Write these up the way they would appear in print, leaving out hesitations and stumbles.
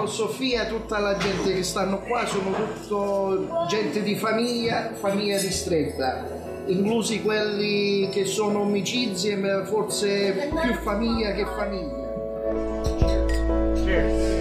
Sofia, tutta la gente che stanno qua sono tutto gente di famiglia ristretta, inclusi quelli che sono omicizi e forse più famiglia che famiglia. Cheers.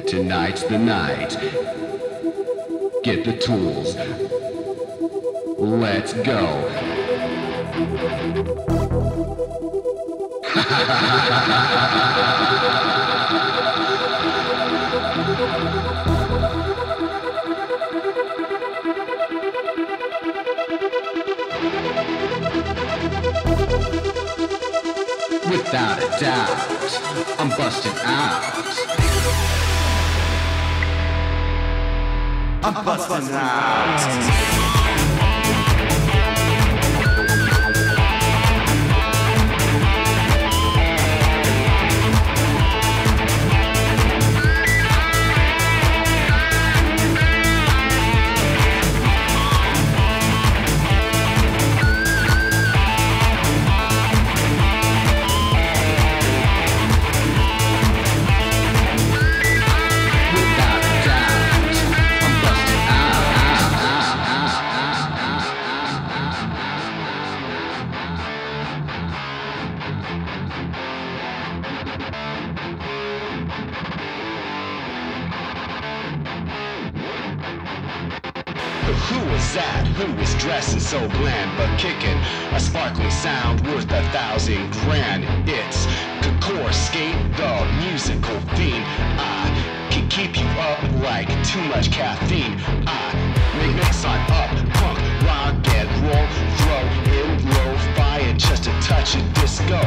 Tonight's the night. Get the tools. Let's go. Without a doubt, I'm busting out. I'm busting out. Who was that? Who was dressing so bland but kicking a sparkling sound worth 1,000 grand? It's Skate, the musical fiend. I can keep you up like too much caffeine. I mix on up, punk, rock and roll, throw in low fire just a touch of disco,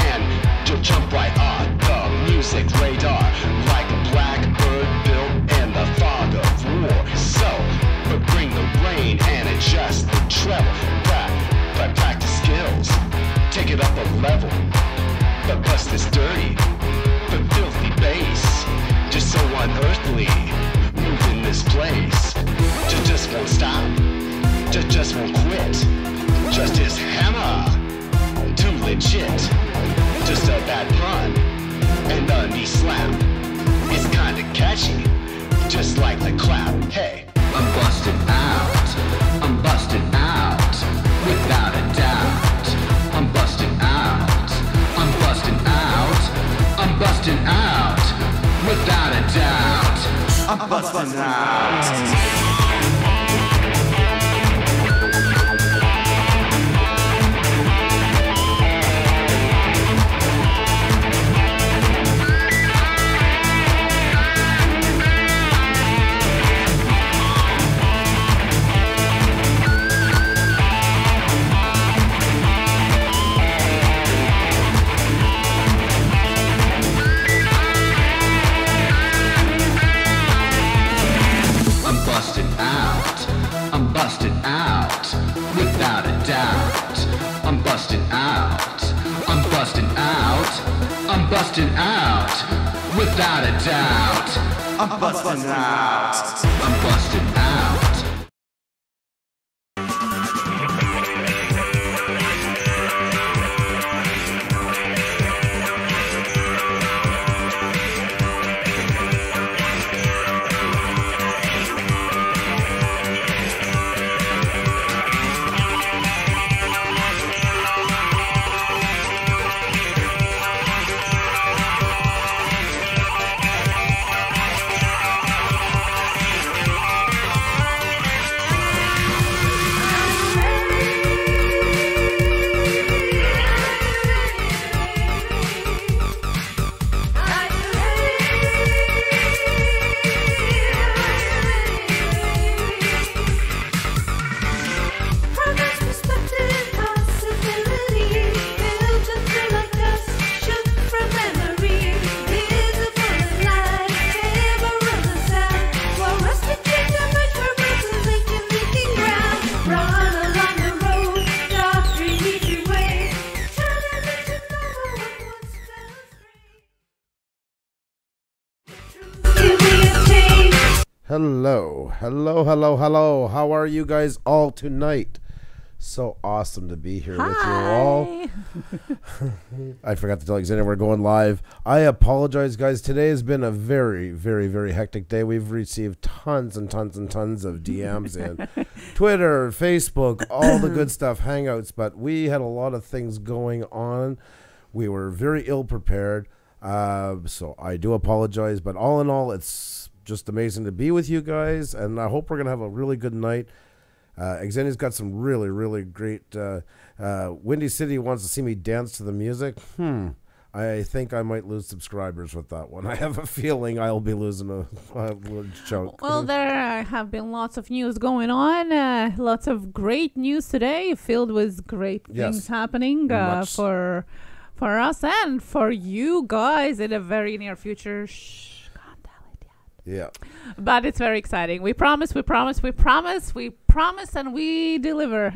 and you'll jump right on the music radar like a blackbird built in the fog of war. So but bring the rain and adjust the treble. But practice skills, take it up a level. But bust this dirty, but filthy bass, just so unearthly, moving this place. Just won't stop, just won't quit. Just his hammer, too legit. Just a bad pun, and a knee slap. It's kinda catchy, just like the clap. Hey. I'm busted out, I'm busted out, without a doubt. I'm busted out, I'm busted out, I'm busted out, without a doubt. I'm busted out. I'm busted out, without a doubt. I'm busted out, I'm busted out, I'm busted out, without a doubt. I'm busted out, I'm busted out. Hello, hello, hello, hello. How are you guys all tonight? So awesome to be here with you all. I forgot to tell Xander we're going live. I apologize, guys. Today has been a very, very, very hectic day. We've received tons and tons and tons of DMs and Twitter, Facebook, all the good stuff, Hangouts, but we had a lot of things going on. We were very ill prepared, so I do apologize. But all in all, it's just amazing to be with you guys, and I hope we're going to have a really good night. Xenia's got some really, really great... Windy City wants to see me dance to the music. I think I might lose subscribers with that one. I have a feeling I'll be losing a chunk. Well, there have been lots of news going on. Lots of great news today, filled with great things happening for us and for you guys in a very near future. Can't tell it yet. Yeah. But it's very exciting. We promise, we promise, we promise, we promise, and we deliver.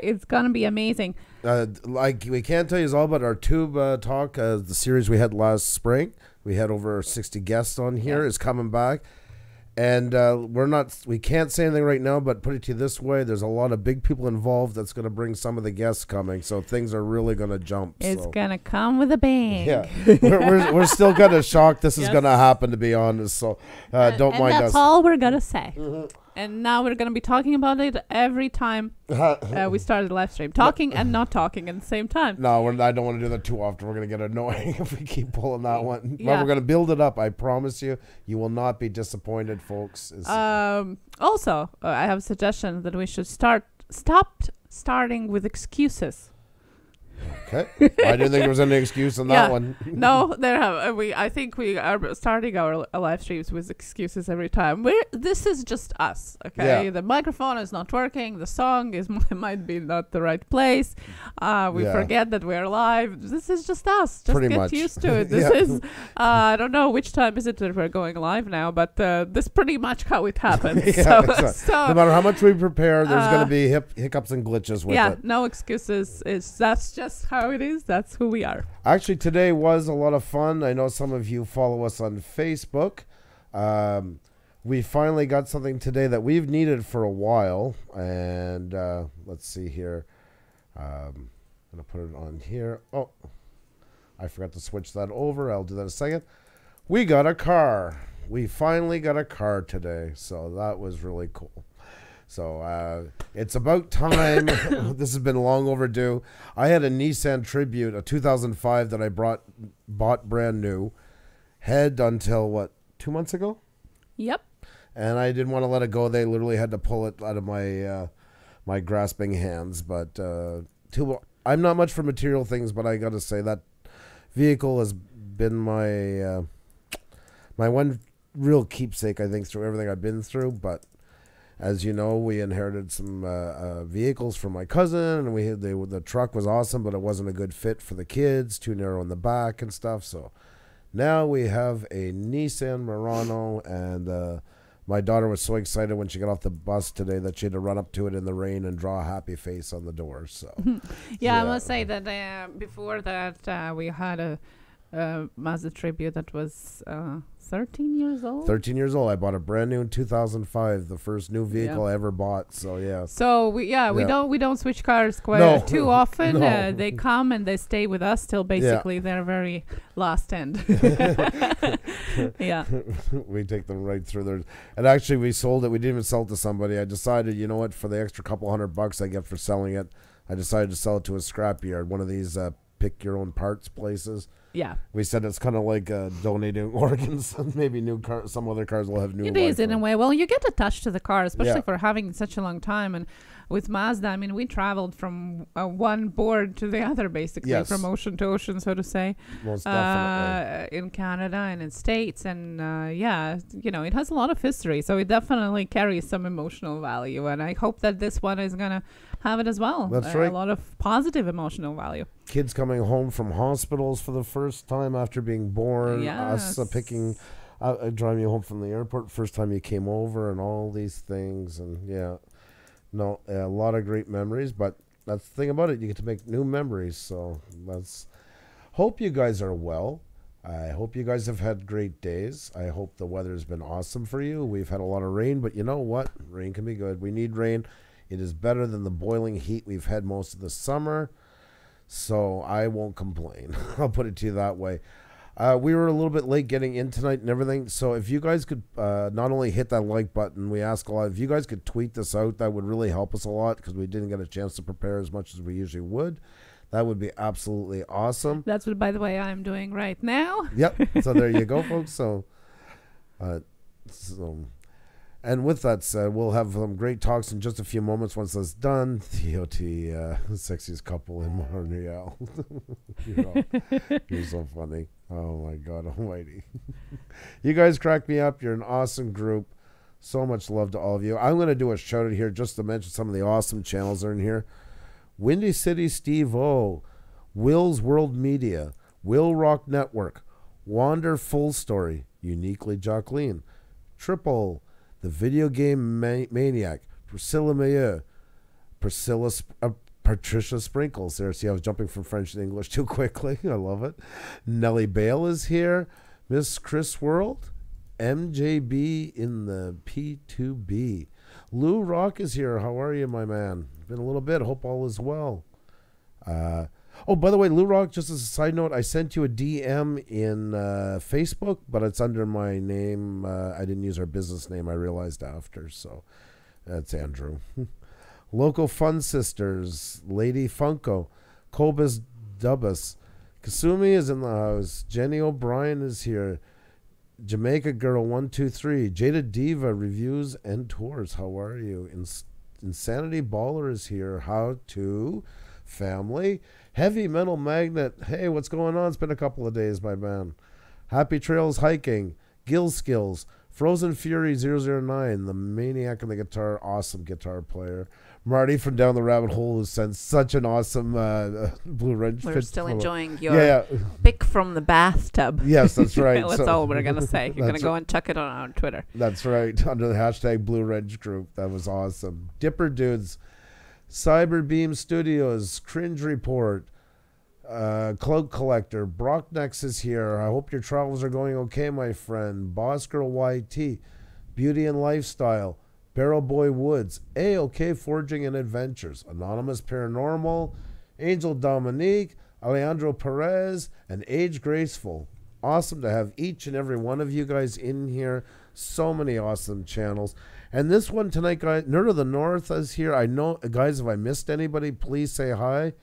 It's going to be amazing. Like, we can't tell you all about our Tube Talk, the series we had last spring. We had over 60 guests on here. Is coming back. And we can't say anything right now, but put it to you this way, there's a lot of big people involved that's going to bring some of the guests coming, so things are really going to jump. It's going to come with a bang. Yeah, we're still kind of shocked this is going to happen, to be honest, so don't mind us. That's all we're going to say. And now we're going to be talking about it every time we start the live stream. Talking and not talking at the same time. No, I don't want to do that too often. We're going to get annoying if we keep pulling that one. But we're going to build it up. I promise you. You will not be disappointed, folks. Also, I have a suggestion that we should stop starting with excuses. Okay. I didn't think there was any excuse on that one. No, there have. I think we are starting our live streams with excuses every time. This is just us, okay? Yeah. The microphone is not working. The song might be not the right place. We forget that we're live. This is just us. Just Pretty get much. used to it. This is, I don't know which time is it that we're going live now, but this is pretty much how it happens. So no matter how much we prepare, there's going to be hiccups and glitches with it. Yeah, no excuses. That's just how it is. That's who we are. Actually, today was a lot of fun. I know some of you follow us on Facebook. We finally got something today that we've needed for a while, and let's see here. I'm gonna put it on here. Oh, I forgot to switch that over. I'll do that in a second. We got a car. We finally got a car today, so that was really cool. So it's about time. This has been long overdue. I had a Nissan Tribute, a 2005 that I bought brand new. Had until, 2 months ago? Yep. And I didn't want to let it go. They literally had to pull it out of my my grasping hands. But I'm not much for material things, but I got to say that vehicle has been my my one real keepsake, I think, through everything I've been through. But as you know, we inherited some vehicles from my cousin, and the truck was awesome, but it wasn't a good fit for the kids, too narrow in the back and stuff. So now we have a Nissan Murano, and my daughter was so excited when she got off the bus today that she had to run up to it in the rain and draw a happy face on the door. So I must say that before that we had a Mazda Tribute that was 13 years old. 13 years old. I bought a brand new in 2005, the first new vehicle I ever bought. So yeah. So we don't switch cars quite too often. They come and they stay with us till basically their very last end. Yeah. We take them right through there. And actually, we sold it. We didn't even sell it to somebody. I decided, you know what, for the extra couple $100 I get for selling it, I decided to sell it to a scrapyard, one of these pick your own parts places. Yeah. We said it's kind of like donating organs. Maybe some other cars will have new. It is in a way. Well, you get attached to the car, especially for having such a long time. And with Mazda, I mean, we traveled from one board to the other, basically, from ocean to ocean, so to say. Most definitely. In Canada and in States. And it has a lot of history. So it definitely carries some emotional value. And I hope that this one is going to have it as well. That's right. A lot of positive emotional value. Kids coming home from hospitals for the first time after being born. Yes. Us driving you home from the airport first time you came over, and all these things. And a lot of great memories. But that's the thing about it. You get to make new memories. So hope you guys are well. I hope you guys have had great days. I hope the weather's been awesome for you. We've had a lot of rain, but you know what? Rain can be good. We need rain. It is better than the boiling heat we've had most of the summer, so I won't complain. I'll put it to you that way. We were a little bit late getting in tonight and everything, so if you guys could not only hit that like button, we ask a lot, if you guys could tweet this out, that would really help us a lot because we didn't get a chance to prepare as much as we usually would. That would be absolutely awesome. That's what, by the way, I'm doing right now. Yep. So there you go, folks. So, and with that said, we'll have some great talks in just a few moments once that's done. TOT, sexiest couple in Montreal. You're so funny. Oh, my God almighty. You guys crack me up. You're an awesome group. So much love to all of you. I'm going to do a shout out here just to mention some of the awesome channels that are in here. Windy City Steve O, Will's World Media, Will Rock Network, Wander Full Story, Uniquely Jacqueline, Triple, The Video Game Maniac, Priscilla Mailleux, Patricia Sprinkles. There, see, I was jumping from French to English too quickly. I love it. Nellie Bale is here. Miss Chris World, MJB in the P2B. Lou Rock is here. How are you, my man? Been a little bit. Hope all is well. Oh, by the way, Lou Rock, just as a side note, I sent you a DM in Facebook, but it's under my name. I didn't use our business name. I realized after, so that's Andrew. Local Fun Sisters, Lady Funko, Cobus Dubus, Kasumi is in the house. Jenny O'Brien is here. Jamaica Girl 123, Jada Diva reviews and tours. How are you? Insanity Baller is here. How to family. Heavy Metal Magnet. Hey, what's going on? It's been a couple of days, my man. Happy Trails Hiking. Gill Skills. Frozen Fury 009. The maniac on the guitar. Awesome guitar player. Marty from Down the Rabbit Hole, who sent such an awesome Blue Wrench. We're still enjoying your pick from the bathtub. Yes, that's right. That's all we're going to say. You're going to go and chuck it on our Twitter. That's right. Under the hashtag Blue Wrench Group. That was awesome. Dipper Dudes. Cyberbeam Studios. Cringe Report. Cloak Collector. Brocknex is here. I hope your travels are going okay, my friend. Boss Girl YT. Beauty and Lifestyle. Barrel Boy Woods, A-OK Forging and Adventures, Anonymous Paranormal, Angel Dominique, Alejandro Perez, and Age Graceful. Awesome to have each and every one of you guys in here. So many awesome channels. And this one tonight, guys, Nerd of the North is here. I know, guys, if I missed anybody, please say hi,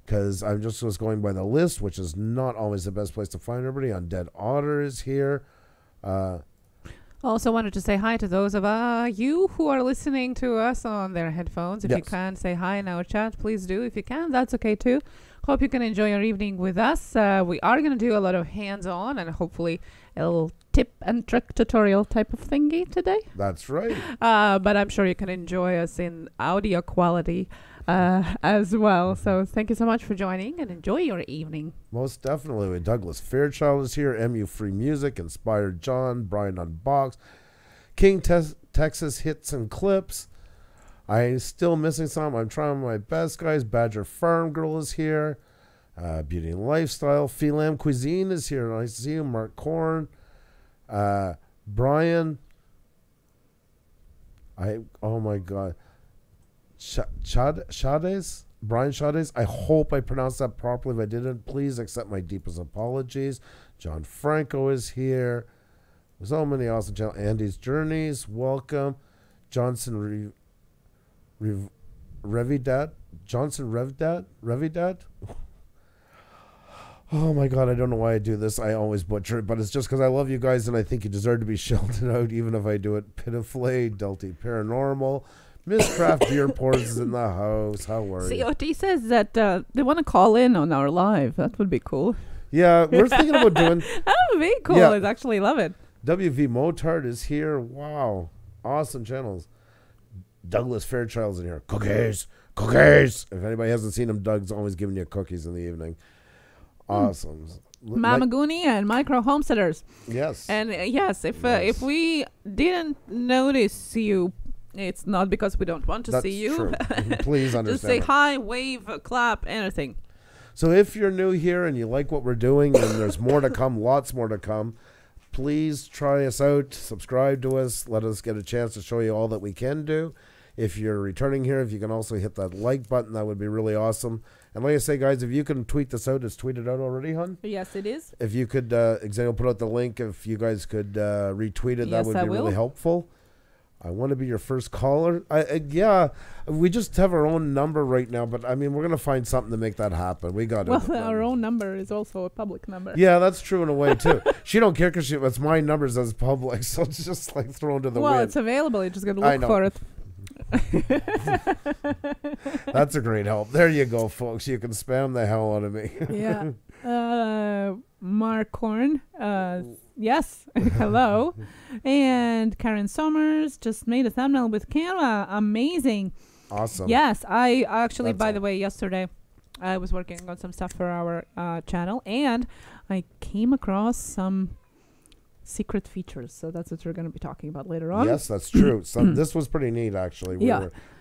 because I just was going by the list, which is not always the best place to find everybody. Undead Otter is here. Also wanted to say hi to those of you who are listening to us on their headphones. If you can say hi in our chat, please do. If you can, that's okay too. Hope you can enjoy your evening with us. We are going to do a lot of hands-on and hopefully a little tip and trick tutorial type of thingy today. That's right. But I'm sure you can enjoy us in audio quality as well. So thank you so much for joining and enjoy your evening. Most definitely. Douglas Fairchild is here. MU Free Music, Inspired John, Brian Unbox, King Texas Hits and Clips. I'm still missing some. I'm trying my best, guys. Badger Farm Girl is here. Beauty and Lifestyle. Phelam Cuisine is here. Nice to see you. Mark Korn. Brian. Oh my God. Chades? Brian Chades? I hope I pronounced that properly. If I didn't, please accept my deepest apologies. John Franco is here. So many awesome channels. Andy's Journeys, welcome. Johnson Revidat? Johnson Revidat? Oh my God, I don't know why I do this. I always butcher it, but it's just because I love you guys and I think you deserve to be shouted out, even if I do it pitifully. Delty Paranormal. Miss Craft Beer Pours is in the house. How are you? COT says that they want to call in on our live. That would be cool. Yeah, we're thinking about doing... That would be cool. Yeah. I'd actually love it. WV Motard is here. Wow. Awesome channels. Douglas Fairchild's in here. Cookies. If anybody hasn't seen him, Doug's always giving you cookies in the evening. Awesome. Mama Goonie and Micro Homesteaders. Yes. And yes, if we didn't notice you, it's not because we don't want to see you. True. Please understand. Just say hi, wave, clap, anything. So if you're new here and you like what we're doing, and there's more to come, lots more to come, please try us out, subscribe to us, let us get a chance to show you all that we can do. If you're returning here, if you can also hit that like button, that would be really awesome. And like I say, guys, if you can tweet this out, it's tweeted out already, hon? Yes, it is. If you could, Xenia put out the link, if you guys could retweet it, that would be really helpful. I want to be your first caller. Yeah, we just have our own number right now, but I mean, we're going to find something to make that happen. We got it. Well, our own number is also a public number. Yeah, that's true in a way, too. She don't care because it's my numbers as public, so it's just like thrown to the wind. Well, it's available. You just got to look for it. That's a great help. There you go, folks. You can spam the hell out of me. Yeah. Mark Horn. Yes. Hello. And Karen Summers just made a thumbnail with Canva. Amazing. Awesome. Yes. I actually, by the way, yesterday I was working on some stuff for our channel, and I came across some secret features. So that's what we're going to be talking about later on. Yes, that's true. This was pretty neat, actually.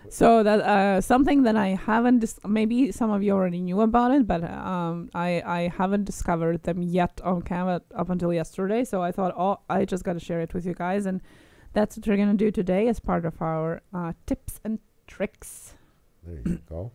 So that something that I haven't, maybe some of you already knew about it, but I haven't discovered them yet on Canva up until yesterday. So I thought, I just got to share it with you guys. And that's what we're going to do today as part of our tips and tricks. There you go.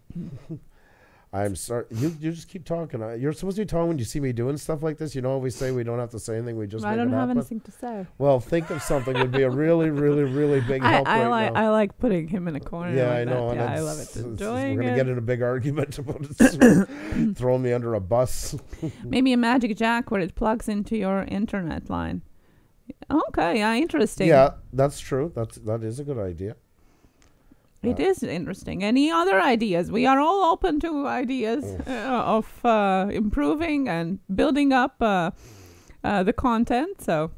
I'm sorry. You just keep talking. You're supposed to be talking when you see me doing stuff like this. You know, we say we don't have to say anything. We just I don't have anything to say. Well, think of something would be a really, really, really big help right now. I like putting him in a corner. Yeah, like I know. Yeah, I love it. Enjoying we're going to get in a big argument about it. Throwing me under a bus. Maybe a magic jack where it plugs into your internet line. Okay, yeah, interesting. Yeah, that's true. That is a good idea. It is interesting. Any other ideas? We are all open to ideas of improving and building up the content. So,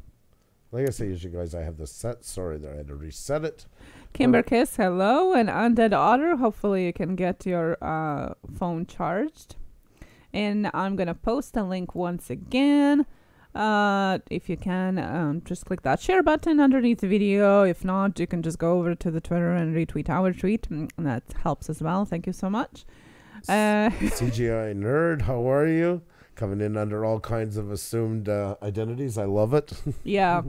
like I say, usually, guys, I have this set. Sorry, there I had to reset it. Kimber Kiss, hello, and Undead Otter. Hopefully, you can get your phone charged. And I'm gonna post a link once again. If you can, just click that share button underneath the video. If not, you can just go over to the Twitter and retweet our tweet, and that helps as well. Thank you so much. CGI Nerd, how are you? Coming in under all kinds of assumed identities. I love it. Yeah.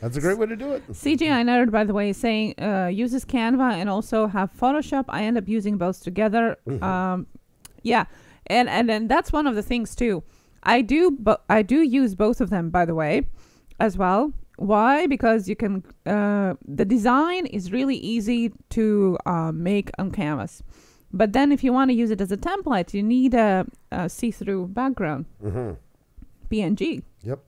That's a great way to do it. CGI Nerd, by the way, saying uses Canva and also have Photoshop. I end up using both together. Yeah. And that's one of the things, too. I do use both of them, by the way, as well. Why? Because you can, the design is really easy to make on Canvas. But then if you want to use it as a template, you need a see-through background, PNG. Yep.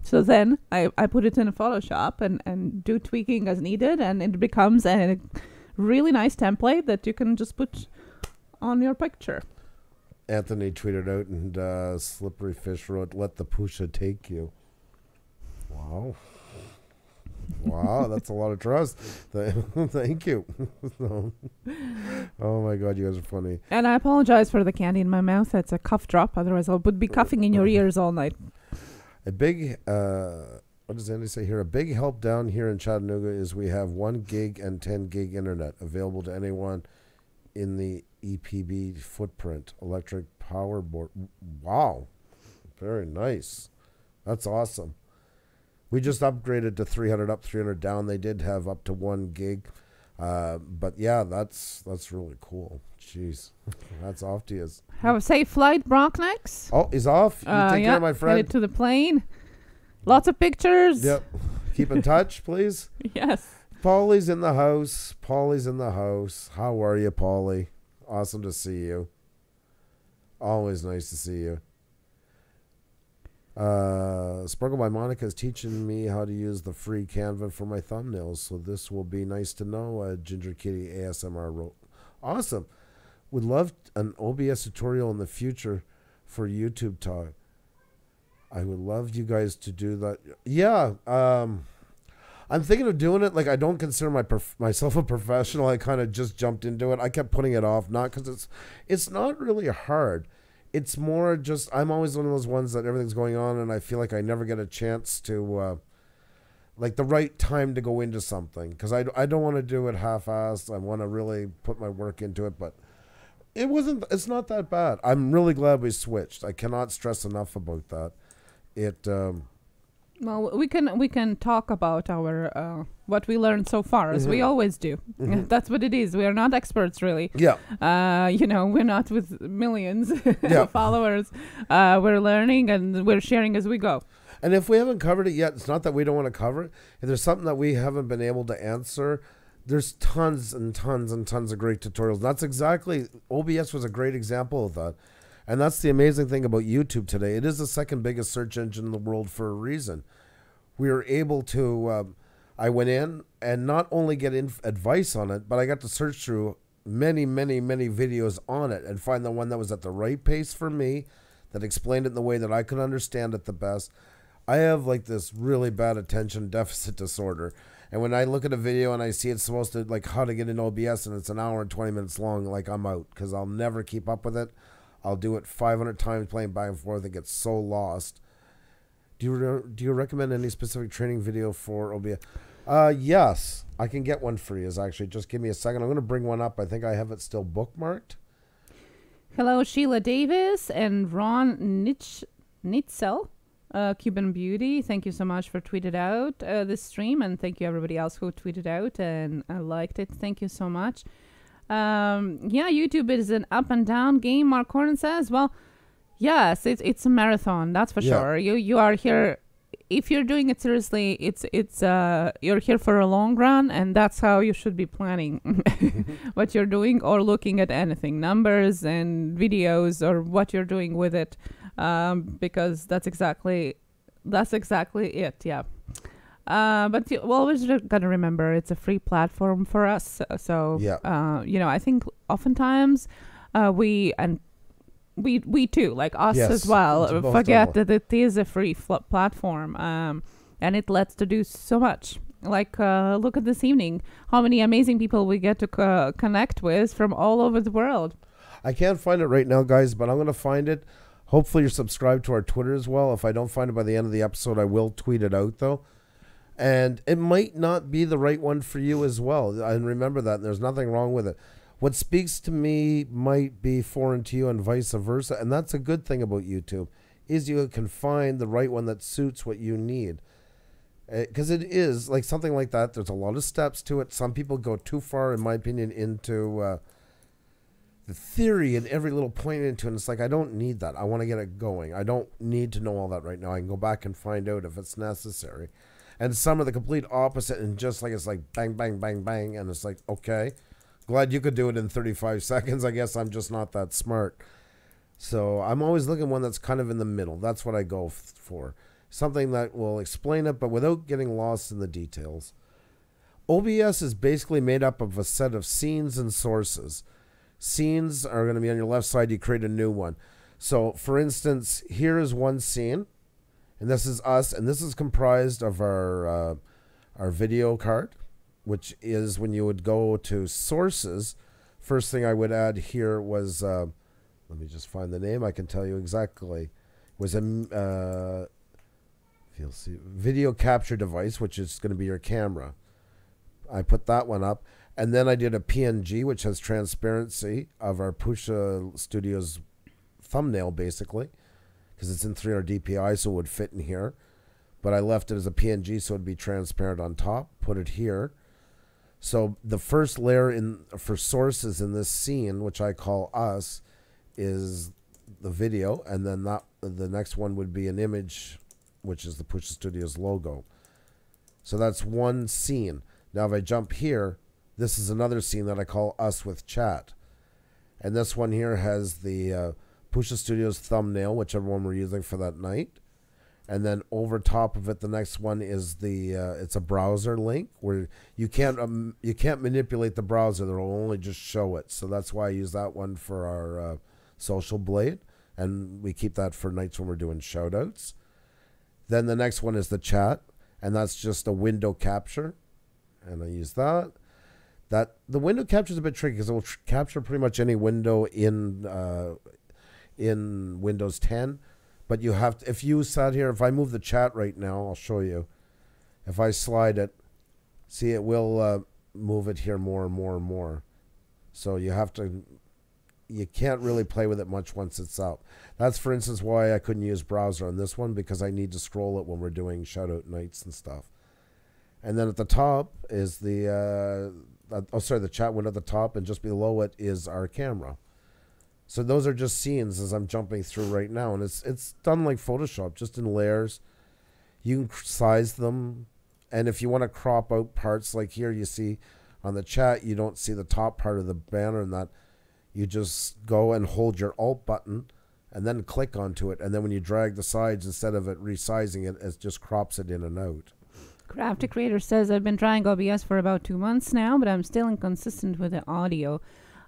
So then I put it in a Photoshop and do tweaking as needed, and it becomes a really nice template that you can just put on your picture. Anthony tweeted out, and Slippery Fish wrote, "Let the Puša take you." Wow. Wow, that's a lot of trust. Thank you. Oh my God, you guys are funny. And I apologize for the candy in my mouth. It's a cough drop. Otherwise, I would be coughing in your ears all night. A big, what does Andy say here? A big help down here in Chattanooga is we have 1 gig and 10 gig internet available to anyone in the EPB footprint, electric power board. Wow. Very nice. That's awesome. We just upgraded to 300 up, 300 down. They did have up to 1 gig. But yeah, that's really cool. Jeez. That's off to you. Have a safe flight, Brocknex. Oh, he's off. You take care, my friend. Headed to the plane. Lots of pictures. Yep. Keep in touch, please. Yes. Paulie's in the house. Paulie's in the house. How are you, Paulie? Awesome to see you. Always nice to see you. Sparkle by Monica is teaching me how to use the free Canva for my thumbnails, so this will be nice to know. Ginger Kitty ASMR wrote. Awesome. Would love an OBS tutorial in the future for YouTube talk. I would love you guys to do that. Yeah. I'm thinking of doing it. Like, I don't consider myself a professional. I kind of just jumped into it. I kept putting it off, not because it's not really hard. It's more just, I'm always one of those ones that everything's going on and I feel like I never get a chance to, like the right time to go into something. Because I don't want to do it half-assed. I want to really put my work into it. But It wasn't. It's not that bad. I'm really glad we switched. I cannot stress enough about that. It. Well, we can talk about our what we learned so far, as we always do. That's what it is. We are not experts, really. Yeah. We're not with millions of followers. We're learning and we're sharing as we go. And if we haven't covered it yet, it's not that we don't want to cover it. If there's something that we haven't been able to answer, there's tons and tons and tons of great tutorials. That's exactly, OBS was a great example of that. And that's the amazing thing about YouTube today. It is the second biggest search engine in the world for a reason. We were able to, I went in and not only get advice on it, but I got to search through many, many, many videos on it and find the one that was at the right pace for me, that explained it in the way that I could understand it the best. I have like this really bad attention deficit disorder. And when I look at a video and I see it's supposed to, like, how to get in OBS and it's an hour and 20 minutes long, like, I'm out because I'll never keep up with it. I'll do it 500 times playing back and forth and get so lost. Do you recommend any specific training video for OBS? Yes, I can get one for you. Actually, just give me a second. I'm going to bring one up. I think I have it still bookmarked. Hello, Sheila Davis and Ron Nitzel. Cuban Beauty, thank you so much for tweeted out this stream, and thank you everybody else who tweeted out and liked it. Thank you so much. YouTube is an up and down game, Mark Corn says. Well, yes, it's a marathon, that's for sure. You are here, if you're doing it seriously, it's you're here for a long run, and that's how you should be planning what you're doing, or looking at anything, numbers and videos, or what you're doing with it. Because that's exactly it. Yeah. But you always gotta remember it's a free platform for us. So I think oftentimes we too, like us as well, forget that it is a free platform. And it lets to do so much. Like look at this evening, how many amazing people we get to connect with from all over the world. I can't find it right now, guys, but I'm gonna find it. Hopefully you're subscribed to our Twitter as well. If I don't find it by the end of the episode, I will tweet it out, though. And it might not be the right one for you as well. And remember that. And there's nothing wrong with it. What speaks to me might be foreign to you and vice versa. And that's a good thing about YouTube, is you can find the right one that suits what you need. Because it is, like something like that, there's a lot of steps to it. Some people go too far, in my opinion, into the theory and every little point into it, and it's like, I don't need that. I want to get it going. I don't need to know all that right now. I can go back and find out if it's necessary. And some are the complete opposite, and just like, it's like bang, bang, bang, bang, and it's like, okay, glad you could do it in 35 seconds. I guess I'm just not that smart. So I'm always looking one that's kind of in the middle. That's what I go for. Something that will explain it, but without getting lost in the details. OBS is basically made up of a set of scenes and sources. Scenes are going to be on your left side. You create a new one. So, for instance, here is one scene, and this is us, and this is comprised of our video card, which is when you would go to sources. First thing I would add here was, let me just find the name. I can tell you exactly. Was a video capture device, which is going to be your camera. I put that one up. And then I did a PNG, which has transparency of our Puša Studios thumbnail, basically, because it's in 300 DPI, so it would fit in here. But I left it as a PNG, so it would be transparent on top. Put it here. So the first layer for sources in this scene, which I call us, is the video. And then the next one would be an image, which is the Puša Studios logo. So that's one scene. Now, if I jump here, this is another scene that I call us with chat. And this one here has the Puša Studios thumbnail, whichever one we're using for that night. And then over top of it, the next one is it's a browser link where you can't manipulate the browser. They'll only just show it. So that's why I use that one for our social blade. And we keep that for nights when we're doing shout outs. Then the next one is the chat. And that's just a window capture. And I use that. The window capture is a bit tricky because it will capture pretty much any window in Windows 10. But you have to, if you sat here, if I move the chat right now, I'll show you. If I slide it, see, it will move it here more and more and more. So you have to you can't really play with it much once it's up. That's, for instance, why I couldn't use browser on this one, because I need to scroll it when we're doing shout-out nights and stuff. And then at the top is the chat window at the top, and just below it is our camera. So those are just scenes as I'm jumping through right now, and it's done like Photoshop, just in layers. You can size them, and if you want to crop out parts, like here you see on the chat, you don't see the top part of the banner, and that you just go and hold your Alt button and then click onto it, and then when you drag the sides, instead of it resizing it, it just crops it in and out. Crafty Creator says, I've been trying OBS for about 2 months now, but I'm still inconsistent with the audio.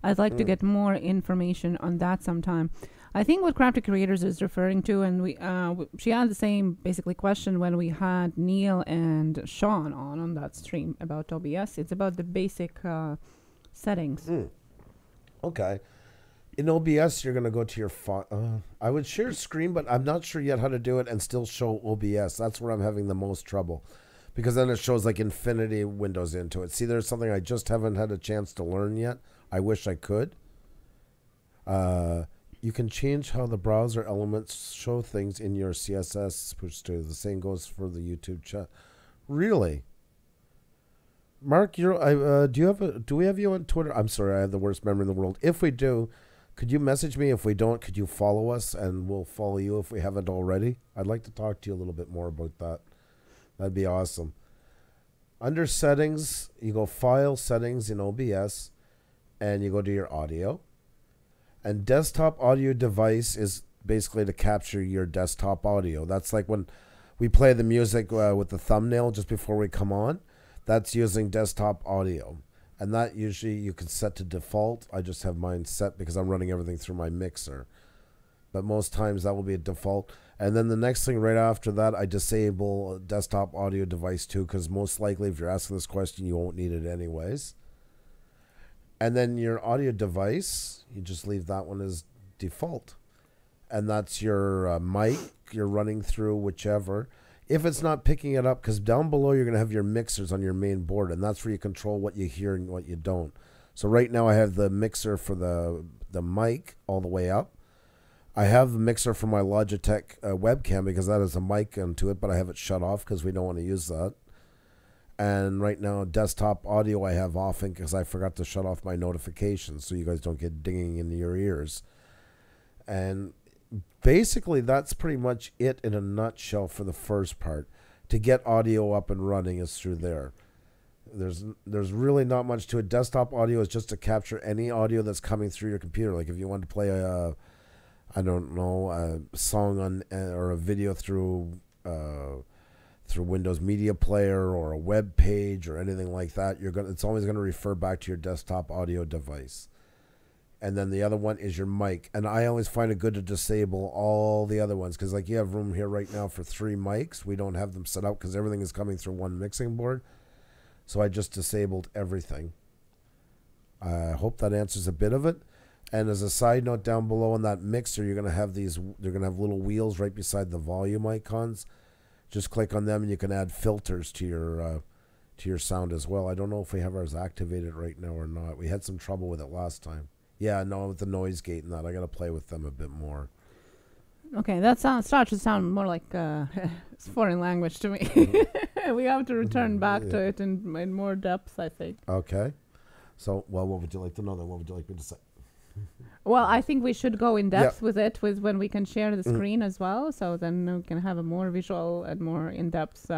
I'd like to get more information on that sometime. I think what Crafty Creators is referring to, and she had the same basically question when we had Neil and Sean on that stream about OBS. It's about the basic settings. Okay. In OBS, you're going to go to your I would share screen, but I'm not sure yet how to do it and still show OBS. That's where I'm having the most trouble, because then it shows like infinity windows into it. See, there's something I just haven't had a chance to learn yet. I wish I could. You can change how the browser elements show things in your CSS Puša Studios. The same goes for the YouTube chat. Really? Mark, do we have you on Twitter? I'm sorry, I have the worst memory in the world. If we do, could you message me? If we don't, could you follow us, and we'll follow you if we haven't already? I'd like to talk to you a little bit more about that. That'd be awesome. Under settings, you go File, Settings in OBS, and you go to your audio. And desktop audio device is basically to capture your desktop audio. That's like when we play the music with the thumbnail just before we come on. That's using desktop audio. And that usually you can set to default. I just have mine set because I'm running everything through my mixer. But most times that will be a default. And then the next thing right after that, I disable desktop audio device too, because most likely if you're asking this question, you won't need it anyways. And then your audio device, you just leave that one as default. And that's your mic you're running through, whichever. If it's not picking it up, because down below you're going to have your mixers on your main board, and that's where you control what you hear and what you don't. So right now I have the mixer for the mic all the way up. I have the mixer for my Logitech webcam because that has a mic onto it, but I have it shut off because we don't want to use that. And right now, desktop audio I have off because I forgot to shut off my notifications so you guys don't get dinging in your ears. And basically, that's pretty much it in a nutshell for the first part. To get audio up and running is through there. There's really not much to it. Desktop audio is just to capture any audio that's coming through your computer. Like if you want to play a song on or a video through Windows Media Player or a web page or anything like that, it's always going to refer back to your desktop audio device. And then the other one is your mic. And I always find it good to disable all the other ones because like you have room here right now for 3 mics. We don't have them set up because everything is coming through one mixing board. So I just disabled everything. I hope that answers a bit of it. And as a side note, down below on that mixer, you're going to have little wheels right beside the volume icons. Just click on them and you can add filters to your sound as well. I don't know if we have ours activated right now or not. We had some trouble with it last time. Yeah, no, with the noise gate and that. I got to play with them a bit more. Okay, that starts to sound more like it's foreign language to me. We have to return back to it in more depth, I think. Okay. So, well, what would you like to know then? What would you like me to say? Well, I think we should go in depth with it, with when we can share the screen as well, so then we can have a more visual and more in-depth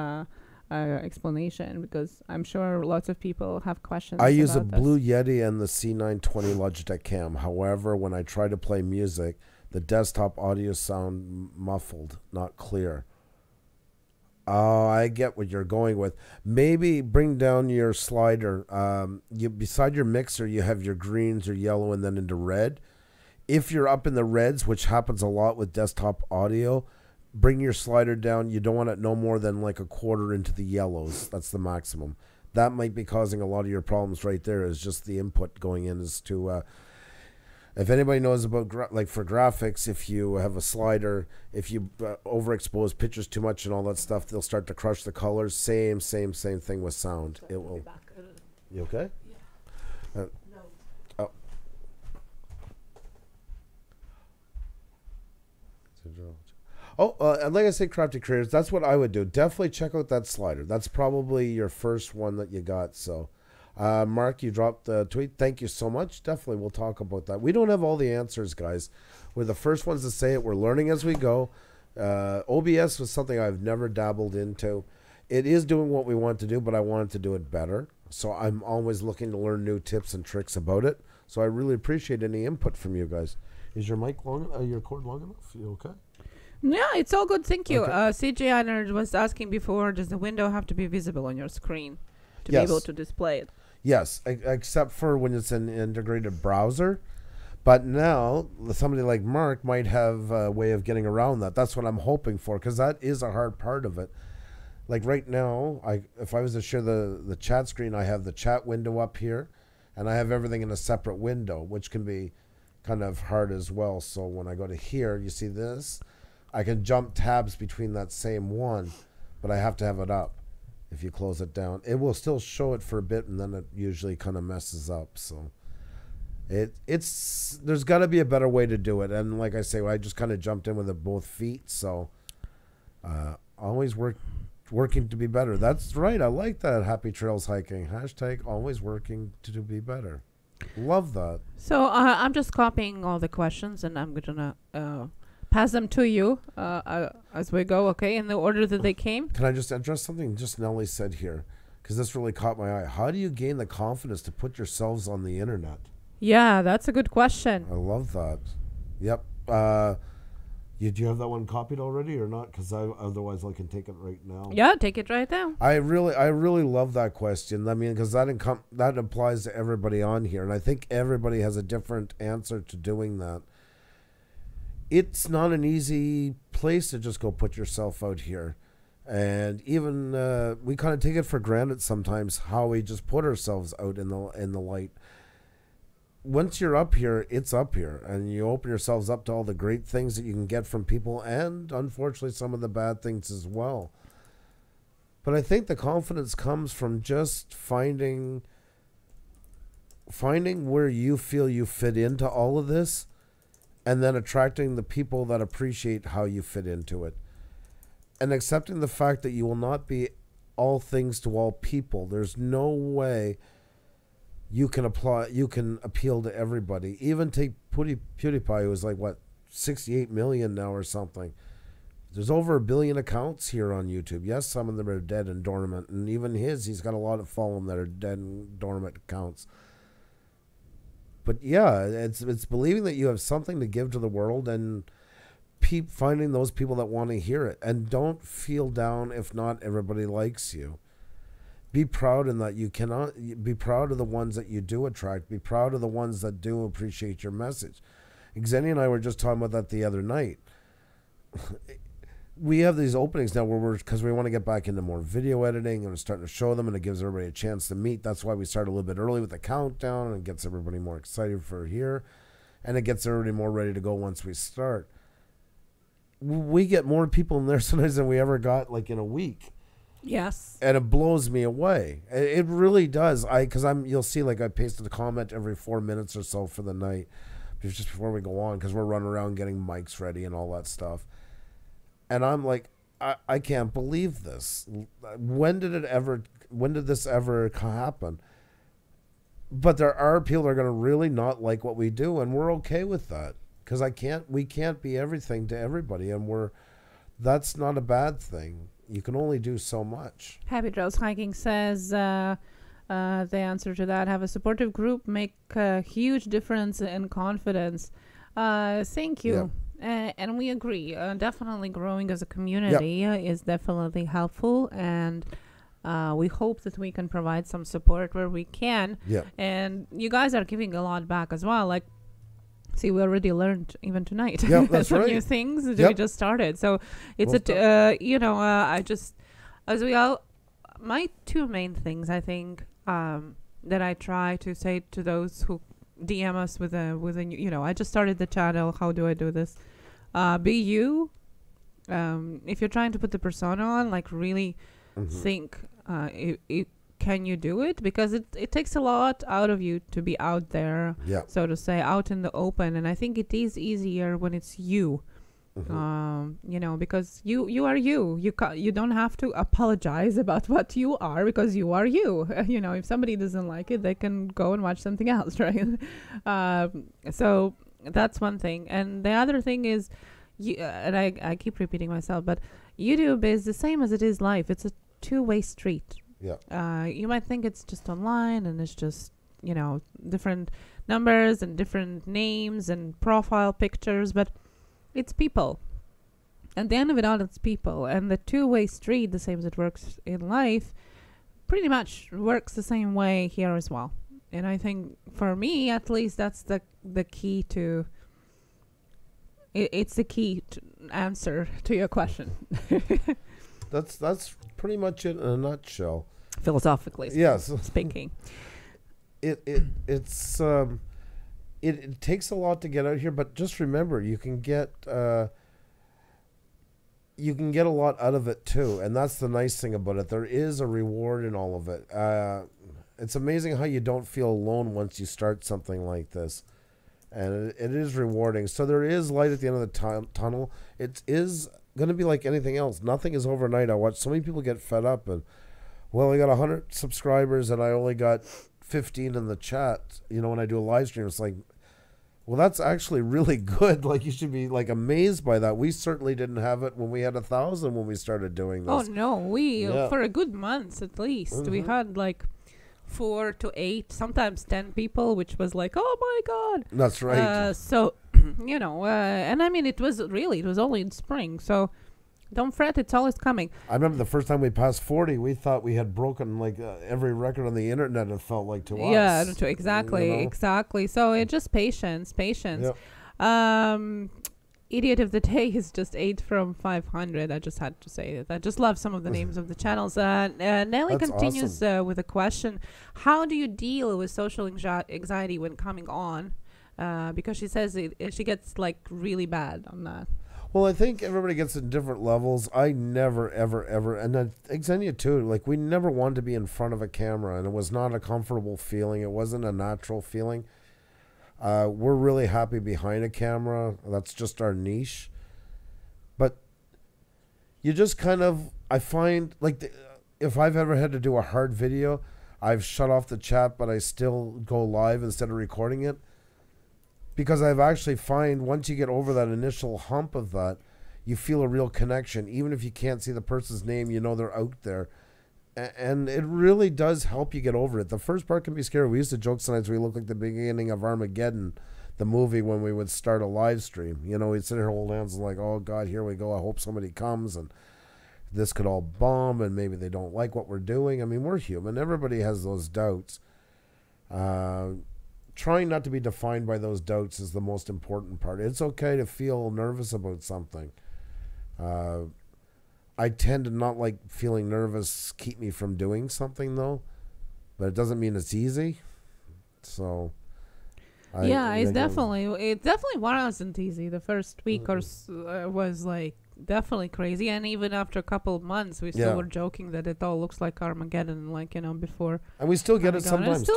explanation, because I'm sure lots of people have questions. I use a Blue Yeti and the C920 Logitech Cam. However, when I try to play music, the desktop audio sound muffled, not clear. Oh, I get what you're going with. Maybe bring down your slider. Beside your mixer, you have your greens or yellow and then into red. If you're up in the reds, which happens a lot with desktop audio, bring your slider down. You don't want it no more than like a quarter into the yellows. That's the maximum. That might be causing a lot of your problems right there, is just the input going in as to... if anybody knows about, like for graphics, if you have a slider, if you overexpose pictures too much and all that stuff, they'll start to crush the colors. Same thing with sound. It will. You okay? Yeah. No. Oh. Oh, and like I say, Crafty Creators, that's what I would do. Definitely check out that slider. That's probably your first one that you got. So, Mark, you dropped the tweet. Thank you so much. Definitely, we'll talk about that. We don't have all the answers, guys. We're the first ones to say it. We're learning as we go. OBS was something I've never dabbled into. It is doing what we want to do, but I wanted to do it better. So I'm always looking to learn new tips and tricks about it. So I really appreciate any input from you guys. Is your mic long? Your cord long enough? You okay? Yeah, it's all good. Thank you. Okay. CJ Einer was asking before, does the window have to be visible on your screen to be able to display it? Yes, except for when it's an integrated browser. But now, somebody like Mark might have a way of getting around that. That's what I'm hoping for, because that is a hard part of it. Like right now, if I was to share the chat screen, I have the chat window up here, and I have everything in a separate window, which can be kind of hard as well. So when I go to here, you see this? I can jump tabs between that same one, but I have to have it up. If you close it down, it will still show it for a bit, and then it usually kind of messes up. So there's got to be a better way to do it. And like I say, I just kind of jumped in with it both feet. So always working to be better. That's right. I like that. Happy trails hiking. # always working to be better. Love that. So I'm just copying all the questions, and I'm gonna pass them to you as we go, okay, in the order that they came. Can I just address something just Nellie said here? Because this really caught my eye. How do you gain the confidence to put yourselves on the internet? Yeah, that's a good question. I love that. Yep. Do you have that one copied already or not? Because otherwise I can take it right now. Yeah, take it right now. I really love that question. I mean, because that applies to everybody on here. And I think everybody has a different answer to doing that. It's not an easy place to just go put yourself out here. And even we kind of take it for granted sometimes how we just put ourselves out in the light. Once you're up here, it's up here. And you open yourselves up to all the great things that you can get from people and, unfortunately, some of the bad things as well. But I think the confidence comes from just finding where you feel you fit into all of this, and then attracting the people that appreciate how you fit into it. And accepting the fact that you will not be all things to all people. There's no way you can appeal to everybody. Even take PewDiePie, who is like, 68 million now or something. There's over 1 billion accounts here on YouTube. Yes, some of them are dead and dormant. And even he's got a lot of following that are dead and dormant accounts. But yeah, it's believing that you have something to give to the world and finding those people that want to hear it. And don't feel down if not everybody likes you. Be proud in that you cannot. Be proud of the ones that you do attract. Be proud of the ones that do appreciate your message. Xenia and I were just talking about that the other night. We have these openings now because we want to get back into more video editing and we're starting to show them, and it gives everybody a chance to meet. That's why we start a little bit early with the countdown, and it gets everybody more excited for here, and it gets everybody more ready to go once we start. We get more people in there sometimes than we ever got in a week. Yes. And it blows me away. It really does. You'll see I pasted a comment every 4 minutes or so for the night, just before we go on, because we're running around getting mics ready and all that stuff. And I'm like, I can't believe this. When did this ever happen? But there are people that are going to really not like what we do, and we're okay with that. Because we can't be everything to everybody, and that's not a bad thing. You can only do so much. Happy Trails Hiking says the answer to that: have a supportive group, make a huge difference in confidence. Thank you. Yep. And we agree. Definitely growing as a community is definitely helpful, and we hope that we can provide some support where we can. Yep. And you guys are giving a lot back as well. See, we already learned even tonight that's some right. new things that we just started. So it's my two main things, I think, that I try to say to those who DM us with I just started the channel. How do I do this? Be you. If you're trying to put the persona on, really think, can you do it? Because it takes a lot out of you to be out there, so to say, out in the open. And I think it is easier when it's you. Because you are you. You don't have to apologize about what you are, because you are you. If somebody doesn't like it, they can go and watch something else, right? So that's one thing. And the other thing is, and I keep repeating myself, but YouTube is the same as it is life. It's a two-way street. Yeah. You might think it's just online and it's just, different numbers and different names and profile pictures, but it's people. At the end of it all, it's people. And the two-way street, the same as it works in life, pretty much works the same way here as well. And I think, for me, at least, that's the key to... It's the key to answer to your question. That's pretty much it in a nutshell. Philosophically speaking. It takes a lot to get out here, but just remember, you can get a lot out of it too, and that's the nice thing about it. There is a reward in all of it. It's amazing how you don't feel alone once you start something like this, and it is rewarding. So there is light at the end of the tunnel. It is going to be like anything else. Nothing is overnight. I watch so many people get fed up and, well, I got 100 subscribers and I only got 15 in the chat. When I do a live stream, it's like, well, that's actually really good. Like, you should be like amazed by that. We certainly didn't have it when we had 1,000 when we started doing this. Oh no, we for a good month at least we had like 4 to 8, sometimes 10 people, which was like, oh my god. That's right. And I mean, it was only in spring, so don't fret, it's always coming. I remember the first time we passed 40, we thought we had broken like every record on the internet, it felt like to us. Yeah, exactly. So it's just patience. Yep. Idiot of the day is just 8 from 500. I just had to say that. I just love some of the names of the channels. Nelly continues with a question. How do you deal with social anxiety when coming on? Because she says she gets like really bad on that. Well, I think everybody gets in different levels. I never, ever, and Xenia too, like we never wanted to be in front of a camera, and it was not a comfortable feeling. It wasn't a natural feeling. We're really happy behind a camera. That's just our niche. But you just kind of, I find, like, if I've ever had to do a hard video, I've shut off the chat, but I still go live instead of recording it. Because I've actually find once you get over that initial hump of that, you feel a real connection. Even if you can't see the person's name, they're out there. And it really does help you get over it. The first part can be scary. We used to joke sometimes we look like the beginning of Armageddon, the movie, when we would start a live stream. We'd sit here hold hands and like, oh God, here we go. I hope somebody comes and this could all bomb and maybe they don't like what we're doing. I mean, we're human. Everybody has those doubts. Trying not to be defined by those doubts is the most important part. It's okay to feel nervous about something. I tend to not like feeling nervous keep me from doing something though, but it doesn't mean it's easy. So it definitely wasn't easy. The first week was like definitely crazy, and even after a couple of months we still were joking that it all looks like Armageddon, like before. And we still get it sometimes too.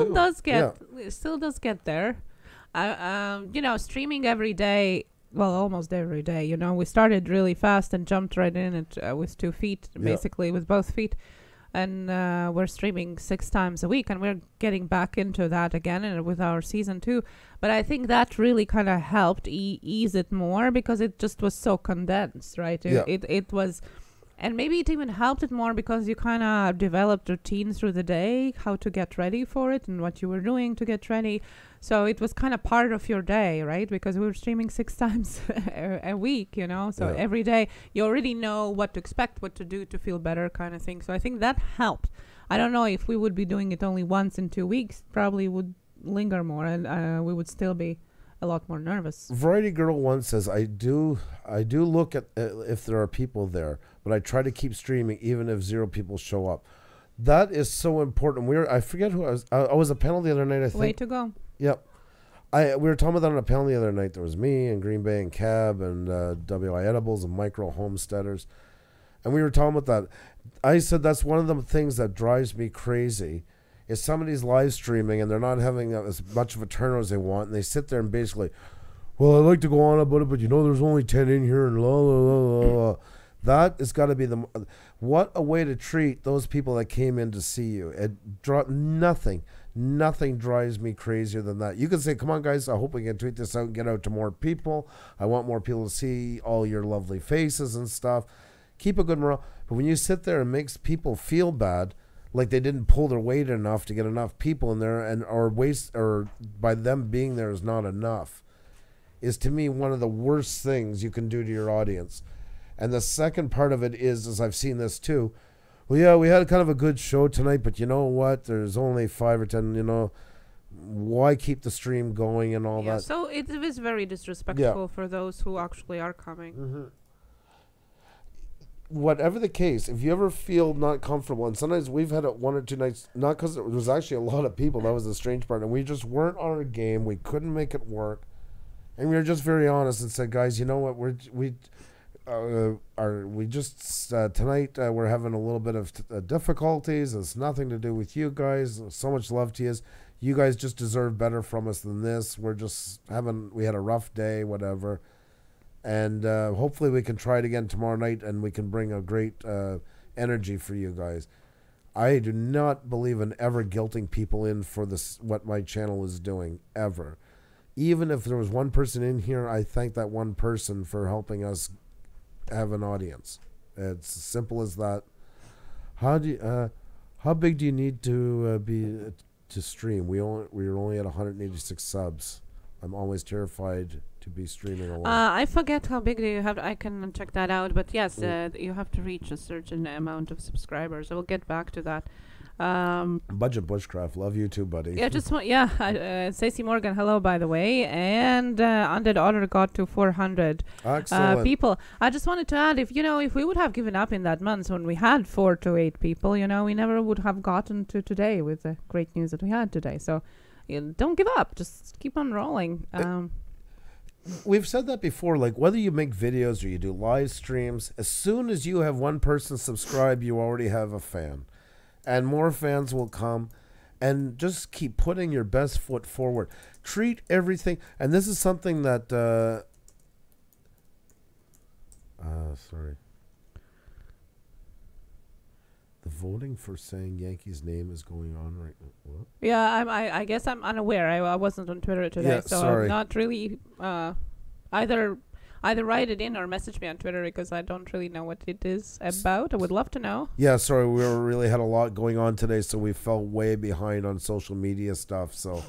It still does get there. Streaming every day. Well, almost every day, we started really fast and jumped right in it with 2 feet, basically with both feet. And we're streaming 6 times a week, and we're getting back into that again with our season 2. But I think that really kind of helped ease it more, because it just was so condensed, right? It was, and maybe it even helped it more because you kind of developed routine through the day, how to get ready for it and what you were doing to get ready. So it was kind of part of your day, right? Because we were streaming 6 times a week, So every day you already know what to expect, what to do to feel better, kind of thing. So I think that helped. I don't know if we would be doing it only once in 2 weeks, probably would linger more, and we would still be a lot more nervous. Variety Girl 1 says, I do look at if there are people there, but I try to keep streaming even if 0 people show up. That is so important. I forget who I was. I was a panel the other night, I think. Way to go. Yep. We were talking about that on a panel the other night. There was me and Green Bay and Cab and WI Edibles and Micro Homesteaders. And we were talking about that. I said that's one of the things that drives me crazy is somebody's live streaming and they're not having as much of a turnover as they want. And they sit there and basically, well, I like to go on about it, but there's only 10 in here and la la la la. That has got to be what a way to treat those people that came in to see you. Nothing drives me crazier than that. You can say, come on, guys, I hope we can tweet this out and get out to more people. I want more people to see all your lovely faces and stuff. Keep a good morale. But when you sit there and makes people feel bad, like they didn't pull their weight enough to get enough people in there, or by them being there is not enough, is to me one of the worst things you can do to your audience. And the second part of it is, as I've seen this too, well, yeah, we had kind of a good show tonight, but you know what? There's only 5 or 10, why keep the stream going and all that? So it is very disrespectful for those who actually are coming. Mm-hmm. Whatever the case, if you ever feel not comfortable, and sometimes we've had it 1 or 2 nights, not because there was actually a lot of people, that was the strange part, and we just weren't on our game, we couldn't make it work, and we were just very honest and said, guys, you know what, tonight we're having a little bit of difficulties. It's nothing to do with you guys. So much love to you. You guys just deserve better from us than this. We had a rough day, whatever. And hopefully we can try it again tomorrow night, and we can bring a great energy for you guys. I do not believe in ever guilting people in for this, what my channel is doing, ever. Even if there was one person in here, I thank that one person for helping us have an audience. It's as simple as that. How big do you need to be to stream? We're only at 186 subs. I'm always terrified to be streaming alone. I forget how big do you have. I can check that out. But yes, you have to reach a certain amount of subscribers. I will get back to that. Budget Bushcraft, love you too, buddy. Yeah, Stacey Morgan, hello, by the way. And Undead Otter got to 400 people. I just wanted to add, if we would have given up in that month when we had 4 to 8 people, we never would have gotten to today with the great news that we had today. So don't give up, just keep on rolling. We've said that before, like whether you make videos or you do live streams, as soon as you have one person subscribe, you already have a fan. And more fans will come, and just keep putting your best foot forward. Treat everything, and this is something that, sorry. The voting for saying Yankees' name is going on right now. What? Yeah, I guess I'm unaware. I wasn't on Twitter today, so sorry. I'm not really either write it in or message me on Twitter because I don't really know what it is about. I would love to know. Yeah, sorry, we really had a lot going on today, so we fell way behind on social media stuff. So,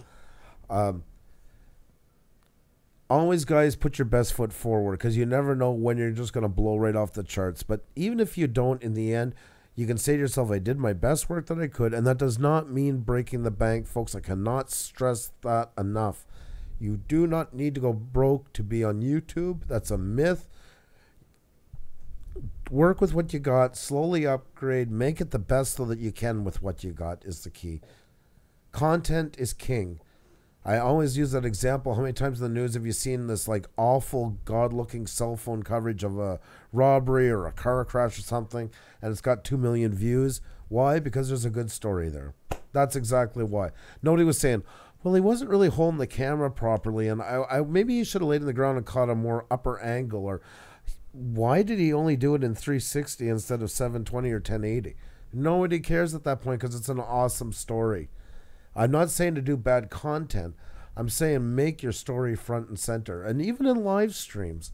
always, guys, put your best foot forward because you never know when you're just going to blow right off the charts. But even if you don't, in the end, you can say to yourself, I did my best work that I could, and that does not mean breaking the bank, folks. I cannot stress that enough. You do not need to go broke to be on YouTube. That's a myth. Work with what you got. Slowly upgrade. Make it the best so that you can with what you got is the key. Content is king. I always use that example. How many times in the news have you seen this like awful God-looking cell phone coverage of a robbery or a car crash or something, and it's got 2 million views? Why? Because there's a good story there. That's exactly why. Nobody was saying, well, he wasn't really holding the camera properly, and I maybe he should have laid on the ground and caught a more upper angle, or why did he only do it in 360 instead of 720 or 1080? Nobody cares at that point because it's an awesome story. I'm not saying to do bad content. I'm saying make your story front and center. And even in live streams,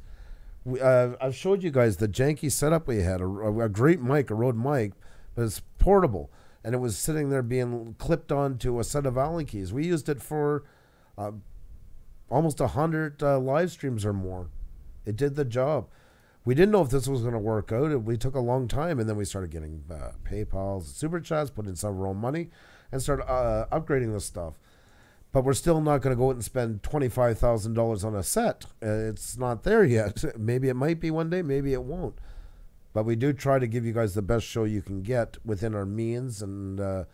I've showed you guys the janky setup we had, a great mic, a Rode mic, but it's portable. And it was sitting there being clipped onto a set of Allen keys. We used it for almost 100 live streams or more. It did the job. We didn't know if this was going to work out. We took a long time, and then we started getting PayPals, Super Chats, put in some of our own money, and started upgrading this stuff. But we're still not going to go out and spend $25,000 on a set. It's not there yet. Maybe it might be one day. Maybe it won't. But we do try to give you guys the best show you can get within our means, and we're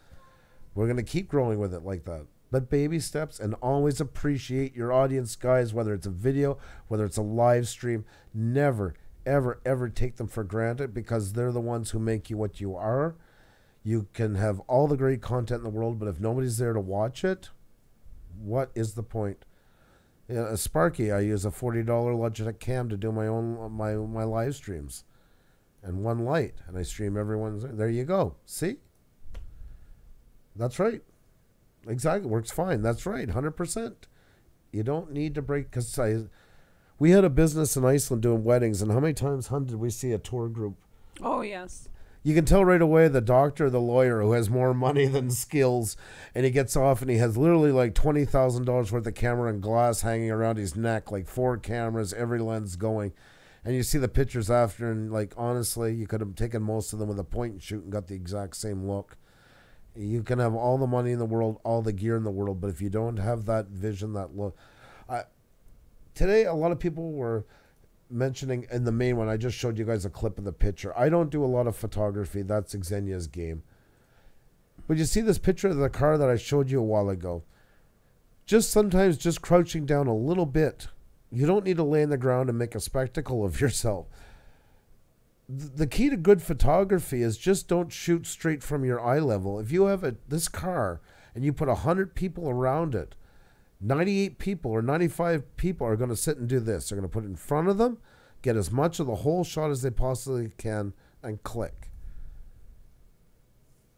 going to keep growing with it like that. But baby steps, and always appreciate your audience, guys, whether it's a video, whether it's a live stream. Never, ever, ever take them for granted because they're the ones who make you what you are. You can have all the great content in the world, but if nobody's there to watch it, what is the point? Sparky, I use a $40 Logitech cam to do my own my live streams, and one light, and I stream everyone's. There you go. See, that's right. Exactly, works fine. That's right, 100%. You don't need to break because we had a business in Iceland doing weddings, and how many times, hun, did we see a tour group? Oh yes. You can tell right away the doctor, the lawyer who has more money than skills, and he gets off and he has literally like $20,000 worth of camera and glass hanging around his neck, like 4 cameras, every lens going. And you see the pictures after, and like honestly, you could have taken most of them with a point and shoot and got the exact same look. You can have all the money in the world, all the gear in the world, but if you don't have that vision, that look. Today, a lot of people were mentioning in the main one, I just showed you guys a clip of the picture. I don't do a lot of photography. That's Xenia's game. But you see this picture of the car that I showed you a while ago. Sometimes just crouching down a little bit. You don't need to lay on the ground and make a spectacle of yourself. The key to good photography is just don't shoot straight from your eye level. If you have this car and you put 100 people around it, 98 people or 95 people are going to sit and do this. They're going to put it in front of them, get as much of the whole shot as they possibly can, and click.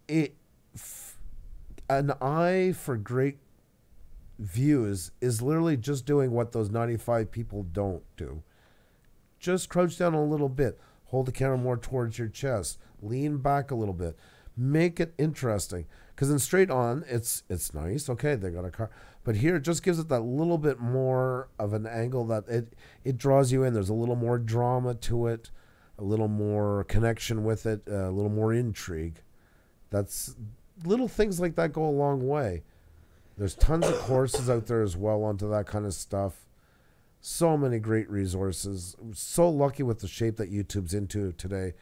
An eye for great views is literally just doing what those 95 people don't do. Just crouch down a little bit. Hold the camera more towards your chest. Lean back a little bit. Make it interesting. Because in straight on, it's nice. Okay, they got a car. But here, it just gives it that little bit more of an angle that it draws you in. There's a little more drama to it, a little more connection with it, a little more intrigue. That's little things like that go a long way. There's tons of courses out there as well onto that kind of stuff. So many great resources. I'm so lucky with the shape that YouTube's into today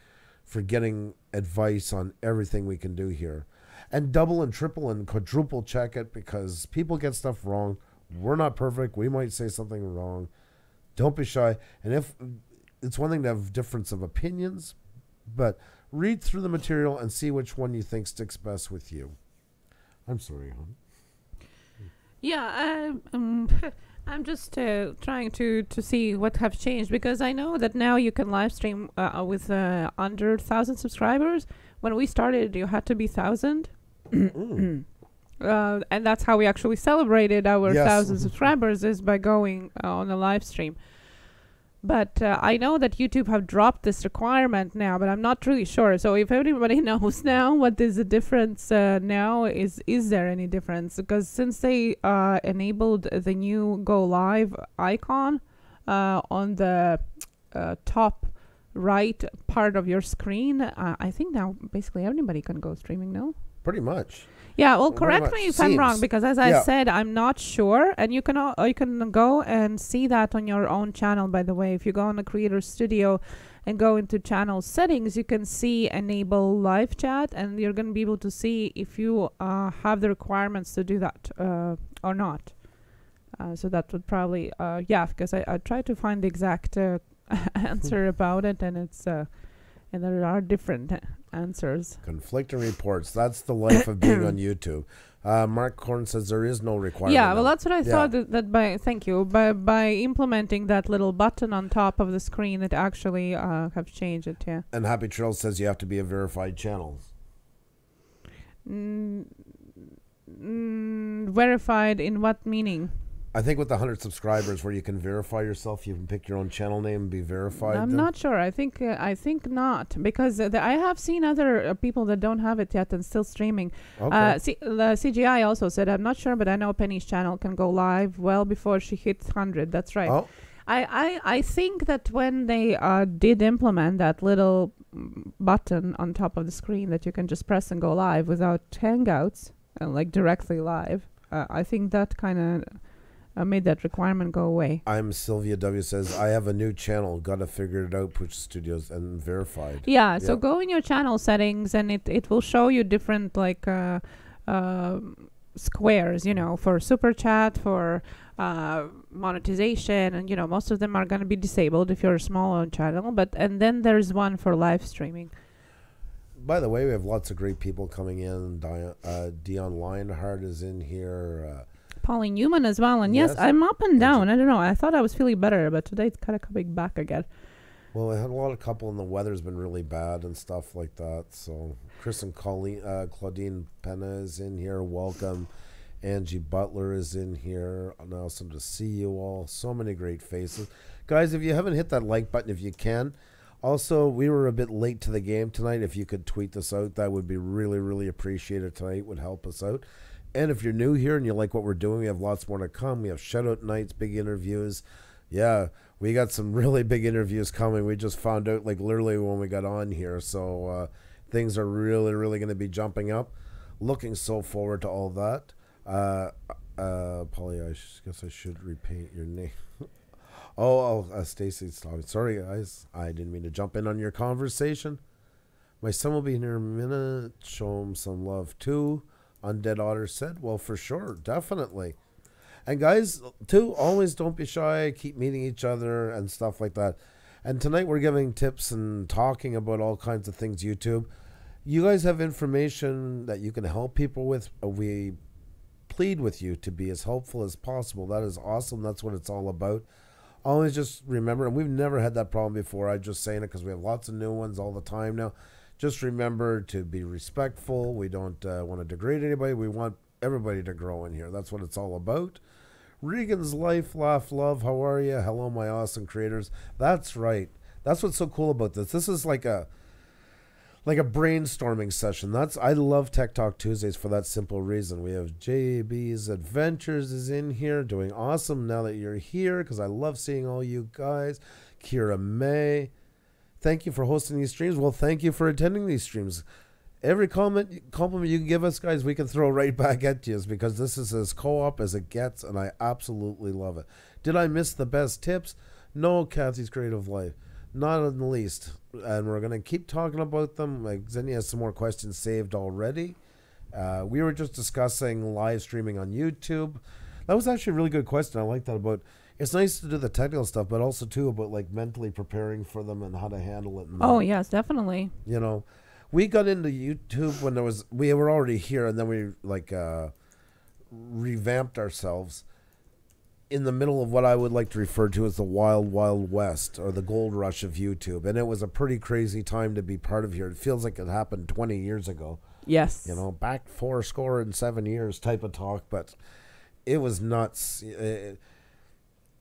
for getting advice on everything we can do here. And double and triple and quadruple check it because people get stuff wrong. We're not perfect. We might say something wrong. Don't be shy. And if it's one thing to have difference of opinions, but read through the material and see which one you think sticks best with you. I'm sorry, hon. Yeah, I'm just trying to see what have changed because I know that now you can live stream with under 1,000 subscribers. When we started, you had to be 1,000. And that's how we actually celebrated our 1,000 subscribers is by going on a live stream. But I know that YouTube have dropped this requirement now, but I'm not really sure. So if everybody knows now what is the difference now, is there any difference? Because since they enabled the new Go Live icon on the top right part of your screen, I think now basically everybody can go streaming, no? Pretty much. Yeah, well, correct me if I'm wrong, because as I said, I'm not sure, and you can go and see that on your own channel. By the way, if you go on the Creator Studio and go into channel settings, you can see enable live chat, and you're going to be able to see if you have the requirements to do that or not. So that would probably, because I tried to find the exact answer about it, and it's and there are different answers. Conflicting reports. That's the life of being on YouTube. Mark Korn says there is no requirement. Yeah, well, that's what I thought that by implementing that little button on top of the screen, it actually have changed it. Yeah. And Happy Trail says you have to be a verified channel. Verified in what meaning? I think with the 100 subscribers where you can verify yourself, you can pick your own channel name and be verified. I'm not sure. I think not, because I have seen other people that don't have it yet and still streaming. Okay. The CGI also said, I'm not sure, but I know Penny's channel can go live well before she hits 100. That's right. Oh. I think that when they did implement that little button on top of the screen that you can just press and go live without Hangouts, like directly live, I think that kind of made that requirement go away. I'm Sylvia W. says, I have a new channel. Got to figure it out, Puša Studios, and verified. Yeah, so go in your channel settings, and it will show you different, like, squares, for super chat, for monetization, and, most of them are going to be disabled if you're a small channel, and then there's one for live streaming. By the way, we have lots of great people coming in. Dion Lionheart is in here. Polly Newman as well. And yes, I'm up and down. I don't know. I thought I was feeling better, but today it's kind of coming back again. Well, we had a lot of couple, and the weather's been really bad and stuff like that. So Chris and Claudine Penna is in here. Welcome. Angie Butler is in here. Awesome to see you all. So many great faces. Guys, if you haven't hit that like button, if you can. Also, we were a bit late to the game tonight. If you could tweet this out, that would be really, really appreciated tonight. Would help us out. And if you're new here and you like what we're doing, we have lots more to come. We have shout-out nights, big interviews. Yeah, we got some really big interviews coming. We just found out, like, literally when we got on here. So things are really, really going to be jumping up. Looking so forward to all that. Polly, I guess I should repaint your name. Stacy's talking. Sorry, guys. I didn't mean to jump in on your conversation. My son will be here in a minute. Show him some love, too. Undead Otter said, well, for sure. Definitely. And guys, too, always don't be shy. Keep meeting each other and stuff like that. And tonight we're giving tips and talking about all kinds of things YouTube. You guys have information that you can help people with. We plead with you to be as helpful as possible. That is awesome. That's what it's all about. Always just remember, and we've never had that problem before. I'm just saying it because we have lots of new ones all the time now. Just remember to be respectful. We don't want to degrade anybody. We want everybody to grow in here. That's what it's all about. Regan's Life, Laugh, Love. How are you? Hello, my awesome creators. That's right. That's what's so cool about this. This is like a brainstorming session. I love Tech Talk Tuesdays for that simple reason. We have JB's Adventures is in here, doing awesome now that you're here, because I love seeing all you guys. Kira May, thank you for hosting these streams. Well, thank you for attending these streams. Every compliment you can give us, guys, we can throw right back at you, because this is as co-op as it gets, and I absolutely love it. Did I miss the best tips? No, Kathy's Creative Life. Not in the least. And we're going to keep talking about them. Like, Xenia has some more questions saved already. We were just discussing live streaming on YouTube. That was actually a really good question. I like that about... It's nice to do the technical stuff, but also, too, about, like, mentally preparing for them and how to handle it. And yes, definitely. You know... We got into YouTube when we were already here, and then we revamped ourselves in the middle of what I would like to refer to as the wild, wild west, or the gold rush of YouTube. And it was a pretty crazy time to be part of here. It feels like it happened 20 years ago. Yes. You know, back 7 years type of talk, but it was nuts.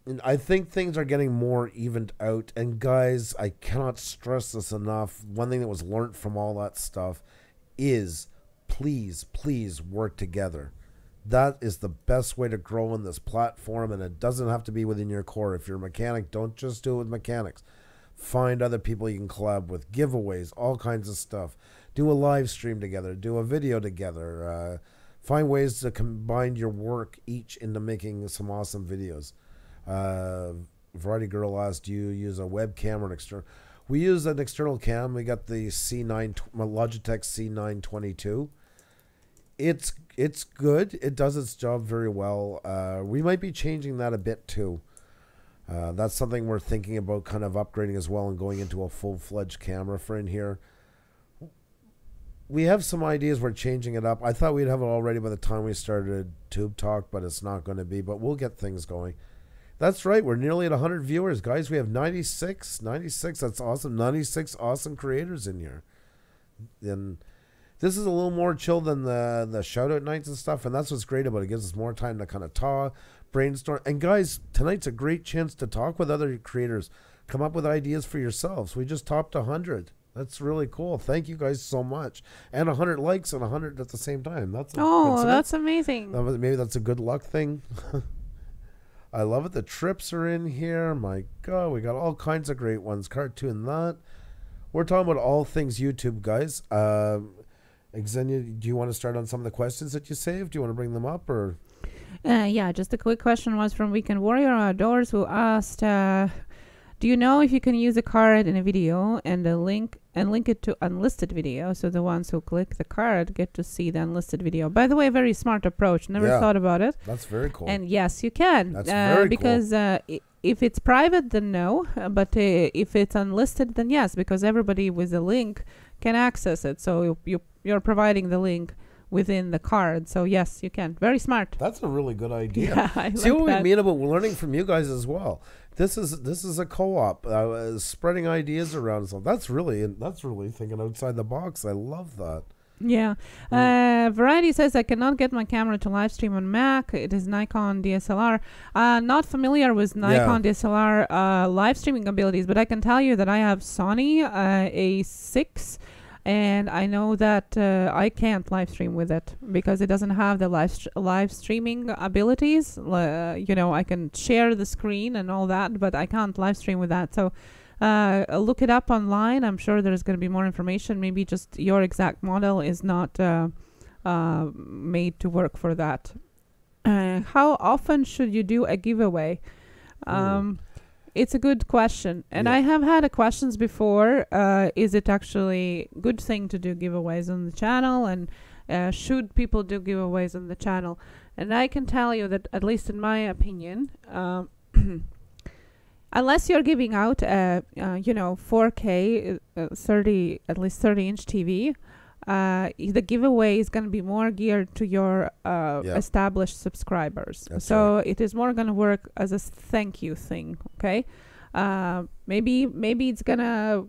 And I think things are getting more evened out. And guys, I cannot stress this enough. One thing that was learned from all that stuff is please, please work together. That is the best way to grow in this platform, and it doesn't have to be within your core. If you're a mechanic, don't just do it with mechanics. Find other people you can collab with, giveaways, all kinds of stuff. Do a live stream together, do a video together. Find ways to combine your work each into making some awesome videos. Variety Girl asked, do you use a webcam or an external? We use an external cam. We got the Logitech C922. It's good. It does its job very well. We might be changing that a bit too. That's something we're thinking about kind of upgrading as well and going into a full-fledged camera for in here. We have some ideas. We're changing it up. I thought we'd have it already by the time we started Tube Talk, but it's not going to be. But we'll get things going. That's right. We're nearly at 100 viewers, guys. We have 96. That's awesome. 96 awesome creators in here. And this is a little more chill than the shout-out nights and stuff, and that's what's great about it. It gives us more time to kind of talk, brainstorm. And guys, tonight's a great chance to talk with other creators. Come up with ideas for yourselves. We just topped 100. That's really cool. Thank you guys so much. And 100 likes and 100 at the same time. That's amazing. Maybe that's a good luck thing. I love it. The trips are in here. My God, we got all kinds of great ones. Cartoon that. We're talking about all things YouTube, guys. Xenia, do you want to start on some of the questions that you saved? Do you want to bring them up, or? Yeah, just a quick question was from Weekend Warrior Outdoors, who asked, do you know if you can use a card in a video and link it to unlisted video, so the ones who click the card get to see the unlisted video? By the way, very smart approach. Never thought about it. That's very cool. And yes, you can. That's very because cool. If it's private, then no. But if it's unlisted, then yes, because everybody with a link can access it. So you're providing the link within the card. So yes, you can. Very smart. That's a really good idea. Yeah, I See like what that. we mean about learning from you guys as well. This is a co-op, spreading ideas around. So that's really thinking outside the box. I love that. Yeah. Variety says, I cannot get my camera to live stream on Mac. It is Nikon DSLR. Not familiar with Nikon DSLR live streaming abilities, but I can tell you that I have Sony A6, and I know that I can't live stream with it because it doesn't have the live streaming abilities. I can share the screen and all that, but I can't live stream with that. So look it up online. I'm sure there's going to be more information. Maybe just your exact model is not made to work for that. How often should you do a giveaway? It's a good question. And I have had questions before. Is it actually a good thing to do giveaways on the channel? And should people do giveaways on the channel? And I can tell you that, at least in my opinion, unless you're giving out 4K, at least 30-inch TV, the giveaway is going to be more geared to your established subscribers. So it is more going to work as a thank you thing. Okay, maybe it's going to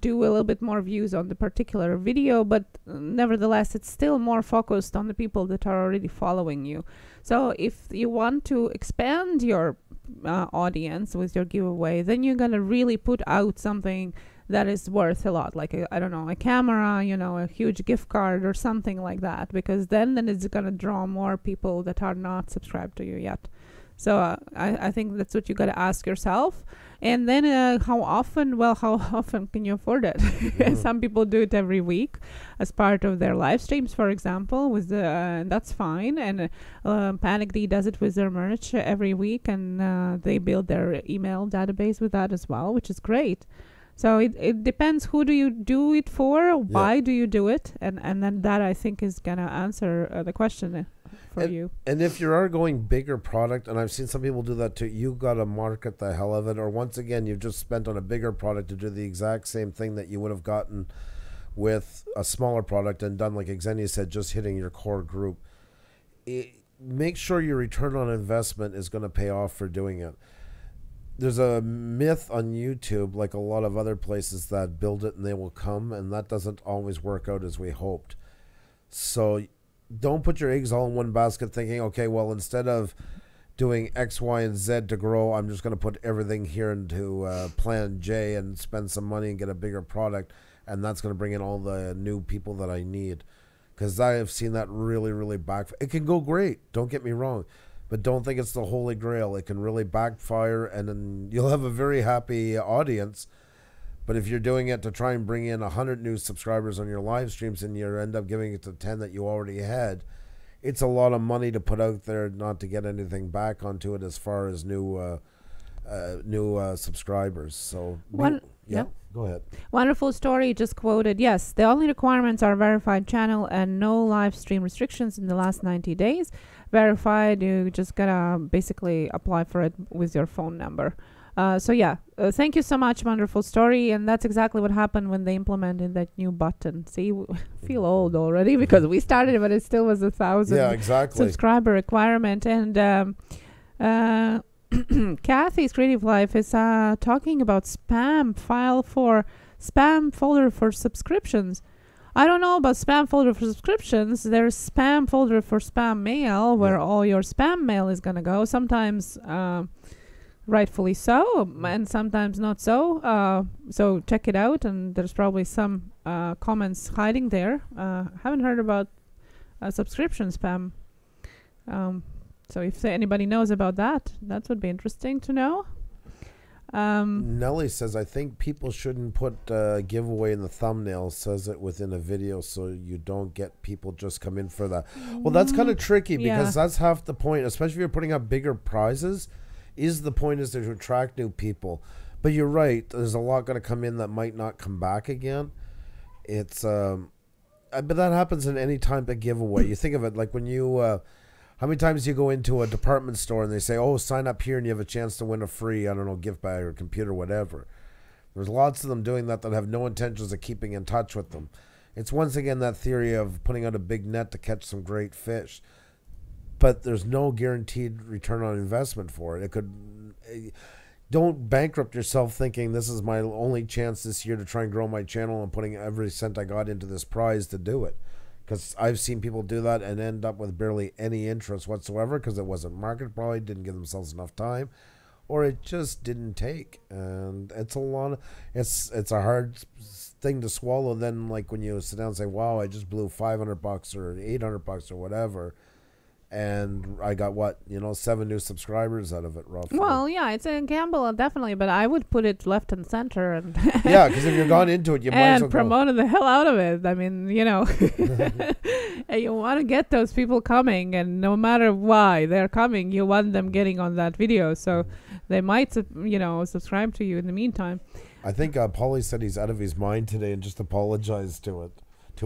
do a little bit more views on the particular video, but nevertheless, it's still more focused on the people that are already following you. So if you want to expand your audience with your giveaway, then you're gonna really put out something that is worth a lot, like a camera, a huge gift card or something like that, because then it's gonna draw more people that are not subscribed to you yet. So I think that's what you got to ask yourself. And then how often can you afford it? Some people do it every week as part of their live streams, for example, that's fine. And Panic D does it with their merch every week, and they build their email database with that as well, which is great. So it depends, who do you do it for, why do you do it, and then that, I think, is going to answer the question for you. And if you are going bigger product, and I've seen some people do that too, you got to market the hell of it, or once again, you've just spent on a bigger product to do the exact same thing that you would have gotten with a smaller product and done, like Xenia said, just hitting your core group. Make sure your return on investment is going to pay off for doing it. There's a myth on YouTube, like a lot of other places, that build it and they will come, and that doesn't always work out as we hoped. So don't put your eggs all in one basket thinking, okay, well, instead of doing X, Y, and Z to grow, I'm just going to put everything here into plan J and spend some money and get a bigger product, and that's going to bring in all the new people that I need. Because I have seen that really, really backfire. It can go great, don't get me wrong, but don't think it's the holy grail. It can really backfire, and then you'll have a very happy audience. But if you're doing it to try and bring in 100 new subscribers on your live streams and you end up giving it to 10 that you already had, it's a lot of money to put out there not to get anything back onto it as far as new subscribers. So go ahead. Wonderful story just quoted. Yes, the only requirements are verified channel and no live stream restrictions in the last 90 days. Verified, you just gotta basically apply for it with your phone number. Thank you so much. Wonderful story. And that's exactly what happened when they implemented that new button. See, feel old already because we started, but it still was 1,000 subscriber requirement. And Kathy's Creative Life is talking about spam folder for subscriptions. I don't know about spam folder for subscriptions. There's spam folder for spam mail where all your spam mail is going to go. Sometimes rightfully so, and sometimes not so. So check it out, and there's probably some comments hiding there. Haven't heard about subscription spam. So if anybody knows about that would be interesting to know. Nellie says, I think people shouldn't put giveaway in the thumbnail, says it within a video, so you don't get people just come in for that. Well, that's kind of tricky because that's half the point, especially if you're putting up bigger prizes. The point is to attract new people. But you're right, there's a lot going to come in that might not come back again. It's but that happens in any time of giveaway. You think of it like when you how many times you go into a department store and they say, oh, sign up here and you have a chance to win a free, I don't know, gift bag or computer, whatever. There's lots of them doing that have no intentions of keeping in touch with them. It's once again that theory of putting out a big net to catch some great fish. But there's no guaranteed return on investment for it. It could... Don't bankrupt yourself thinking this is my only chance this year to try and grow my channel and putting every cent I got into this prize to do it. Because I've seen people do that and end up with barely any interest whatsoever because it wasn't marketed, probably didn't give themselves enough time, or it just didn't take. And it's a lot of, it's a hard thing to swallow. Then, like when you sit down and say, "Wow, I just blew $500 or $800 or whatever." And I got 7 new subscribers out of it, roughly. Well, yeah, it's a gamble, definitely, but I would put it left and center, and yeah, because if you're gone into it, you might as well promoted the hell out of it. I mean, you want to get those people coming, and no matter why they're coming, you want them getting on that video, so they might, subscribe to you in the meantime. I think Paulie said he's out of his mind today and just apologized to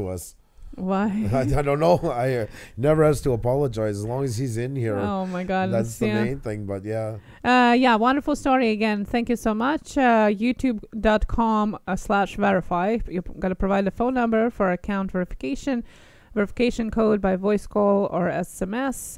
us. Why? I don't know. I never has to apologize as long as he's in here. Oh my God, that's the main thing. But yeah, wonderful story again. Thank you so much. YouTube.com/verify. You got to provide the phone number for account verification code by voice call or SMS,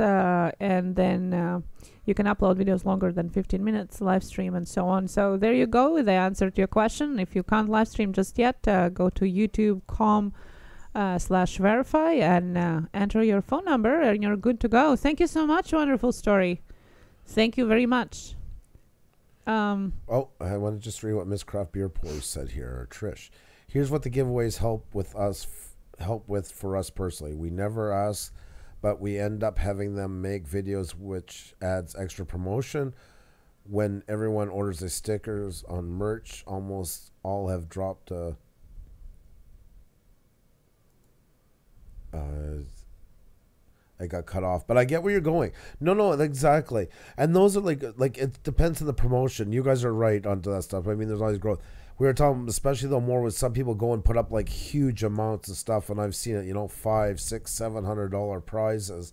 and then you can upload videos longer than 15 minutes, live stream, and so on. So there you go. They answered your question. If you can't live stream just yet, go to youtube.com/verify and enter your phone number and you're good to go. Thank you so much. Wonderful story. Thank you very much. I want to just read what Miss Craft Beer Pours said here, or Trish. Here's what the giveaways help with for us personally. We never ask, but we end up having them make videos, which adds extra promotion. When everyone orders the stickers on merch, almost all have dropped I got cut off, but I get where you're going. No, exactly. And those are like it depends on the promotion. You guys are right onto that stuff. I mean, there's always growth. We were talking, especially though, more with some people go and put up like huge amounts of stuff, and I've seen it, $500, $600, $700 prizes,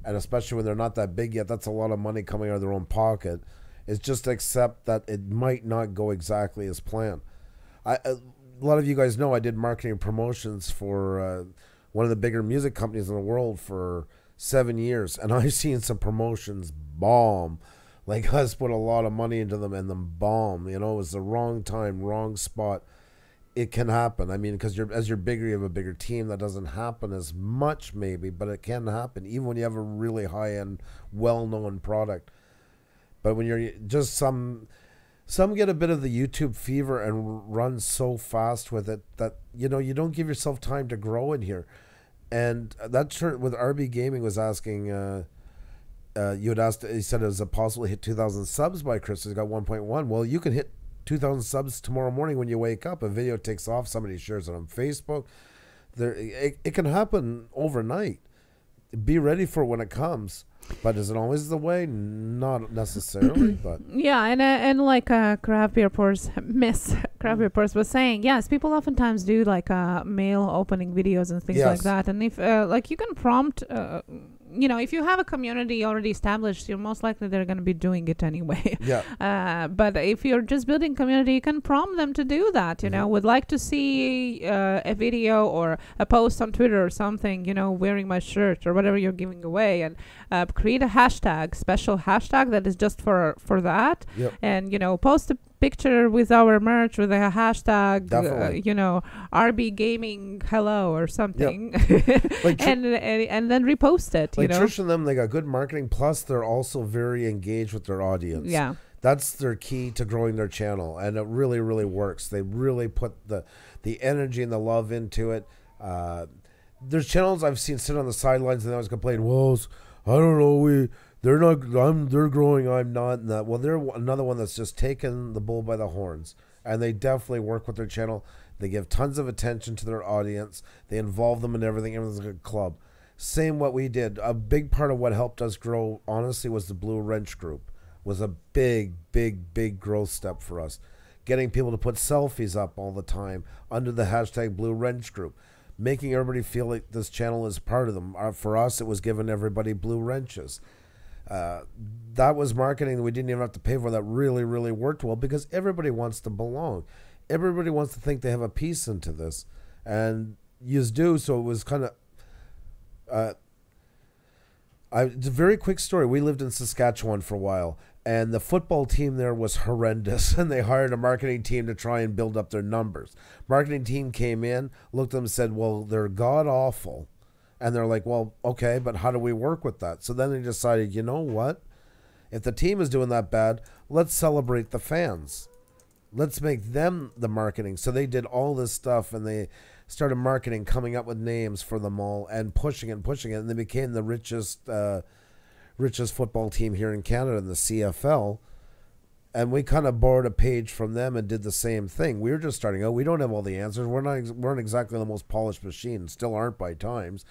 and especially when they're not that big yet, that's a lot of money coming out of their own pocket. It's just accept that it might not go exactly as planned. A lot of you guys know I did marketing promotions for one of the bigger music companies in the world for 7 years, and I've seen some promotions bomb. Like, us put a lot of money into them and them bomb. It was the wrong time, wrong spot. It can happen. I mean, because as you're bigger, you have a bigger team. That doesn't happen as much, maybe, but it can happen, even when you have a really high-end, well-known product. But when you're just some get a bit of the YouTube fever and run so fast with it that, you don't give yourself time to grow in here. And that's with RB Gaming was asking, you had asked, he said, is it possible to hit 2,000 subs by Christmas? He's got 1.1. Well, you can hit 2,000 subs tomorrow morning when you wake up. A video takes off, somebody shares it on Facebook. It can happen overnight. Be ready for it when it comes. But is it always the way? Not necessarily, but yeah, and like Craft Beer Pours, Miss Craft Beer Pours was saying, yes, people oftentimes do like mail opening videos and things like that. And if you can prompt, if you have a community already established, you're most likely they're going to be doing it anyway. Yeah. But if you're just building community, you can prompt them to do that. Would like to see a video or a post on Twitter or something, wearing my shirt or whatever you're giving away, and create a special hashtag that is just for that. Yep. And post a picture with our merch with a hashtag, RB Gaming Hello or something. Yep. and then repost it. Like Trish and them, they got good marketing. Plus, they're also very engaged with their audience. Yeah. That's their key to growing their channel, and it really, really works. They really put the energy and the love into it. There's channels I've seen sit on the sidelines and they always complain, well, I don't know, they're growing, I'm not. And that. Well, they're another one that's just taken the bull by the horns, and they definitely work with their channel. They give tons of attention to their audience. They involve them in everything. Everything's a good club. Same what we did. A big part of what helped us grow, honestly, was the Blue Wrench group. Was a big, big, big growth step for us. Getting people to put selfies up all the time under the hashtag Blue Wrench group. Making everybody feel like this channel is part of them. For us, it was giving everybody blue wrenches. That was marketing that we didn't even have to pay for. That really, really worked well because everybody wants to belong. Everybody wants to think they have a piece into this. And you do. So it was kind of, it's a very quick story. We lived in Saskatchewan for a while, and the football team there was horrendous, and they hired a marketing team to try and build up their numbers. Marketing team came in, looked at them and said, well, they're god-awful. And they're like, well, okay, but how do we work with that? So then they decided, you know what? If the team is doing that bad, let's celebrate the fans. Let's make them the marketing. So they did all this stuff, and they started marketing, coming up with names for them all, and pushing it, and they became the richest football team here in Canada in the CFL. And we kind of borrowed a page from them and did the same thing. We were just starting out. We don't have all the answers. Weren't exactly the most polished machine. Still aren't by times.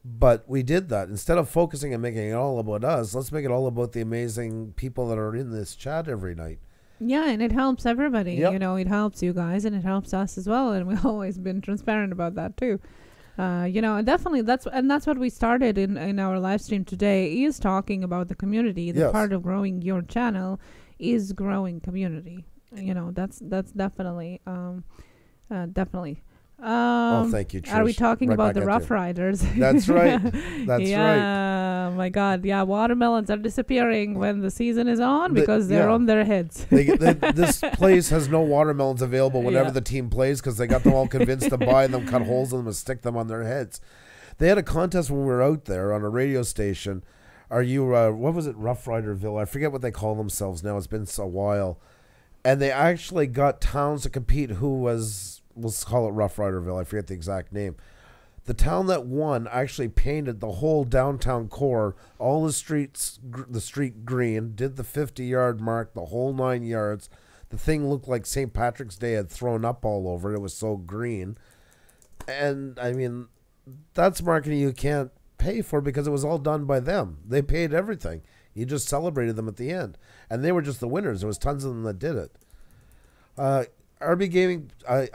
But we did that. Instead of focusing and making it all about us, let's make it all about the amazing people that are in this chat every night. Yeah, and it helps everybody. Yep. You know, it helps you guys and it helps us as well. And we've always been transparent about that too. You know, and definitely that's what we started in our live stream today, is talking about the community. The part of growing your channel is growing community. You know, that's definitely definitely. Thank you, Trish. Are we talking about the Rough Riders? That's right. That's right. Yeah, my God. Yeah, watermelons are disappearing when the season is on because they're on their heads. This place has no watermelons available whenever the team plays because they got them all convinced to buy them, cut holes in them, and stick them on their heads. They had a contest when we were out there on a radio station. Are you, what was it, Rough Riderville? I forget what they call themselves now. It's been so while. And they actually got towns to compete who was... Let's call it Rough Riderville. I forget the exact name. The town that won actually painted the whole downtown core, all the streets, the street green, did the 50-yard mark, the whole 9 yards. The thing looked like St. Patrick's Day had thrown up all over it. It was so green. And, I mean, that's marketing you can't pay for because it was all done by them. They paid everything. You just celebrated them at the end. And they were just the winners. There was tons of them that did it. RB Gaming,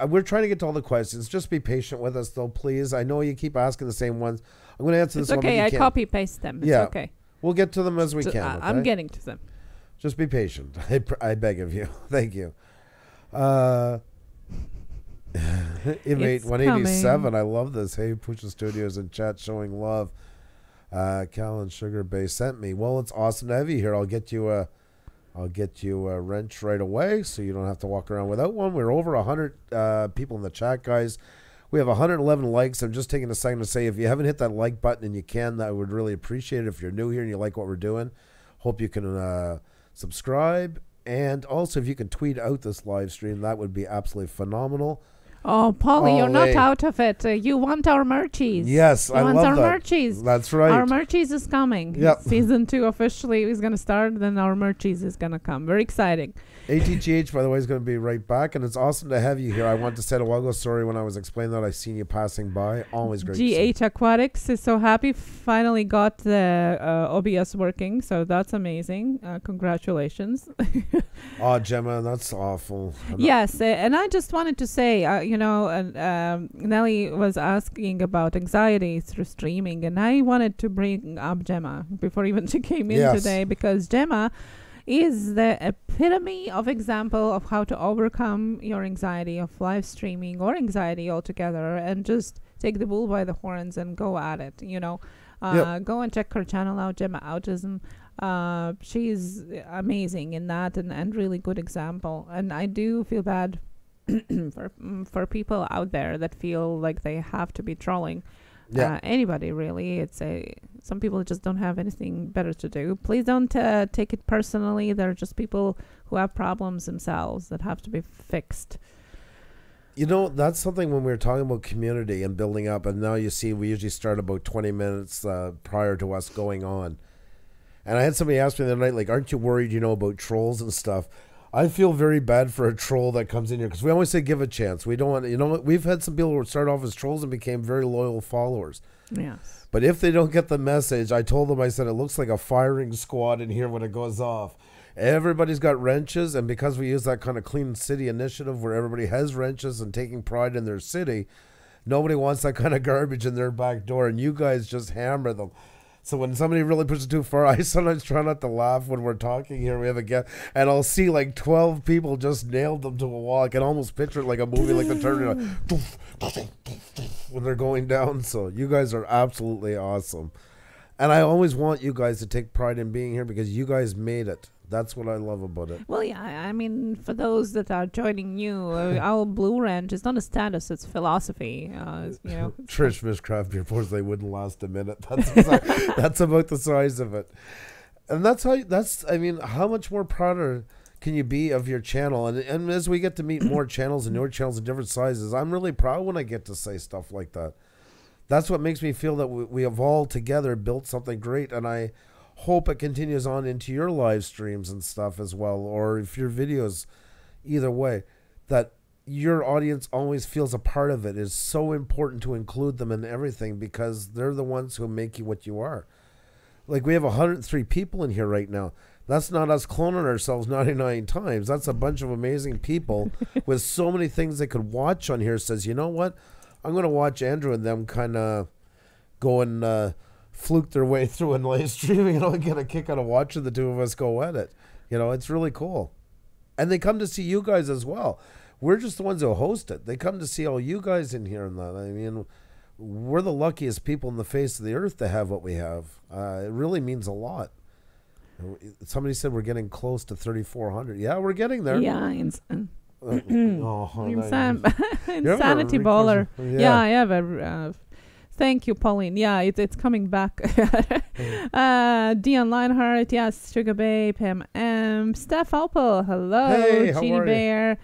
we're trying to get to all the questions. Just be patient with us, though, please. I know you keep asking the same ones. I'm going to answer this one. It's okay. I copy-paste them. It's okay. We'll get to them as we can. Okay? I'm getting to them. Just be patient. I beg of you. Thank you. Inmate 187. I love this. Hey, Puša Studios in chat showing love. Cal and Sugar Bay sent me. Well, it's awesome to have you here. I'll get you a wrench right away so you don't have to walk around without one. We're over 100 people in the chat, guys. We have 111 likes. I'm just taking a second to say if you haven't hit that like button and you can, I would really appreciate it. If you're new here and you like what we're doing, hope you can subscribe. And also if you can tweet out this live stream, that would be absolutely phenomenal. Oh, Polly, you're not out of it. You want our merchies. Yes, I love that. You want our merchies. That's right. Our merchies is coming. Yep. Season 2 officially is going to start. Then our merchies is going to come. Very exciting. ATGH, by the way, is going to be right back. And it's awesome to have you here. I want to say a while ago, sorry, when I was explaining that, I seen you passing by. Always great GH Aquatics is so happy. Finally got the OBS working. So that's amazing. Congratulations. Oh, Gemma, that's awful. Yes. And I just wanted to say, you know, Nelly was asking about anxiety through streaming, and I wanted to bring up Gemma before even she came in today, because Gemma is the epitome of example of how to overcome your anxiety of live streaming or anxiety altogether and just take the bull by the horns and go at it, you know. Go and check her channel out, Gemma Autism. She's amazing in that and really good example. And I do feel bad for people out there that feel like they have to be trolling anybody, really. Some people just don't have anything better to do. Please don't take it personally. They're just people who have problems themselves that have to be fixed. You know, that's something when we were talking about community and building up, and now you see we usually start about 20 minutes prior to us going on. And I had somebody ask me the other night, like, aren't you worried, you know, about trolls and stuff? I feel very bad for a troll that comes in here because we always say give a chance. We don't want, you know, we've had some people who start off as trolls and became very loyal followers. Yes. But if they don't get the message, I told them, I said, it looks like a firing squad in here when it goes off. Everybody's got wrenches, and because we use that kind of clean city initiative where everybody has wrenches and taking pride in their city, nobody wants that kind of garbage in their back door, and you guys just hammer them. So when somebody really pushes it too far, I sometimes try not to laugh when we're talking here. We have a guest, and I'll see like 12 people just nailed them to a wall. I can almost picture it like a movie, like the Terminator, when they're going down. So you guys are absolutely awesome. And I always want you guys to take pride in being here because you guys made it. That's what I love about it. Well, yeah, I mean, for those that are joining new, our Blue Ranch is not a status, it's philosophy. Trish Miss Craft Beer Pours, they wouldn't last a minute. That's about the size of it. And how much more prouder can you be of your channel? And as we get to meet more channels and newer channels of different sizes, I'm really proud when I get to say stuff like that. That's what makes me feel that we have all together built something great, and I hope it continues on into your live streams and stuff as well, or if your videos, either way, that your audience always feels a part of it. Is so important to include them in everything because they're the ones who make you what you are. Like we have 103 people in here right now. That's not us cloning ourselves 99 times. That's a bunch of amazing people with so many things they could watch on here. Says, you know what? I'm going to watch Andrew and them kind of go and fluke their way through and live streaming, and I'll get a kick out of watching the two of us go at it. It's really cool. And they come to see you guys as well. We're just the ones who host it. They come to see all you guys in here and that. I mean, we're the luckiest people on the face of the earth to have what we have. It really means a lot. Somebody said we're getting close to 3,400. Yeah, we're getting there. Yeah, insanity baller. Yeah, I have a... Thank you, Pauline. Yeah, it's coming back. Dion Lionheart, yes. Sugar Babe, Pam M. Steph Opel, hello. Hey, how Jeannie are Bear.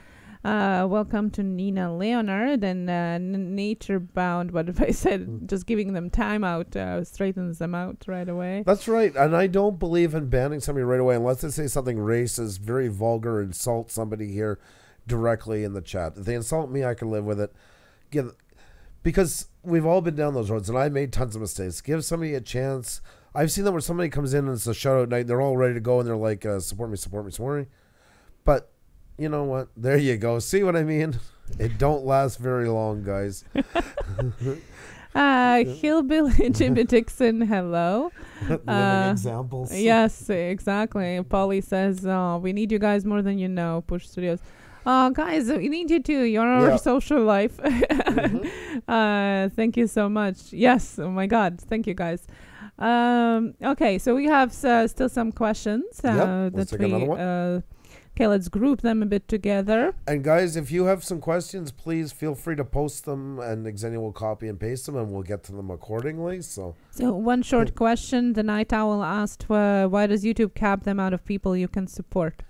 Welcome to Nina Leonard and Nature Bound. What if I said just giving them time out straightens them out right away? That's right. And I don't believe in banning somebody right away unless they say something racist, very vulgar, insult somebody here directly in the chat. If they insult me, I can live with it. Because we've all been down those roads, and I made tons of mistakes. Give somebody a chance. I've seen that where somebody comes in and it's a shout out night, they're all ready to go, and they're like, support me, support me, support me. But you know what? There you go. See what I mean? It don't last very long, guys. Hillbilly Jimmy Dixon, hello. Living examples. Yes, exactly. Polly says, we need you guys more than you know, Puša Studios. Guys, we need you too. You're our social life. Thank you so much. Yes. Oh my God. Thank you, guys. Okay, so we have still some questions okay, let's group them a bit together. And guys, if you have some questions, please feel free to post them, and Xenia will copy and paste them, and we'll get to them accordingly. So one short question. The Night Owl asked, why does YouTube cap the amount of people you can support?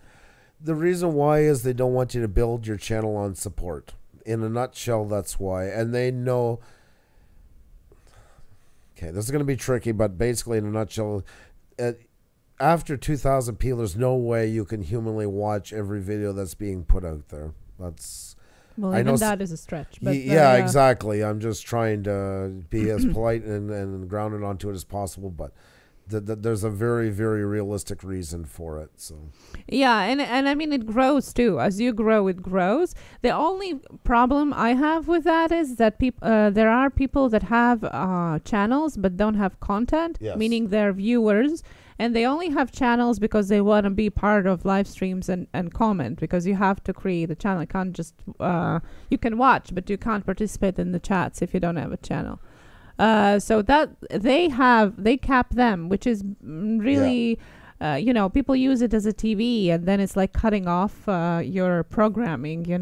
The reason why is they don't want you to build your channel on support. In a nutshell, that's why. And they know... Okay, this is going to be tricky, but basically in a nutshell, after 2,000 people, there's no way you can humanly watch every video that's being put out there. That's... Well, even that is a stretch. But yeah, exactly. I'm just trying to be as polite and grounded onto it as possible, but... there's a very, very realistic reason for it. So yeah, and I mean it grows too. As you grow, it grows. The only problem I have with that is that there are people that have channels but don't have content, meaning they're viewers, and they only have channels because they want to be part of live streams and comment, because you have to create a channel. You can't just you can watch, but you can't participate in the chats if you don't have a channel. So that they cap them, which is really, people use it as a TV, and then it's like cutting off your programming. You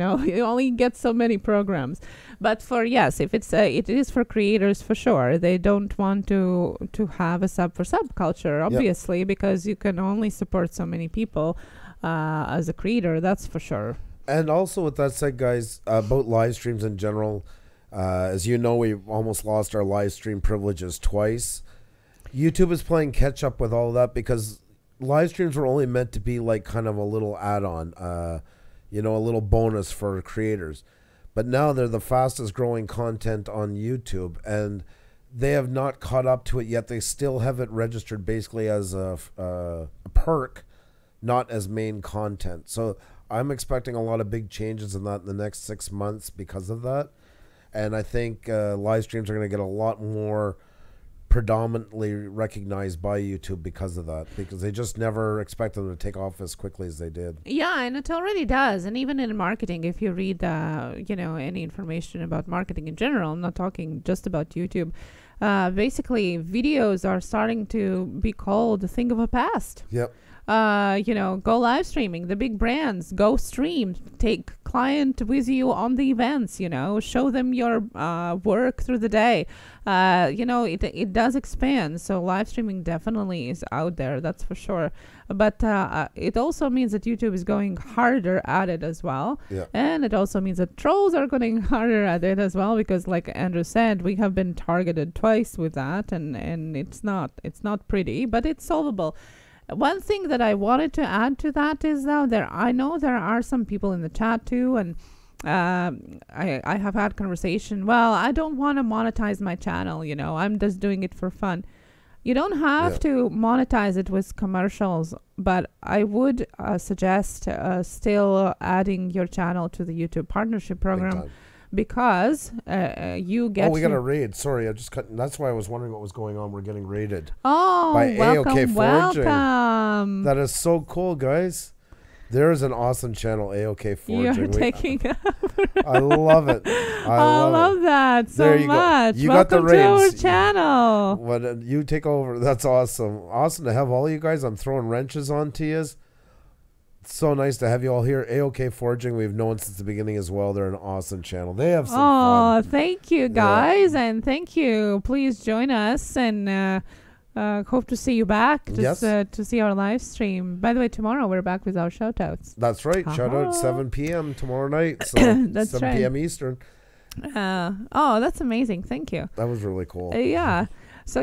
only get so many programs. But if it's it is for creators for sure. They don't want to have a sub for sub culture, obviously, because you can only support so many people as a creator. That's for sure. And also, with that said, guys, about live streams in general. As you know, we almost lost our live stream privileges twice. YouTube is playing catch up with all of that because live streams were only meant to be like kind of a little add-on, a little bonus for creators. But now they're the fastest growing content on YouTube, and they have not caught up to it yet. They still have it registered basically as a perk, not as main content. So I'm expecting a lot of big changes in that in the next 6 months because of that. And I think live streams are going to get a lot more predominantly recognized by YouTube because of that, because they just never expect them to take off as quickly as they did. Yeah, and it already does. And even in marketing, if you read, any information about marketing in general, I'm not talking just about YouTube. Basically, videos are starting to be called a thing of the past. Yep. Go live streaming. The big brands, go stream. Take client with you on the events, show them your work through the day. It does expand. So live streaming definitely is out there, that's for sure. But it also means that YouTube is going harder at it as well. Yeah. And it also means that trolls are going harder at it as well, because like Andrew said, we have been targeted twice with that, and it's not pretty, but it's solvable. One thing that I wanted to add to that is I know there are some people in the chat too, and I have had conversation. Well, I don't want to monetize my channel. I'm just doing it for fun. You don't have to monetize it with commercials, but I would suggest still adding your channel to the YouTube partnership program. Because you get. Oh, we got a raid. Sorry, I just cut. That's why I was wondering what was going on. We're getting raided. Oh, by welcome. That is so cool, guys. There's an awesome channel, AOK Forging. You're taking. I love it. I love that so much. You welcome got the to raids. our channel. When you take over, that's awesome. Awesome to have all you guys. I'm throwing wrenches on to you. It's so nice to have you all here. AOK Forging, we've known since the beginning as well. They're an awesome channel. They have some fun. Oh, thank you, guys, and thank you. Please join us, and hope to see you back to see our live stream. By the way, tomorrow we're back with our shout-outs. That's right. Shout-out 7 p.m. tomorrow night. So that's 7 p.m. Eastern. That's amazing. Thank you. That was really cool. So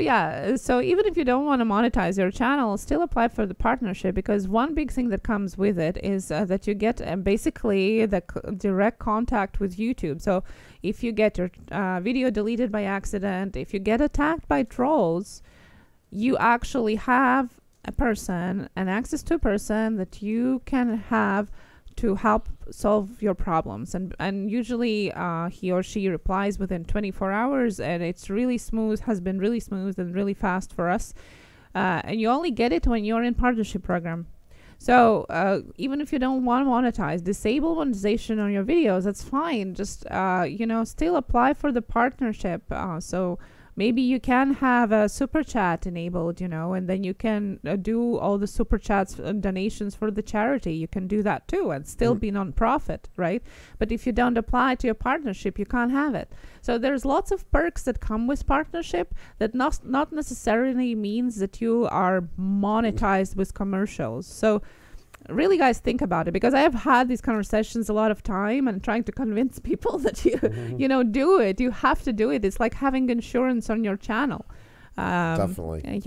even if you don't want to monetize your channel, still apply for the partnership, because one big thing that comes with it is that you get basically the direct contact with YouTube. So if you get your video deleted by accident, if you get attacked by trolls, you actually have a person and access to a person that you can have to help solve your problems, and usually he or she replies within 24 hours, and it's really smooth, has been really smooth and really fast for us, and you only get it when you're in partnership program. So even if you don't want to monetize, disable monetization on your videos, that's fine. Just still apply for the partnership. So maybe you can have a super chat enabled, and then you can do all the super chats donations for the charity. You can do that too and still be non-profit, right? But if you don't apply to your partnership, you can't have it. So there's lots of perks that come with partnership that not necessarily means that you are monetized with commercials. So really, guys, think about it, because I have had these conversations a lot of time and trying to convince people that you do it. You have to do it. It's like having insurance on your channel. Definitely.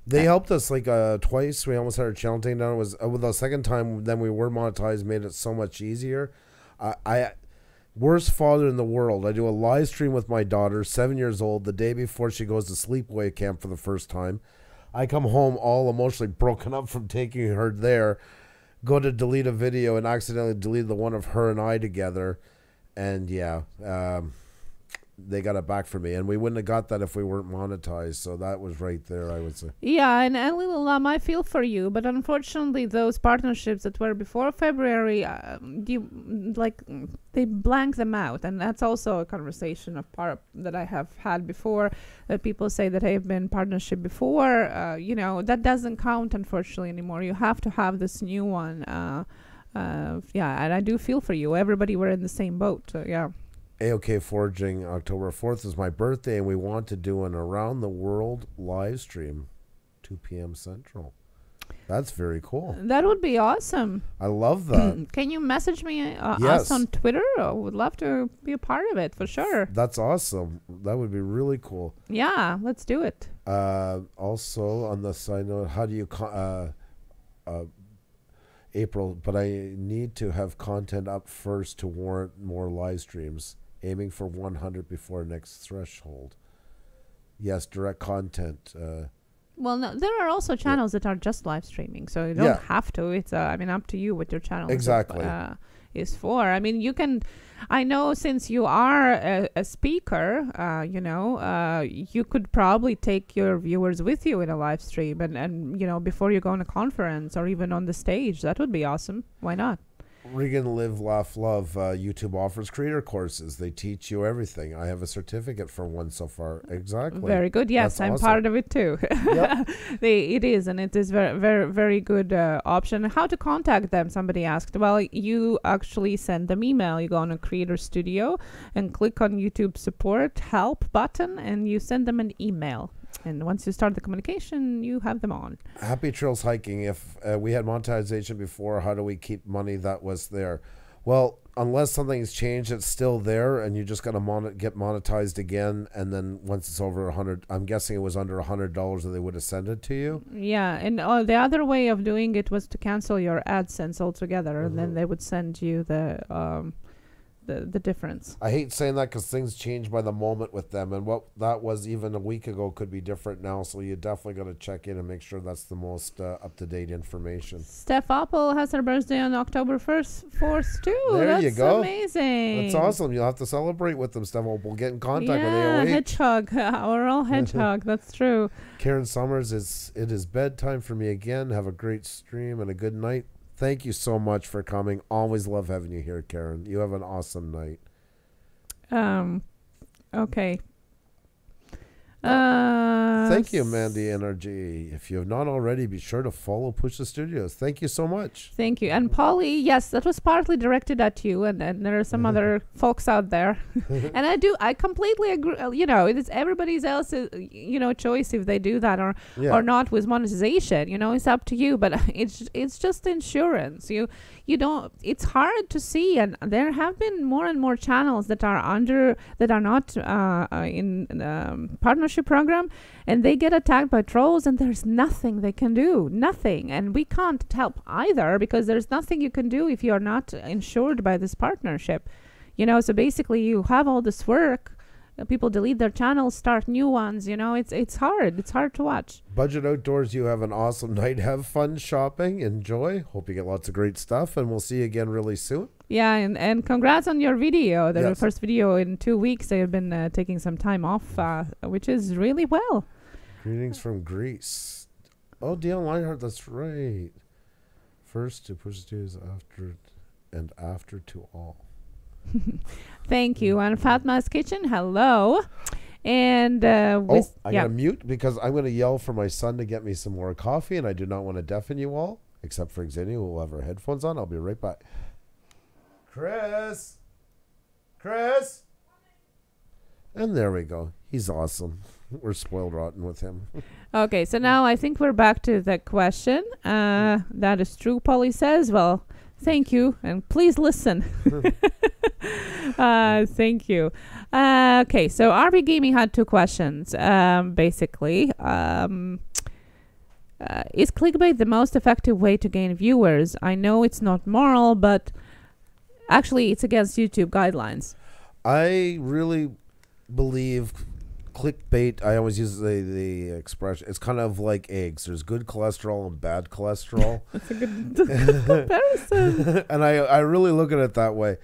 They helped us like twice. We almost had our channel taken down. It was the second time then we were monetized, made it so much easier. Worst father in the world. I do a live stream with my daughter, 7 years old, the day before she goes to sleepaway camp for the first time. I come home all emotionally broken up from taking her there. Go to delete a video and accidentally delete the one of her and I together, and they got it back for me, and we wouldn't have got that if we weren't monetized. So that was right there, I would say. Yeah, and Little Lamb, I feel for you, but unfortunately, those partnerships that were before February, they blank them out, and that's also a conversation that I have had before. People say that I have been partnership before. That doesn't count, unfortunately, anymore. You have to have this new one. And I do feel for you. Everybody were in the same boat. AOK Forging, October 4th is my birthday, and we want to do an around the world live stream, 2 p.m. Central. That's very cool. That would be awesome. I love that. Can you message me us on Twitter? I would love to be a part of it for sure. That's awesome. That would be really cool. Yeah, let's do it. Also, on the side note, how do you April, but I need to have content up first to warrant more live streams. Aiming for 100 before next threshold. Yes, direct content. Well, no, there are also channels that are just live streaming, so you don't have to. It's up to you with your channel. Exactly. is for. I mean, you can, I know since you are a speaker, you could probably take your viewers with you in a live stream and before you go on a conference or even on the stage. That would be awesome. Why not? Regan Live Laugh Love YouTube offers creator courses. They teach you everything. I have a certificate for one so far. Exactly. Very good. Yes, I'm awesome. Part of it too. Yep. It is, and it is very, very, very good option. How to contact them? Somebody asked. Well, you actually send them email. You go on a Creator Studio and click on YouTube support help button, and you send them an email. And once you start the communication, you have them on. Happy Trails Hiking. If we had monetization before, how do we keep money that was there? Well, unless something's changed, it's still there, and you just got to get monetized again. And then once it's over 100, I'm guessing it was under $100 that they would have sent it to you. Yeah, and the other way of doing it was to cancel your AdSense altogether, and then they would send you the difference. I hate saying that because things change by the moment with them, and what that was even a week ago could be different now, so you definitely got to check in and make sure that's the most up-to-date information. Steph Apple has her birthday on October 4th too. That's you go. Amazing. That's awesome. You'll have to celebrate with them, Steph Apple. Get in contact with AOH. Yeah, hedgehog. We're all hedgehog. That's true. Karen Summers, it is bedtime for me again. Have a great stream and a good night. Thank you so much for coming. Always love having you here, Karen. You have an awesome night. Okay. Thank you, Mandy NRG. If you have not already, be sure to follow Puša Studios. Thank you so much. Thank you. And Polly, yes, that was partly directed at you, and there are some other folks out there. And I completely agree. It is everybody's else's, choice if they do that or not with monetization. It's up to you. But it's just insurance. You don't. It's hard to see, and there have been more and more channels that are not in partnership program, and they get attacked by trolls, and there's nothing they can do. Nothing. And we can't help either, because there's nothing you can do if you're not insured by this partnership. So basically you have all this work, people delete their channels, start new ones. It's hard to watch. Budget Outdoors, you have an awesome night. Have fun shopping. Enjoy. Hope you get lots of great stuff, and we'll see you again really soon. Yeah, and congrats on your video. The first video in 2 weeks. I've been taking some time off, which is really well. Greetings from Greece. Oh, Dion Leinhardt, that's right. First to Puša Studios, after to all. Thank you. And Fatma's Kitchen, hello. And I gotta mute because I'm gonna yell for my son to get me some more coffee, and I do not want to deafen you all, except for Xenia, who will have her headphones on. I'll be right back. Chris. And there we go. He's awesome. We're spoiled rotten with him. Okay, so now I think we're back to the question. That is true, Polly says. Well, thank you, and please listen. Thank you. Okay, so RB Gaming had 2 questions. Basically, is clickbait the most effective way to gain viewers? I know it's not moral, but actually it's against YouTube guidelines. I really believe clickbait, I always use the expression, it's kind of like eggs. There's good cholesterol and bad cholesterol. That's a good comparison. And I really look at it that way.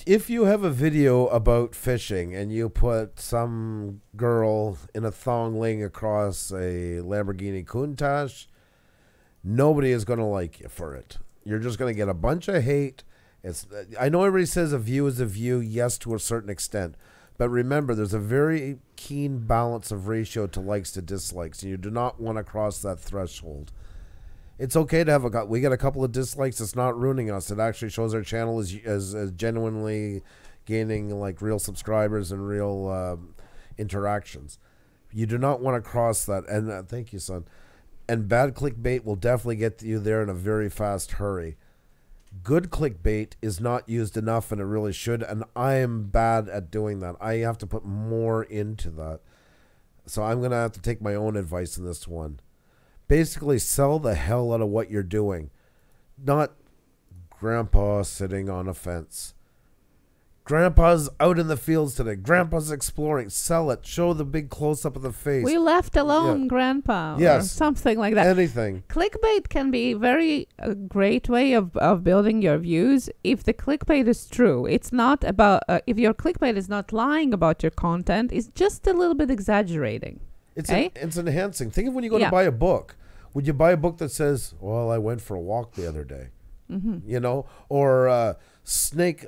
If you have a video about fishing and you put some girl in a thong laying across a Lamborghini Countach, nobody is going to like you for it. You're just going to get a bunch of hate. I know everybody says a view is a view, yes, to a certain extent. But remember, there's a very keen balance of ratio to likes to dislikes, and you do not want to cross that threshold. It's okay to have we get a couple of dislikes. It's not ruining us. It actually shows our channel as genuinely gaining like real subscribers and real interactions. You do not want to cross that. And thank you, son. And bad clickbait will definitely get you there in a very fast hurry. Good clickbait is not used enough, and it really should. And I am bad at doing that. I have to put more into that. So I'm going to have to take my own advice in this one. Basically, sell the hell out of what you're doing. Not grandpa sitting on a fence. Grandpa's out in the fields today. Grandpa's exploring. Sell it. Show the big close-up of the face. We left alone Grandpa. Yes. Or something like that. Anything. Clickbait can be a great way of building your views if the clickbait is true. It's not about, if your clickbait is not lying about your content, it's just a little bit exaggerating. It's enhancing. Think of when you go to buy a book. Would you buy a book that says, well, I went for a walk the other day? You know, or snake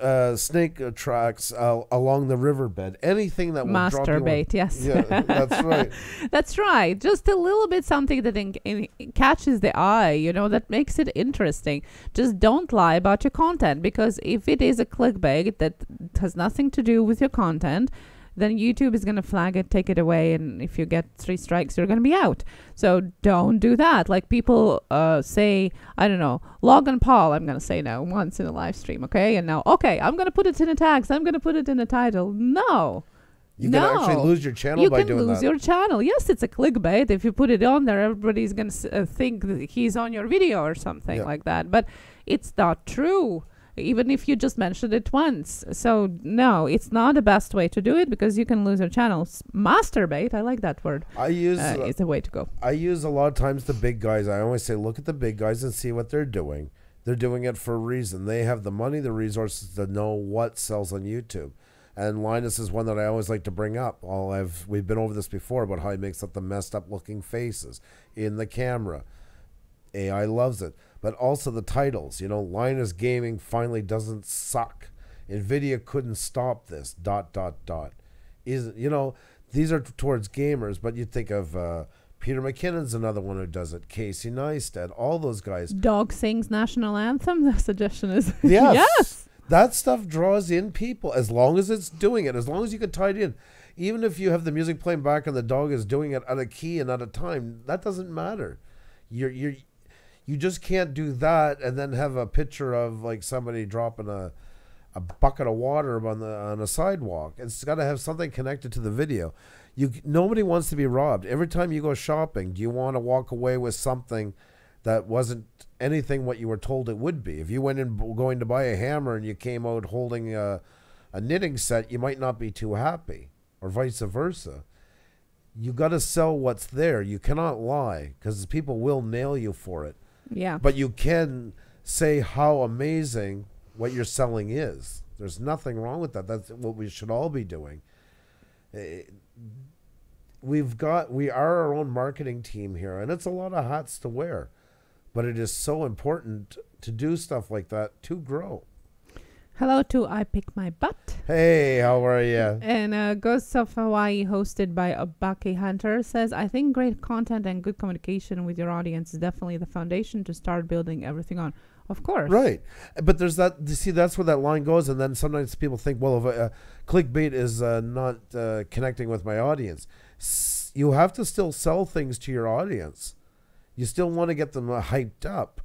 tracks along the riverbed. Anything that will masturbate. Yes, yeah, that's right. That's right. Just a little bit something that catches the eye. You know, that makes it interesting. Just don't lie about your content, because if it is a clickbait that has nothing to do with your content, then YouTube is going to flag it, take it away, and if you get 3 strikes, you're going to be out. So don't do that. Like people say, I don't know, Logan Paul, I'm going to say now once in a live stream, okay? And now, okay, I'm going to put it in the tags. I'm going to put it in the title. No. You can actually lose your channel by doing that. You can lose your channel. Yes, it's a clickbait. If you put it on there, everybody's going to think that he's on your video or something like that. But it's not true, even if you just mentioned it once. So no, it's not the best way to do it, because you can lose your channels. Masturbate, I like that word. It's a way to go. I use a lot of times the big guys. I always say, look at the big guys and see what they're doing. They're doing it for a reason. They have the money, the resources to know what sells on YouTube. And Linus is one that I always like to bring up. We've been over this before about how he makes up the messed up looking faces in the camera. AI loves it. But also the titles, you know, Linus Gaming finally doesn't suck. NVIDIA couldn't stop this, ... You know, these are towards gamers, but you think of Peter McKinnon's another one who does it. Casey Neistat, all those guys. Dog sings national anthem, the suggestion is. Yes. That stuff draws in people, as long as it's doing it, as long as you can tie it in. Even if you have the music playing back and the dog is doing it at a key and at a time, that doesn't matter. You just can't do that and then have a picture of like somebody dropping a bucket of water on a sidewalk. It's got to have something connected to the video. Nobody wants to be robbed. Every time you go shopping, do you want to walk away with something that wasn't anything what you were told it would be? If you went in going to buy a hammer and you came out holding a knitting set, you might not be too happy, or vice versa. You got to sell what's there. You cannot lie, because people will nail you for it. Yeah. But you can say how amazing what you're selling is. There's nothing wrong with that. That's what we should all be doing. We are our own marketing team here, and it's a lot of hats to wear. But it is so important to do stuff like that to grow. Hello to I Pick My Butt. Hey, how are you? And Ghosts of Hawaii, hosted by Bucky Hunter, says, I think great content and good communication with your audience is definitely the foundation to start building everything on. Of course. Right. But there's that, you see, that's where that line goes. And then sometimes people think, well, if clickbait is not connecting with my audience. You have to still sell things to your audience. You still want to get them hyped up.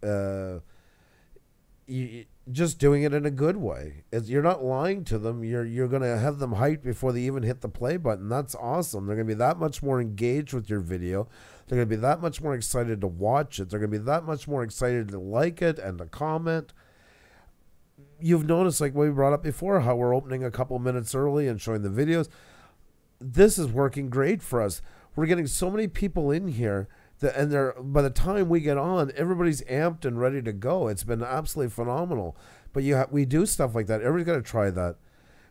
Just doing it in a good way. You're not lying to them. You're going to have them hyped before they even hit the play button. That's awesome. They're going to be that much more engaged with your video. They're going to be that much more excited to watch it. They're going to be that much more excited to like it and to comment. You've noticed, like we brought up before, how we're opening a couple minutes early and showing the videos. This is working great for us. We're getting so many people in here. And by the time we get on, everybody's amped and ready to go. It's been absolutely phenomenal. But we do stuff like that. Everybody's got to try that.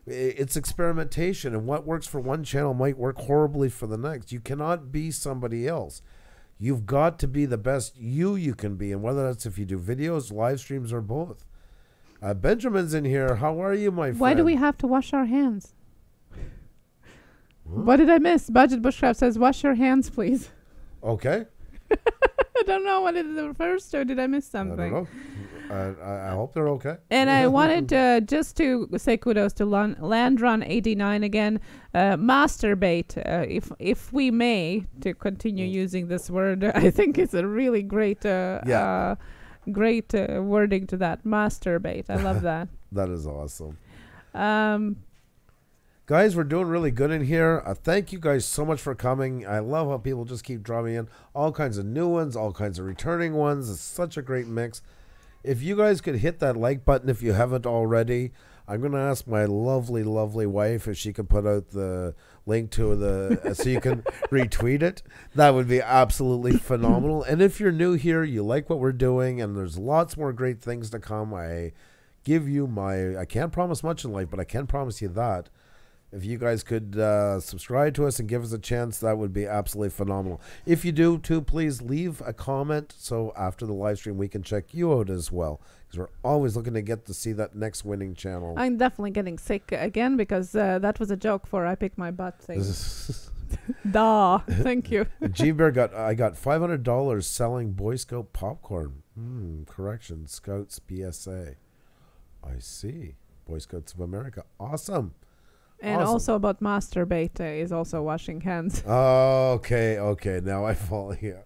It's experimentation, and what works for one channel might work horribly for the next. You cannot be somebody else. You've got to be the best you can be, and whether that's if you do videos, live streams, or both. Benjamin's in here. How are you, my friend? Why do we have to wash our hands? What did I miss? Budget Bushcraft says, wash your hands, please. Okay. I don't know what it refers to. Did I miss something? I don't know. I hope they're okay. And I wanted just to say kudos to Landrun89 again. Masturbate, if we may, to continue using this word. I think it's a really great great wording to that. Masturbate. I love that. That is awesome. Guys, we're doing really good in here. Thank you guys so much for coming. I love how people just keep dropping in all kinds of new ones, all kinds of returning ones. It's such a great mix. If you guys could hit that like button if you haven't already, I'm going to ask my lovely, lovely wife if she could put out the link to the so you can retweet it. That would be absolutely phenomenal. And if you're new here, you like what we're doing, and there's lots more great things to come. I give you I can't promise much in life, but I can promise you that. If you guys could subscribe to us and give us a chance, that would be absolutely phenomenal. If you do, too, please leave a comment so after the live stream we can check you out as well. Because we're always looking to get to see that next winning channel. I'm definitely getting sick again because that was a joke for I pick my butt thing. Duh. Thank you. G-Bear I got $500 selling Boy Scout popcorn. Correction. Scouts BSA. I see. Boy Scouts of America. Awesome. And also about masturbate is also washing hands. Okay. Now I follow you.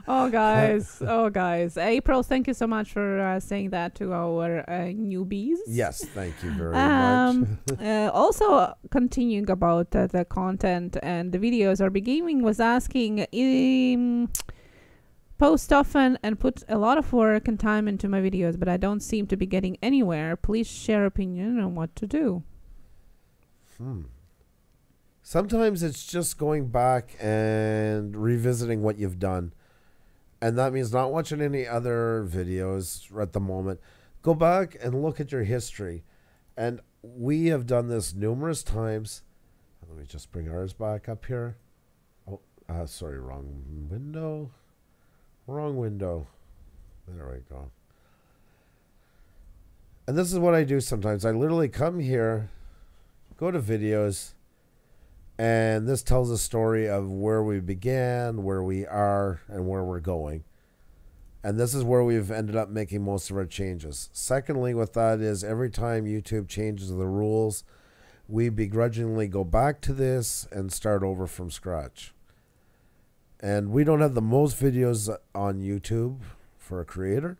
Oh, guys. April, thank you so much for saying that to our newbies. Yes, thank you very much. Also, continuing about the content and the videos, RB Gaming was asking, post often and put a lot of work and time into my videos, but I don't seem to be getting anywhere. Please share opinion on what to do. Sometimes it's just going back and revisiting what you've done. And that means not watching any other videos at the moment. Go back and look at your history. And we have done this numerous times. Let me just bring ours back up here. Oh, sorry, wrong window. Wrong window. There we go. And this is what I do sometimes. I literally come here, go to videos, and this tells a story of where we began, where we are, and where we're going. And this is where we've ended up making most of our changes. Secondly, with that is every time YouTube changes the rules, we begrudgingly go back to this and start over from scratch. And we don't have the most videos on YouTube for a creator,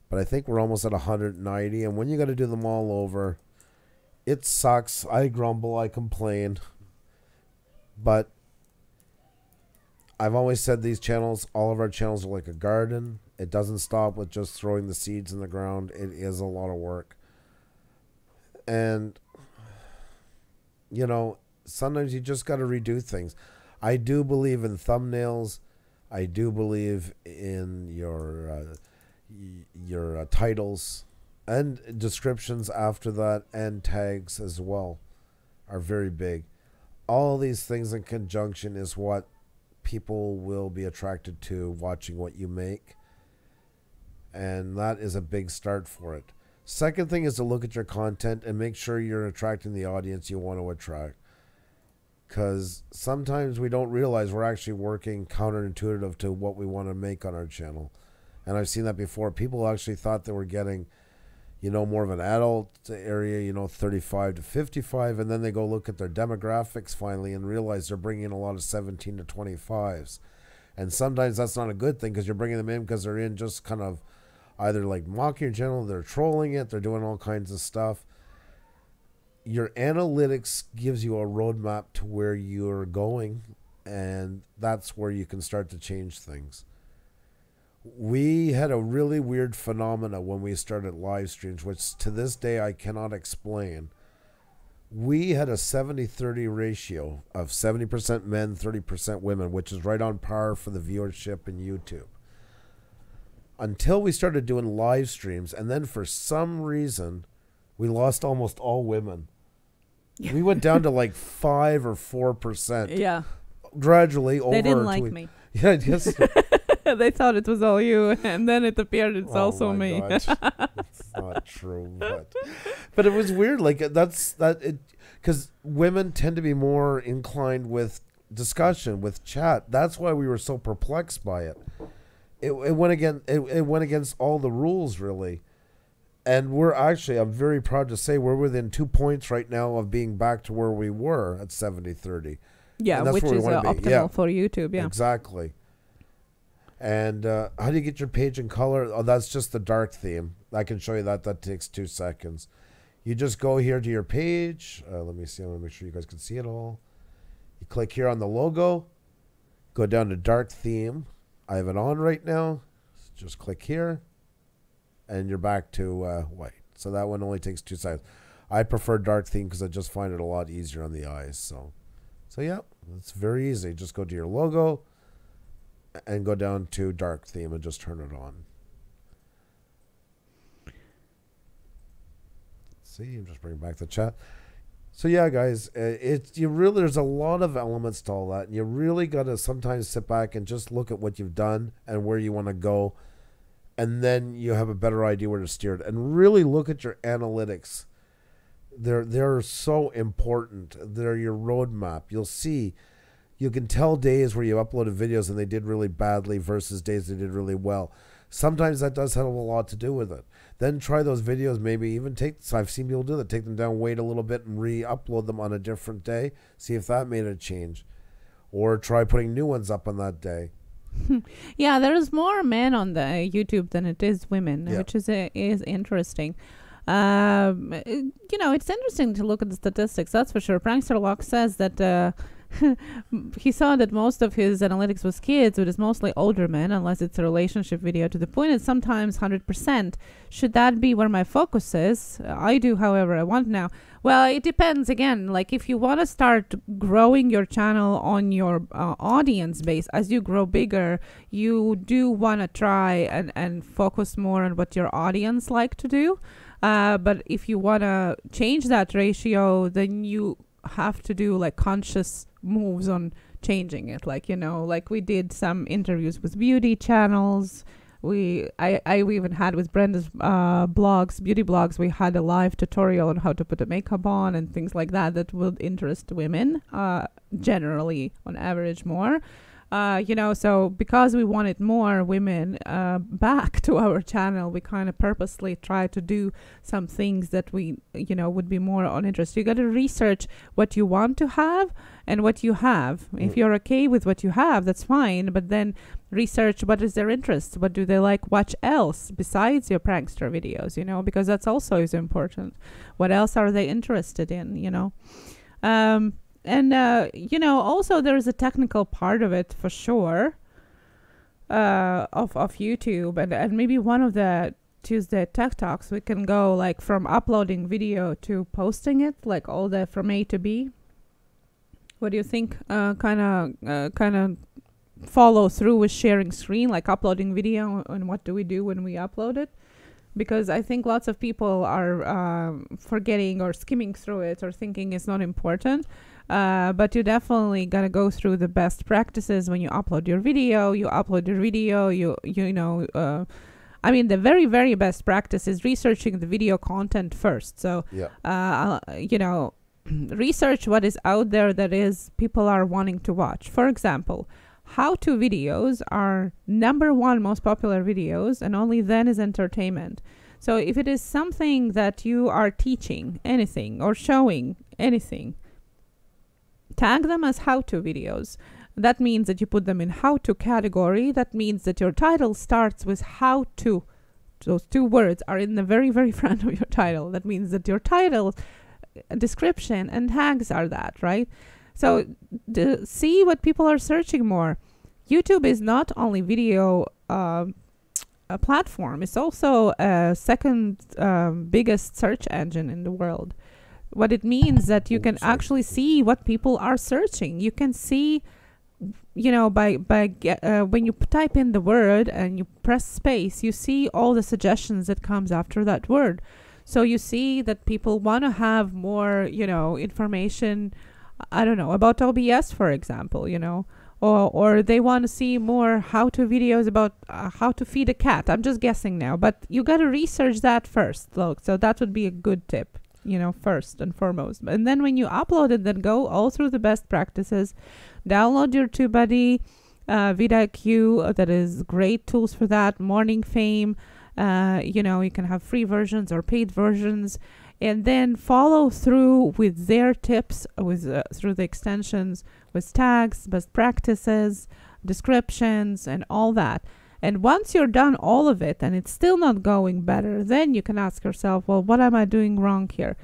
but I think we're almost at 190. And when you got to do them all over, it sucks. I grumble, I complain. But I've always said these channels, all of our channels are like a garden. It doesn't stop with just throwing the seeds in the ground. It is a lot of work. And, you know, sometimes you just got to redo things. I do believe in thumbnails. I do believe in your titles and descriptions after that, and tags as well are very big. All these things in conjunction is what people will be attracted to watching what you make. And that is a big start for it. Second thing is to look at your content and make sure you're attracting the audience you want to attract. Because sometimes we don't realize we're actually working counterintuitive to what we want to make on our channel. And I've seen that before. People actually thought they were getting, you know, more of an adult area, you know, 35 to 55. And then they go look at their demographics finally and realize they're bringing in a lot of 17 to 25s. And sometimes that's not a good thing because you're bringing them in because they're in just kind of either like mocking your channel, they're trolling it, they're doing all kinds of stuff. Your analytics gives you a roadmap to where you're going, and that's where you can start to change things. We had a really weird phenomena when we started live streams, which to this day I cannot explain. We had a 70-30 ratio of 70% men, 30% women, which is right on par for the viewership in YouTube. Until we started doing live streams, and then for some reason, we lost almost all women. We went down to like 5 or 4%. Yeah. Gradually over. They didn't like me. Yeah, just. They thought it was all you, and then it appeared it's also me. It's not true, but it was weird. Like because women tend to be more inclined with discussion, with chat. That's why we were so perplexed by it. It went against all the rules, really. And we're actually, I'm very proud to say, we're within 2 points right now of being back to where we were at 70-30. Yeah, which is optimal for YouTube. Yeah, exactly. And how do you get your page in color? Oh, that's just the dark theme. I can show you that. That takes 2 seconds. You just go here to your page. Let me see. I want to make sure you guys can see it all. You click here on the logo. Go down to dark theme. I have it on right now. Just click here. and you're back to white. So that one only takes 2 seconds. I prefer dark theme because I just find it a lot easier on the eyes. So yeah, it's very easy. Just go to your logo and go down to dark theme and just turn it on. See, I'm just bringing back the chat. So yeah, guys, there's a lot of elements to all that, and you really got to sometimes sit back and just look at what you've done and where you want to go, and then you have a better idea where to steer it. And really look at your analytics. They're so important. They're your roadmap. You'll see, you can tell days where you uploaded videos and they did really badly versus days they did really well. Sometimes that does have a lot to do with it. Then try those videos, maybe even I've seen people do that, take them down, wait a little bit, and re-upload them on a different day. See if that made a change. Or try putting new ones up on that day. Yeah, there's more men on the YouTube than it is women, Yeah. which is interesting. It's interesting to look at the statistics, that's for sure. Prankster Locke says that he saw that most of his analytics was kids, but it's mostly older men, unless it's a relationship video. To the point, it's sometimes 100%. Should that be where my focus is? I do, however, I want now. Well, it depends. Again, like if you want to start growing your channel on your audience base, as you grow bigger, you do want to try and focus more on what your audience like to do. But if you want to change that ratio, then you have to do like conscious moves on changing it. Like we did some interviews with beauty channels. We even had with Brenda's beauty blogs, we had a live tutorial on how to put the makeup on and things like that would interest women, generally on average more. So because we wanted more women back to our channel, we kind of purposely try to do some things that we, would be more on interest. You got to research what you want to have and what you have. If you're okay with what you have, that's fine. But then research what is their interest. What do they like? Watch else besides your prankster videos, because that's also is important. What else are they interested in, And, also there's a technical part of it for sure, of YouTube. And maybe one of the Tuesday Tech Talks, we can go like from uploading video to posting it, like all the from A to B. What do you think? Kind of follow through with sharing screen, like uploading video, and what do we do when we upload it? Because I think lots of people are forgetting or skimming through it or thinking it's not important. But you definitely got to go through the best practices when you upload your video. The very, very best practice is researching the video content first. So, research what is out there that is people are wanting to watch. For example, how-to videos are #1 most popular videos, and only then is entertainment. So if it is something that you are teaching anything or showing anything, tag them as how-to videos. That means that you put them in how-to category. That means that your title starts with how-to. Those 2 words are in the very, very front of your title. That means that your title, description, and tags are that, right? So see what people are searching more. YouTube is not only video a platform. It's also a second biggest search engine in the world. What it means that you can actually see what people are searching. You can see, when you type in the word and you press space, you see all the suggestions that comes after that word. So you see that people want to have more, information, I don't know, about OBS, for example, or they want to see more how-to videos about how to feed a cat. I'm just guessing now, but you got to research that first. Look, so that would be a good tip. First and foremost. And then when you upload it, then go all through the best practices. Download your TubeBuddy, vidIQ, that is great tools for that. Morning Fame, you can have free versions or paid versions, and then follow through with their tips, through the extensions, with tags, best practices, descriptions, and all that. And once you're done all of it and it's still not going better, then you can ask yourself, well, what am I doing wrong here?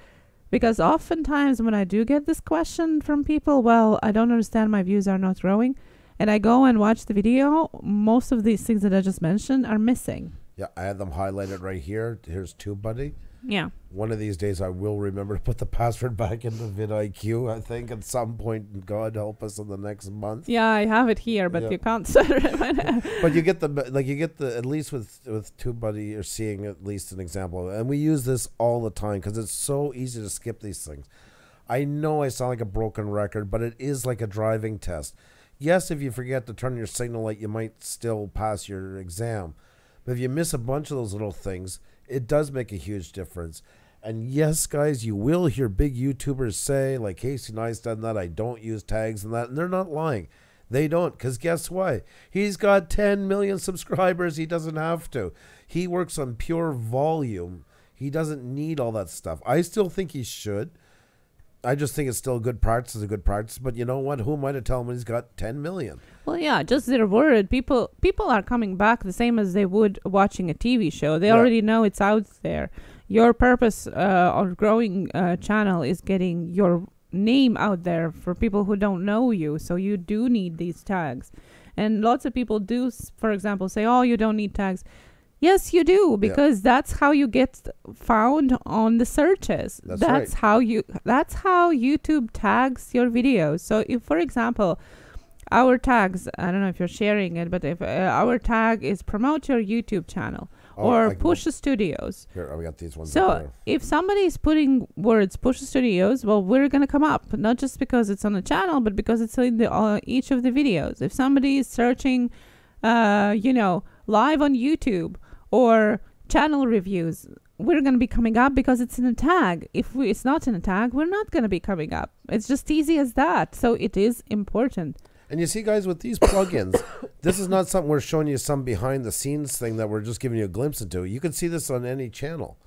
Because oftentimes when I do get this question from people, well, I don't understand, my views are not growing, and I go and watch the video, most of these things that I just mentioned are missing. Yeah, I had them highlighted right here. Here's TubeBuddy. Yeah. One of these days I will remember to put the password back into vidIQ, I think, at some point. God help us in the next month. Yeah, I have it here, but you can't set it. But you get at least with TubeBuddy, you're seeing at least an example. And we use this all the time because it's so easy to skip these things. I know I sound like a broken record, but it is like a driving test. Yes, if you forget to turn your signal light, you might still pass your exam. But if you miss a bunch of those little things, it does make a huge difference. And yes, guys, you will hear big YouTubers say, like Casey Neistat, that I don't use tags and that. And they're not lying. They don't. Because guess why? He's got 10 million subscribers. He doesn't have to. He works on pure volume. He doesn't need all that stuff. I still think he should. I just think it's still a good practice. But you know what? Who am I to tell him when he's got 10 million? Well, yeah, just their word. People are coming back the same as they would watching a TV show. They already know it's out there. Your purpose of growing a channel is getting your name out there for people who don't know you. So you do need these tags. And lots of people do, for example, say, oh, you don't need tags. Yes, you do, because that's how you get found on the searches. That's how YouTube tags your videos. So if, for example, our tags, I don't know if you're sharing it, but if our tag is promote your YouTube channel or Puša Studios. Here, we got these ones. So if somebody is putting words Puša Studios, well, we're going to come up, not just because it's on the channel, but because it's in the each of the videos. If somebody is searching, live on YouTube or channel reviews, we're going to be coming up because it's in a tag. If it's not in a tag, we're not going to be coming up. It's just easy as that. So it is important. And you see, guys, with these plugins, this is not something we're showing you some behind the scenes thing that we're just giving you a glimpse into. You can see this on any channel.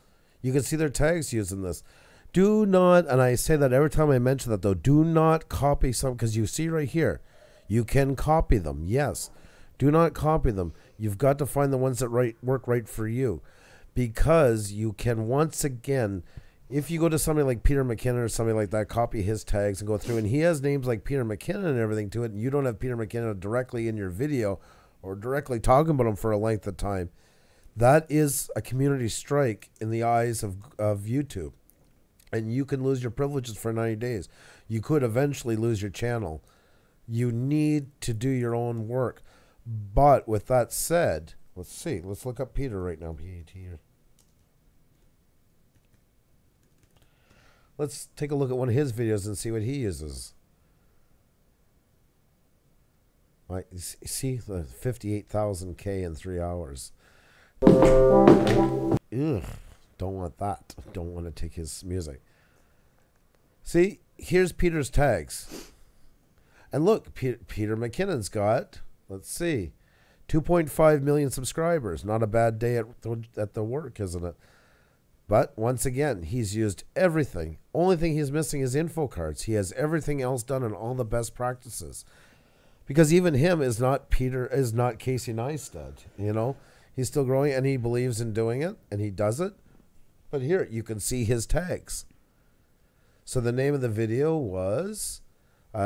You can see their tags using this. Do not, and I say that every time I mention that, though, do not copy some, because you see right here, you can copy them. Yes. Do not copy them. You've got to find the ones that work right for you, because you can, once again, if you go to somebody like Peter McKinnon or somebody like that, copy his tags and go through, and he has names like Peter McKinnon and everything to it, and you don't have Peter McKinnon directly in your video or directly talking about him for a length of time, that is a community strike in the eyes of YouTube. And you can lose your privileges for 90 days. You could eventually lose your channel. You need to do your own work. But with that said, let's see. Let's look up Peter right now. P-A-T-R. Let's take a look at one of his videos and see what he uses. Right, see the 58,000K in 3 hours. Ugh, don't want that. Don't want to take his music. See, here's Peter's tags. And look, Peter McKinnon's got, let's see, 2.5 million subscribers. Not a bad day at the work, isn't it? But once again, he's used everything. Only thing he's missing is info cards. He has everything else done and all the best practices. Because even him is not Casey Neistat, you know. He's still growing and he believes in doing it and he does it. But here you can see his tags. So the name of the video was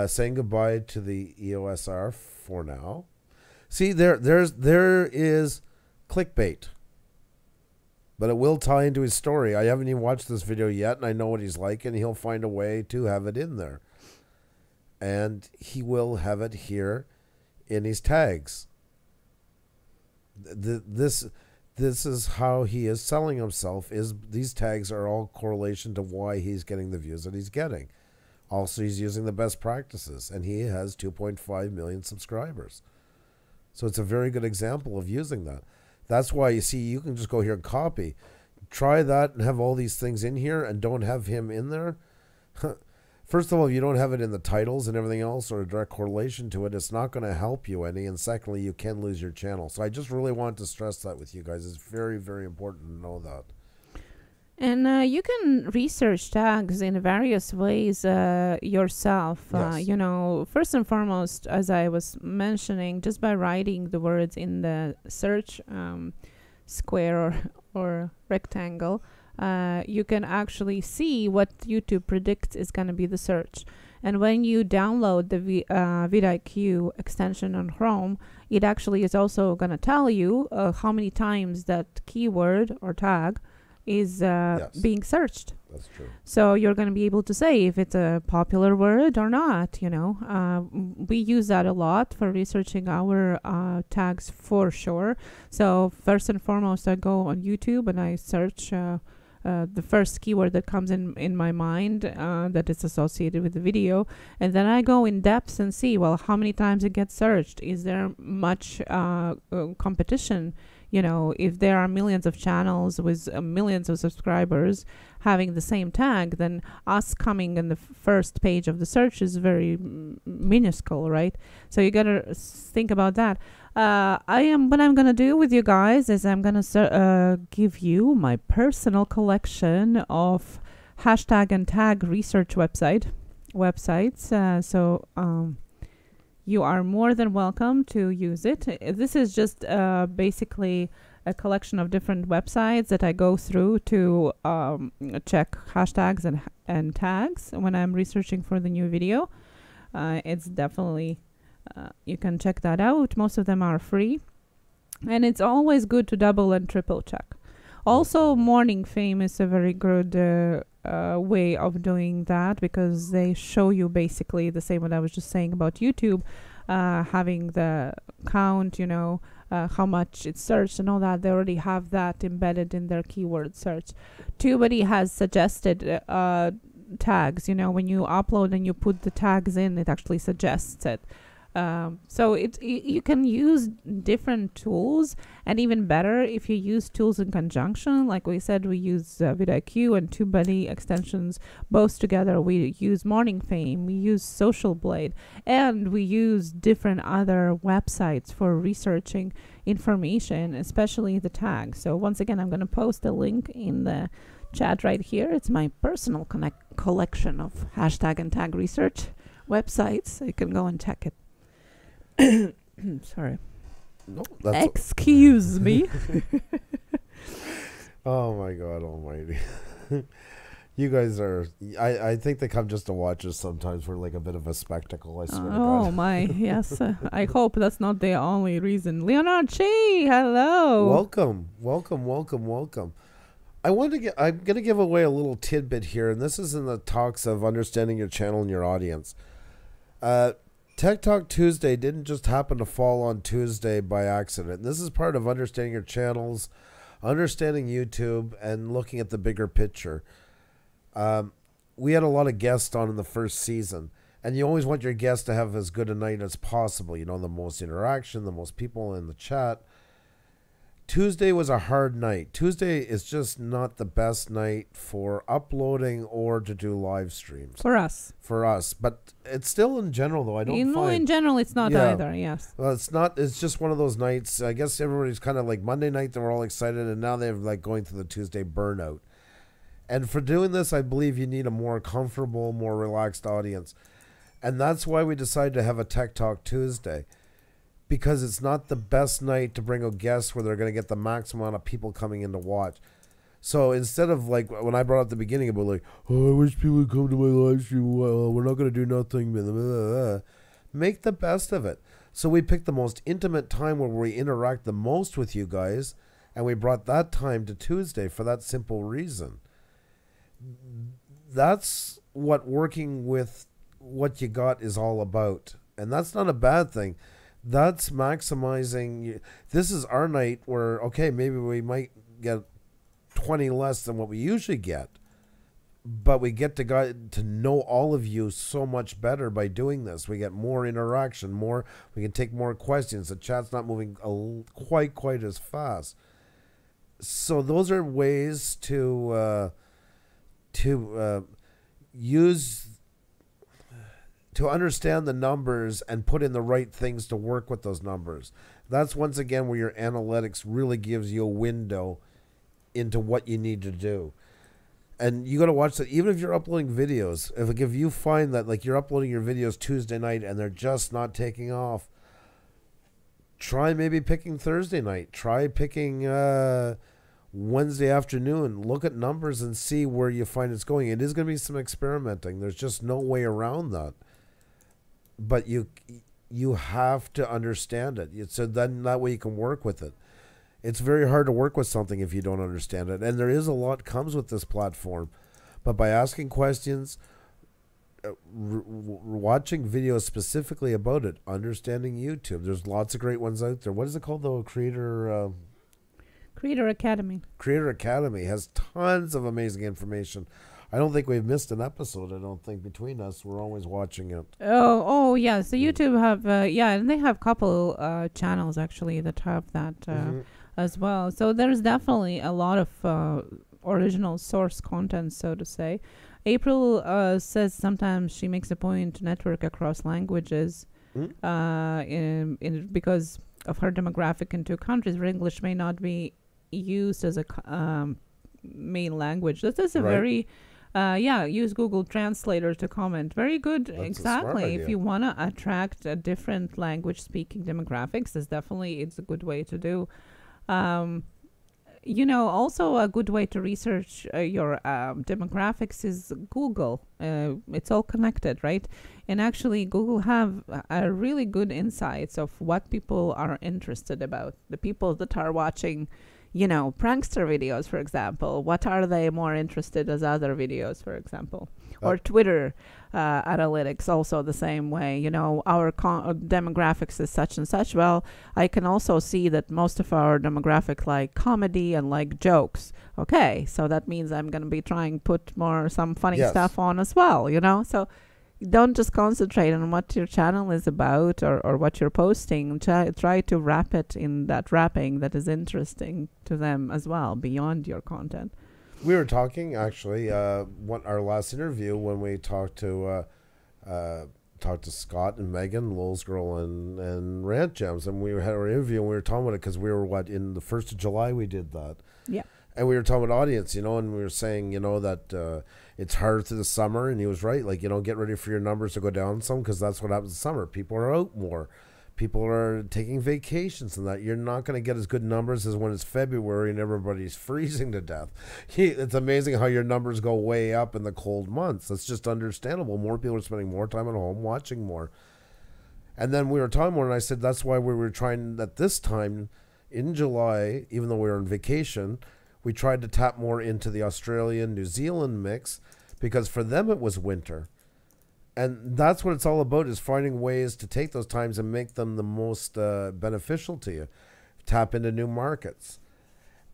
saying goodbye to the EOSR for now. See, there is clickbait. But it will tie into his story. I haven't even watched this video yet, and I know what he's like, and he'll find a way to have it in there. And he will have it here in his tags. This is how he is selling himself. These tags are all correlation to why he's getting the views that he's getting. Also, he's using the best practices, and he has 2.5 million subscribers. So it's a very good example of using that. That's why you see you can just go here and copy. Try that and have all these things in here and don't have him in there. First of all, if you don't have it in the titles and everything else or a direct correlation to it, it's not going to help you any. And secondly, you can lose your channel. So I just really want to stress that with you guys. It's very, very important to know that. And you can research tags in various ways yourself. Yes. First and foremost, as I was mentioning, just by writing the words in the search square or rectangle, you can actually see what YouTube predicts is going to be the search. And when you download the vidIQ extension on Chrome, it actually is also going to tell you how many times that keyword or tag is being searched. That's true. So you're going to be able to say if it's a popular word or not, you know. We use that a lot for researching our tags for sure. So first and foremost, I go on YouTube and I search the first keyword that comes in my mind that is associated with the video. And then I go in depth and see, well, how many times it gets searched? Is there much competition? You know, if there are millions of channels with millions of subscribers having the same tag, then us coming in the first page of the search is very minuscule, right? So you got to think about that. What I'm going to do with you guys is I'm going to give you my personal collection of hashtag and tag research websites. You are more than welcome to use it. This is just basically a collection of different websites that I go through to check hashtags and tags when I'm researching for the new video. It's definitely, you can check that out. Most of them are free. And it's always good to double and triple check. Also, Morning Fame is a very good way of doing that, because they show you basically the same what I was just saying about YouTube, having the count, you know, how much it's searched and all that. They already have that embedded in their keyword search. TubeBuddy has suggested tags, you know, when you upload and you put the tags in, it actually suggests it. So you can use different tools, and even better if you use tools in conjunction. Like we said, we use vidIQ and TubeBuddy extensions both together. We use Morning Fame, we use Social Blade, and we use different other websites for researching information, especially the tags. So once again, I'm going to post a link in the chat right here. It's my personal collection of hashtag and tag research websites. So you can go and check it. Sorry. No, excuse me. Oh my God almighty. You guys are, I think they come just to watch us sometimes for like a bit of a spectacle, I swear to God. Oh my, yes. I hope that's not the only reason. Leonard Chi, hello. Welcome. I'm going to give away a little tidbit here, and this is in the talks of understanding your channel and your audience. Tech Talk Tuesday didn't just happen to fall on Tuesday by accident. This is part of understanding your channels, understanding YouTube, and looking at the bigger picture. We had a lot of guests on in the first season, and you always want your guests to have as good a night as possible. You know, the most interaction, the most people in the chat. Tuesday was a hard night. Tuesday is just not the best night for uploading or to do live streams. For us. But it's still in general, though. In general, it's not either, yes. Well, it's not. It's just one of those nights. I guess everybody's kind of like Monday night, they were all excited, and now they're like going through the Tuesday burnout. And for doing this, I believe you need a more comfortable, more relaxed audience. And that's why we decided to have a Tech Talk Tuesday. Because it's not the best night to bring a guest where they're going to get the maximum amount of people coming in to watch. So instead of like when I brought up the beginning about like, oh, I wish people would come to my live stream. Well, we're not going to do nothing. Blah, blah, blah. Make the best of it. So we picked the most intimate time where we interact the most with you guys. And we brought that time to Tuesday for that simple reason. That's what working with what you got is all about. And that's not a bad thing. That's maximizing. This is our night where, okay, maybe we might get 20 less than what we usually get, but we get to know all of you so much better by doing this. We get more interaction, we can take more questions. The chat's not moving quite as fast. So those are ways to use, to understand the numbers and put in the right things to work with those numbers. That's once again where your analytics really gives you a window into what you need to do. And you got to watch that. Even if you're uploading videos, if you find that like you're uploading your videos Tuesday night and they're just not taking off, try maybe picking Thursday night. Try picking Wednesday afternoon, look at numbers and see where you find it's going. It is going to be some experimenting. There's just no way around that. But you have to understand it. So then that way you can work with it. It's very hard to work with something if you don't understand it. And there is a lot comes with this platform. But by asking questions, watching videos specifically about it, understanding YouTube, there's lots of great ones out there. What is it called, though? Creator Academy. Creator Academy has tons of amazing information. I don't think we've missed an episode. I don't think between us. We're always watching it. Oh, yeah. So YouTube have, and they have a couple channels actually that have that as well. So there's definitely a lot of original source content, so to say. April says sometimes she makes a point to network across languages because of her demographic in two countries where English may not be used as a main language. This is a very use Google Translator to comment. Very good. That's exactly. If you want to attract a different language speaking demographics, it's a good way to do. Also a good way to research your demographics is Google. It's all connected, right? And actually Google have a really good insights of what people are interested about. The people that are watching, prankster videos, for example, what are they more interested as other videos, for example? Or Twitter analytics, also the same way. Our demographics is such and such. Well, I can also see that most of our demographic like comedy and like jokes. Okay, so that means I'm going to be trying to put some funny stuff on as well, So don't just concentrate on what your channel is about or what you're posting. Try to wrap it in that wrapping that is interesting to them as well, beyond your content. We were talking actually, our last interview when we talked to Scott and Megan, Lowell's Girl and Rant Gems, and we had our interview and we were talking about it because we were in the 1st of July we did that. Yeah. And we were talking about audience, and we were saying, that it's hard through the summer, and he was right. Like, get ready for your numbers to go down some because that's what happens in summer. People are out more. People are taking vacations and that. You're not going to get as good numbers as when it's February and everybody's freezing to death. It's amazing how your numbers go way up in the cold months. That's just understandable. More people are spending more time at home, watching more. And then we were talking more, and I said that's why we were trying at this time in July, even though we were on vacation, we tried to tap more into the Australian, New Zealand mix because for them it was winter. And that's what it's all about, is finding ways to take those times and make them the most beneficial to you. Tap into new markets.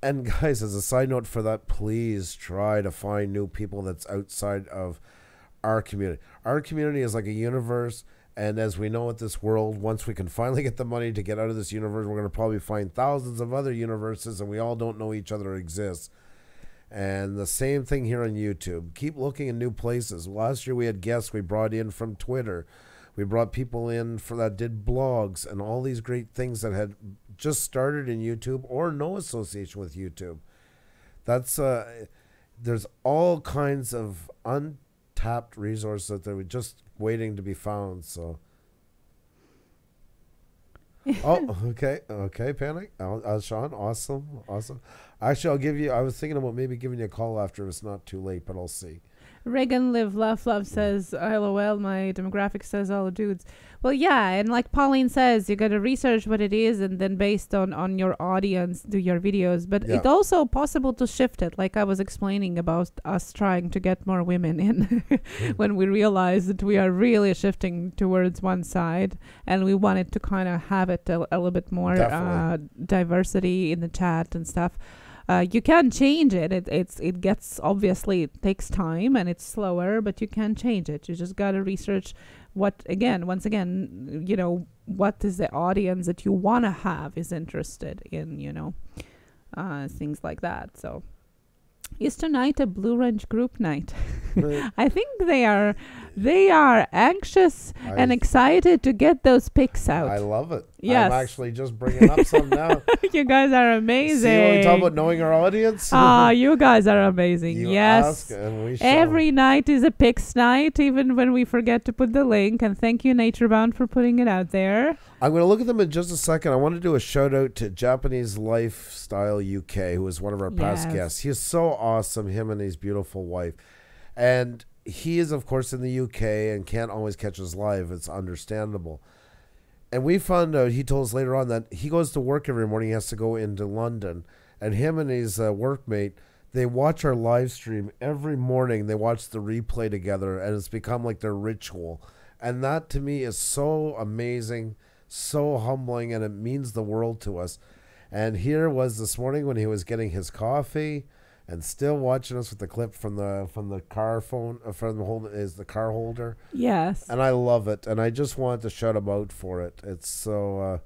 And guys, as a side note for that, please try to find new people that's outside of our community. Our community is like a universe. And as we know at this world, once we can finally get the money to get out of this universe, we're going to probably find thousands of other universes, and we all don't know each other exists. And the same thing here on YouTube. Keep looking in new places. Last year we had guests we brought in from Twitter. We brought people in that did blogs and all these great things that had just started in YouTube or no association with YouTube. That's there's all kinds of untapped resources that were just waiting to be found. So okay, Panic. Sean, awesome. Actually, I was thinking about maybe giving you a call after if it's not too late, but I'll see. Reagan Live Love says, LOL, my demographic says all dudes. Well, yeah, and like Pauline says, you got to research what it is and then based on your audience, do your videos. But it's also possible to shift it, like I was explaining about us trying to get more women in when we realized that we are really shifting towards one side and we wanted to kind of have it a little bit more diversity in the chat and stuff. You can change it. It gets, obviously it takes time and it's slower, but you can change it. You just got to research once again, what is the audience that you want to have is interested in, things like that. So is tonight a Blue Ranch group night? Right. I think they are They are anxious and excited to get those pics out. I love it. Yes. I'm actually just bringing up some now. You guys are amazing. See what we talk about knowing our audience? You guys are amazing. You yes. ask and we show. Every night is a pics night, even when we forget to put the link. And thank you, Naturebound, for putting it out there. I'm going to look at them in just a second. I want to do a shout out to Japanese Lifestyle UK, who was one of our past guests. He is so awesome, him and his beautiful wife. And he is, of course, in the UK and can't always catch us live. It's understandable. And we found out, he told us later on, that he goes to work every morning. He has to go into London. And him and his workmate, they watch our live stream every morning. They watch the replay together, and it's become like their ritual. And that, to me, is so amazing, so humbling, and it means the world to us. And here was this morning when he was getting his coffee and still watching us with the clip from the car phone, the car holder. Yes. And I love it, and I just wanted to shout him out for it. It's so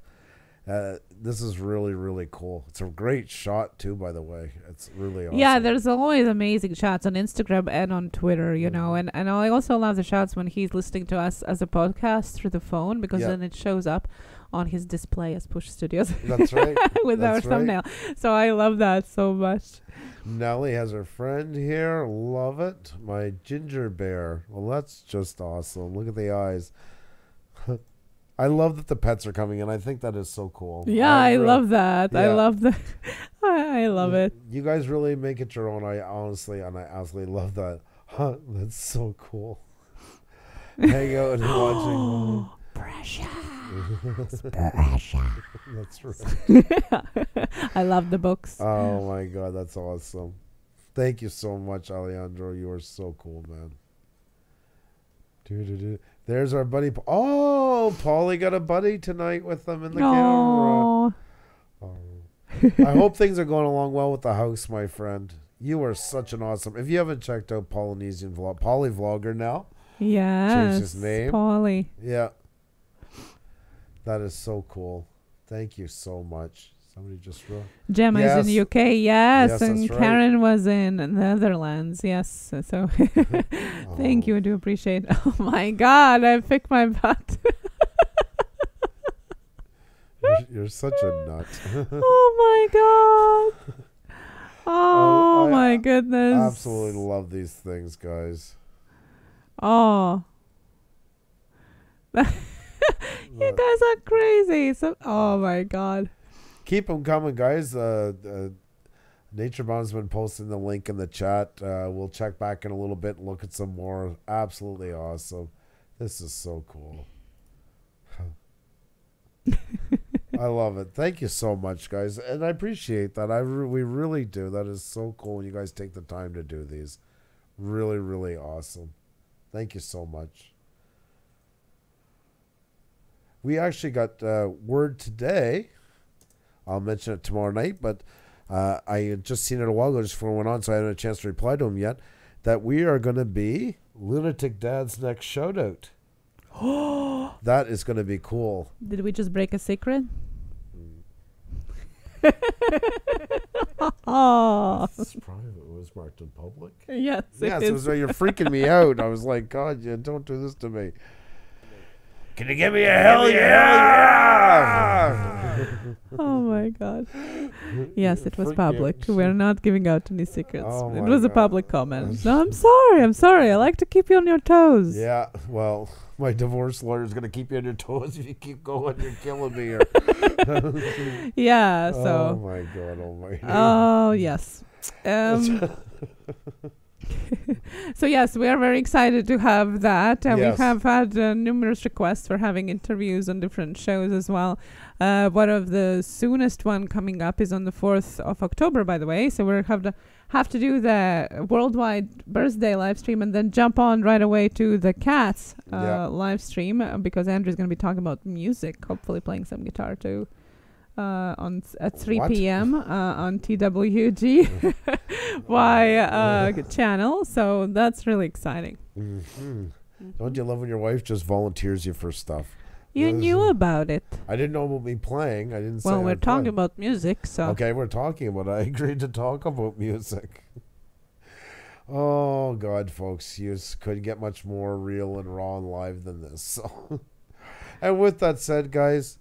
this is really, really cool. It's a great shot too, by the way. It's really awesome. Yeah, there's always amazing shots on Instagram and on Twitter, you know, and I also love the shots when he's listening to us as a podcast through the phone, because then it shows up on his display as Puša Studios. That's right. With our thumbnail. So I love that so much. Nellie has her friend here. Love it. My ginger bear. Well, that's just awesome. Look at the eyes. I love that the pets are coming in. I think that is so cool. Yeah, I love that. Yeah. I love the. I love it. You guys really make it your own. I honestly love that. That's so cool. Hang out and watching. Precious. That's right. I love the books. Oh my God, that's awesome. Thank you so much, Alejandro. You are so cool, man. There's our buddy. Oh, Paulie got a buddy tonight with them in the camera. Oh. I hope things are going along well with the house, my friend. You are such an awesome. If you haven't checked out Polynesian Vlog, Paulie Vlogger now. Yes. Changed his name. Paulie. Yeah. That is so cool. Thank you so much. Somebody just wrote. Gemma is in the UK, yes, and right. Karen was in the Netherlands, yes. So thank you, I do appreciate it. Oh my God, I picked my butt. You're such a nut. Oh my God. Oh my goodness. Absolutely love these things, guys. Oh. You guys are crazy. So, oh my God. Keep them coming, guys. Naturebound's been posting the link in the chat. We'll check back in a little bit and look at some more. Absolutely awesome. This is so cool. I love it. Thank you so much, guys. And I appreciate that. We really do. That is so cool when you guys take the time to do these. Really, really awesome. Thank you so much. We actually got word today. I'll mention it tomorrow night, but I had just seen it a while ago just before it went on, so I haven't had a chance to reply to him yet, that we are going to be Lunatic Dad's next shout-out. That is going to be cool. Did we just break a secret? Oh. It's private. It was marked in public. Yes. Yes, it was. You're freaking me out. I was like, God, don't do this to me. Can you give me a hell yeah? Oh my God. Yes, it was public. We're not giving out any secrets. Oh it was God. a public comment. No, I'm sorry. I like to keep you on your toes. Yeah, well, my divorce lawyer is going to keep you on your toes if you keep going. You're killing me here. Yeah, so. Oh my God, oh, yes. So yes, we are very excited to have that. We have had numerous requests for having interviews on different shows as well. One of the soonest one coming up is on the 4th of October, by the way. So we have to do the worldwide birthday live stream and then jump on right away to the Cats live stream because Andrew's going to be talking about music, hopefully playing some guitar too. At 3 p.m. On TWG channel, so that's really exciting. Don't you love when your wife just volunteers you for stuff? You knew about it. I didn't know about me playing. I didn't say. Well, we're talking about music, so. Okay, we're talking about it. I agreed to talk about music. Oh, God, folks, you couldn't get much more real and raw and live than this. So, and with that said, guys,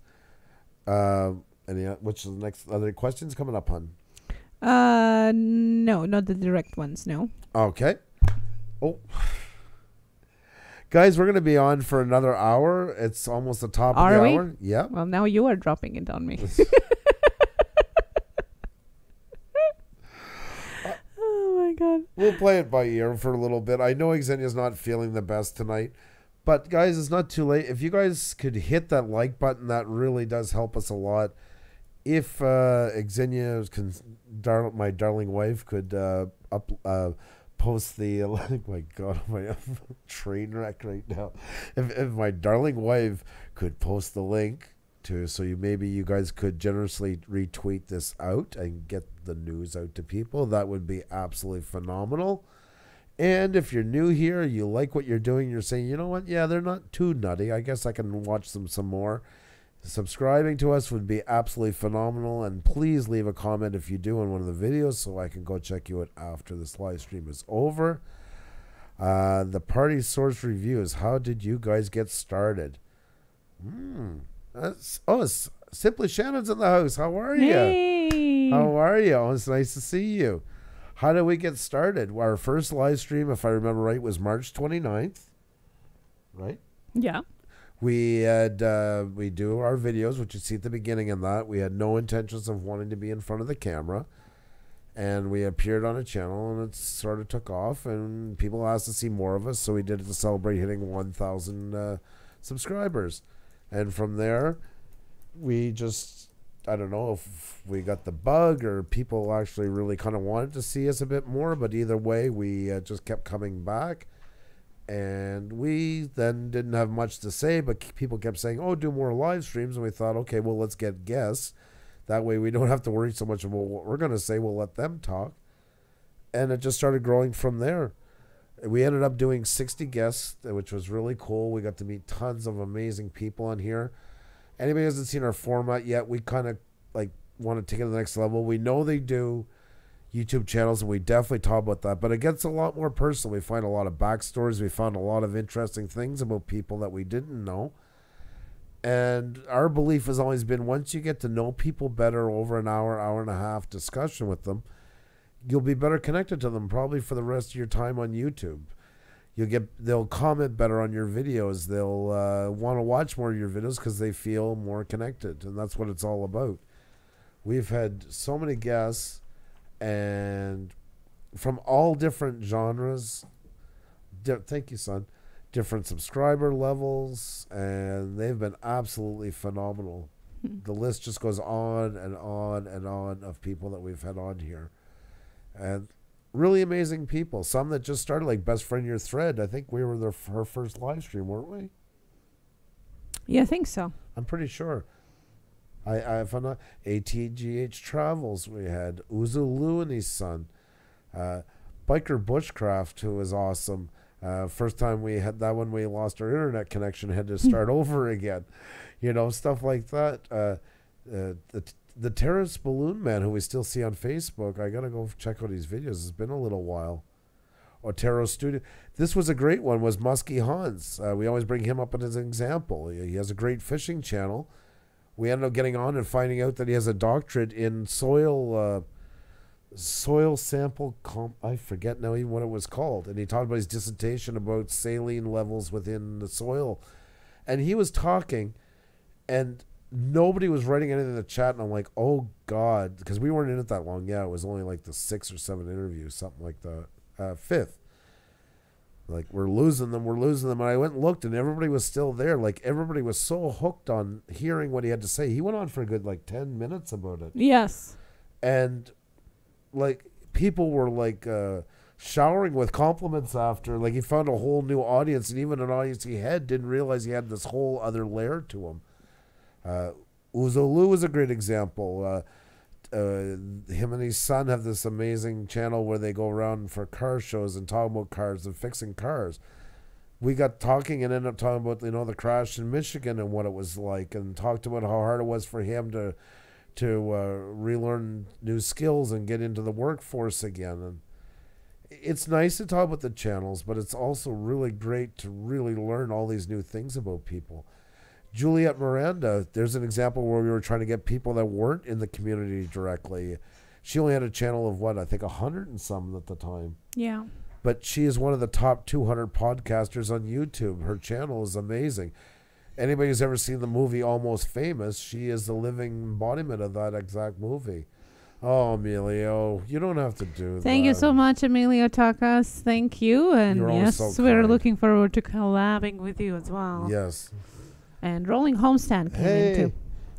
which is the next other questions coming up, hon? No, not the direct ones, no. Okay. Oh. Guys, we're going to be on for another hour. It's almost the top of the hour. Yeah. Well, now you are dropping it on me. Oh, my God. We'll play it by ear for a little bit. I know Xenia's not feeling the best tonight. But, guys, it's not too late. If you guys could hit that like button, that really does help us a lot. If Xenia, my darling wife, could post the... Oh, my God, my train wreck right now. If my darling wife could post the link so maybe you guys could generously retweet this out and get the news out to people, that would be absolutely phenomenal. And if you're new here, you like what you're doing, you're saying, you know what, yeah, they're not too nutty, I guess I can watch them some more. Subscribing to us would be absolutely phenomenal, and please leave a comment if you do on one of the videos so I can go check you out after this live stream is over. The party source reviews. How did you guys get started? It's Simply Shannon's in the house. How are you? Hey. How are you? Oh, it's nice to see you. How did we get started? Our first live stream, if I remember right, was March 29th. Right? Yeah. We do our videos, which you see at the beginning of that. We had no intentions of wanting to be in front of the camera. And we appeared on a channel, and it sort of took off, and people asked to see more of us, so we did it to celebrate hitting 1,000 subscribers. And from there, we just, I don't know if we got the bug or people actually really kind of wanted to see us a bit more, but either way, we just kept coming back. And we then didn't have much to say, but people kept saying, oh, do more live streams. And we thought, okay, well, let's get guests. That way we don't have to worry so much about what we're going to say. We'll let them talk. And it just started growing from there. We ended up doing 60 guests, which was really cool. We got to meet tons of amazing people on here. Anybody who hasn't seen our format yet, we kind of like want to take it to the next level. We know they do YouTube channels, and we definitely talk about that. But it gets a lot more personal. We find a lot of backstories. We found a lot of interesting things about people that we didn't know. And our belief has always been, once you get to know people better over an hour, hour and a half discussion with them, you'll be better connected to them probably for the rest of your time on YouTube. They'll comment better on your videos. They'll want to watch more of your videos because they feel more connected, and that's what it's all about. We've had so many guests, and from all different genres. Thank you, son. Different subscriber levels, and they've been absolutely phenomenal. The list just goes on and on and on of people that we've had on here. And really amazing people. Some that just started, like Best Friend Your Thread. I think we were her first live stream, weren't we? Yeah, I think so. I'm pretty sure. I found out ATGH Travels. We had Uzulu and his son. Biker Bushcraft, who was awesome. First time we had that one, we lost our internet connection, had to start over again. You know, stuff like that. The Terrace Balloon Man, who we still see on Facebook, I gotta go check out his videos. It's been a little while. Otero Studio. This was a great one, was Muskie Hans. We always bring him up as an example. He has a great fishing channel. We ended up getting on and finding out that he has a doctorate in soil sample, I forget now even what it was called. And he talked about his dissertation about saline levels within the soil. And he was talking, and nobody was writing anything in the chat, and I'm like, oh God, because we weren't in it that long. Yeah, it was only like the 6 or 7 interviews, something like that. 5th. Like, we're losing them. And I went and looked, and everybody was still there. Like, everybody was so hooked on hearing what he had to say. He went on for a good, 10 minutes about it. Yes. And, people were, showering with compliments after. Like, he found a whole new audience, and even an audience he had didn't realize he had this whole other layer to him. Uzulu was a great example. Him and his son have this amazing channel where they go around for car shows and talk about cars and fixing cars. We got talking and ended up talking about, the crash in Michigan and what it was like, and talked about how hard it was for him to relearn new skills and get into the workforce again. And it's nice to talk about the channels, but it's also really great to really learn all these new things about people. Juliet Miranda, there's an example where we were trying to get people that weren't in the community directly. She only had a channel of what, I think 100 and some at the time. Yeah. But she is one of the top 200 podcasters on YouTube. Her channel is amazing. Anybody who's ever seen the movie Almost Famous, she is the living embodiment of that exact movie. Oh, Emilio, you don't have to do that. Thank you so much, Emilio Takas. Thank you. And You're yes, so we're kind. looking forward to collabing with you as well. Yes. And Rolling Homestand came in too.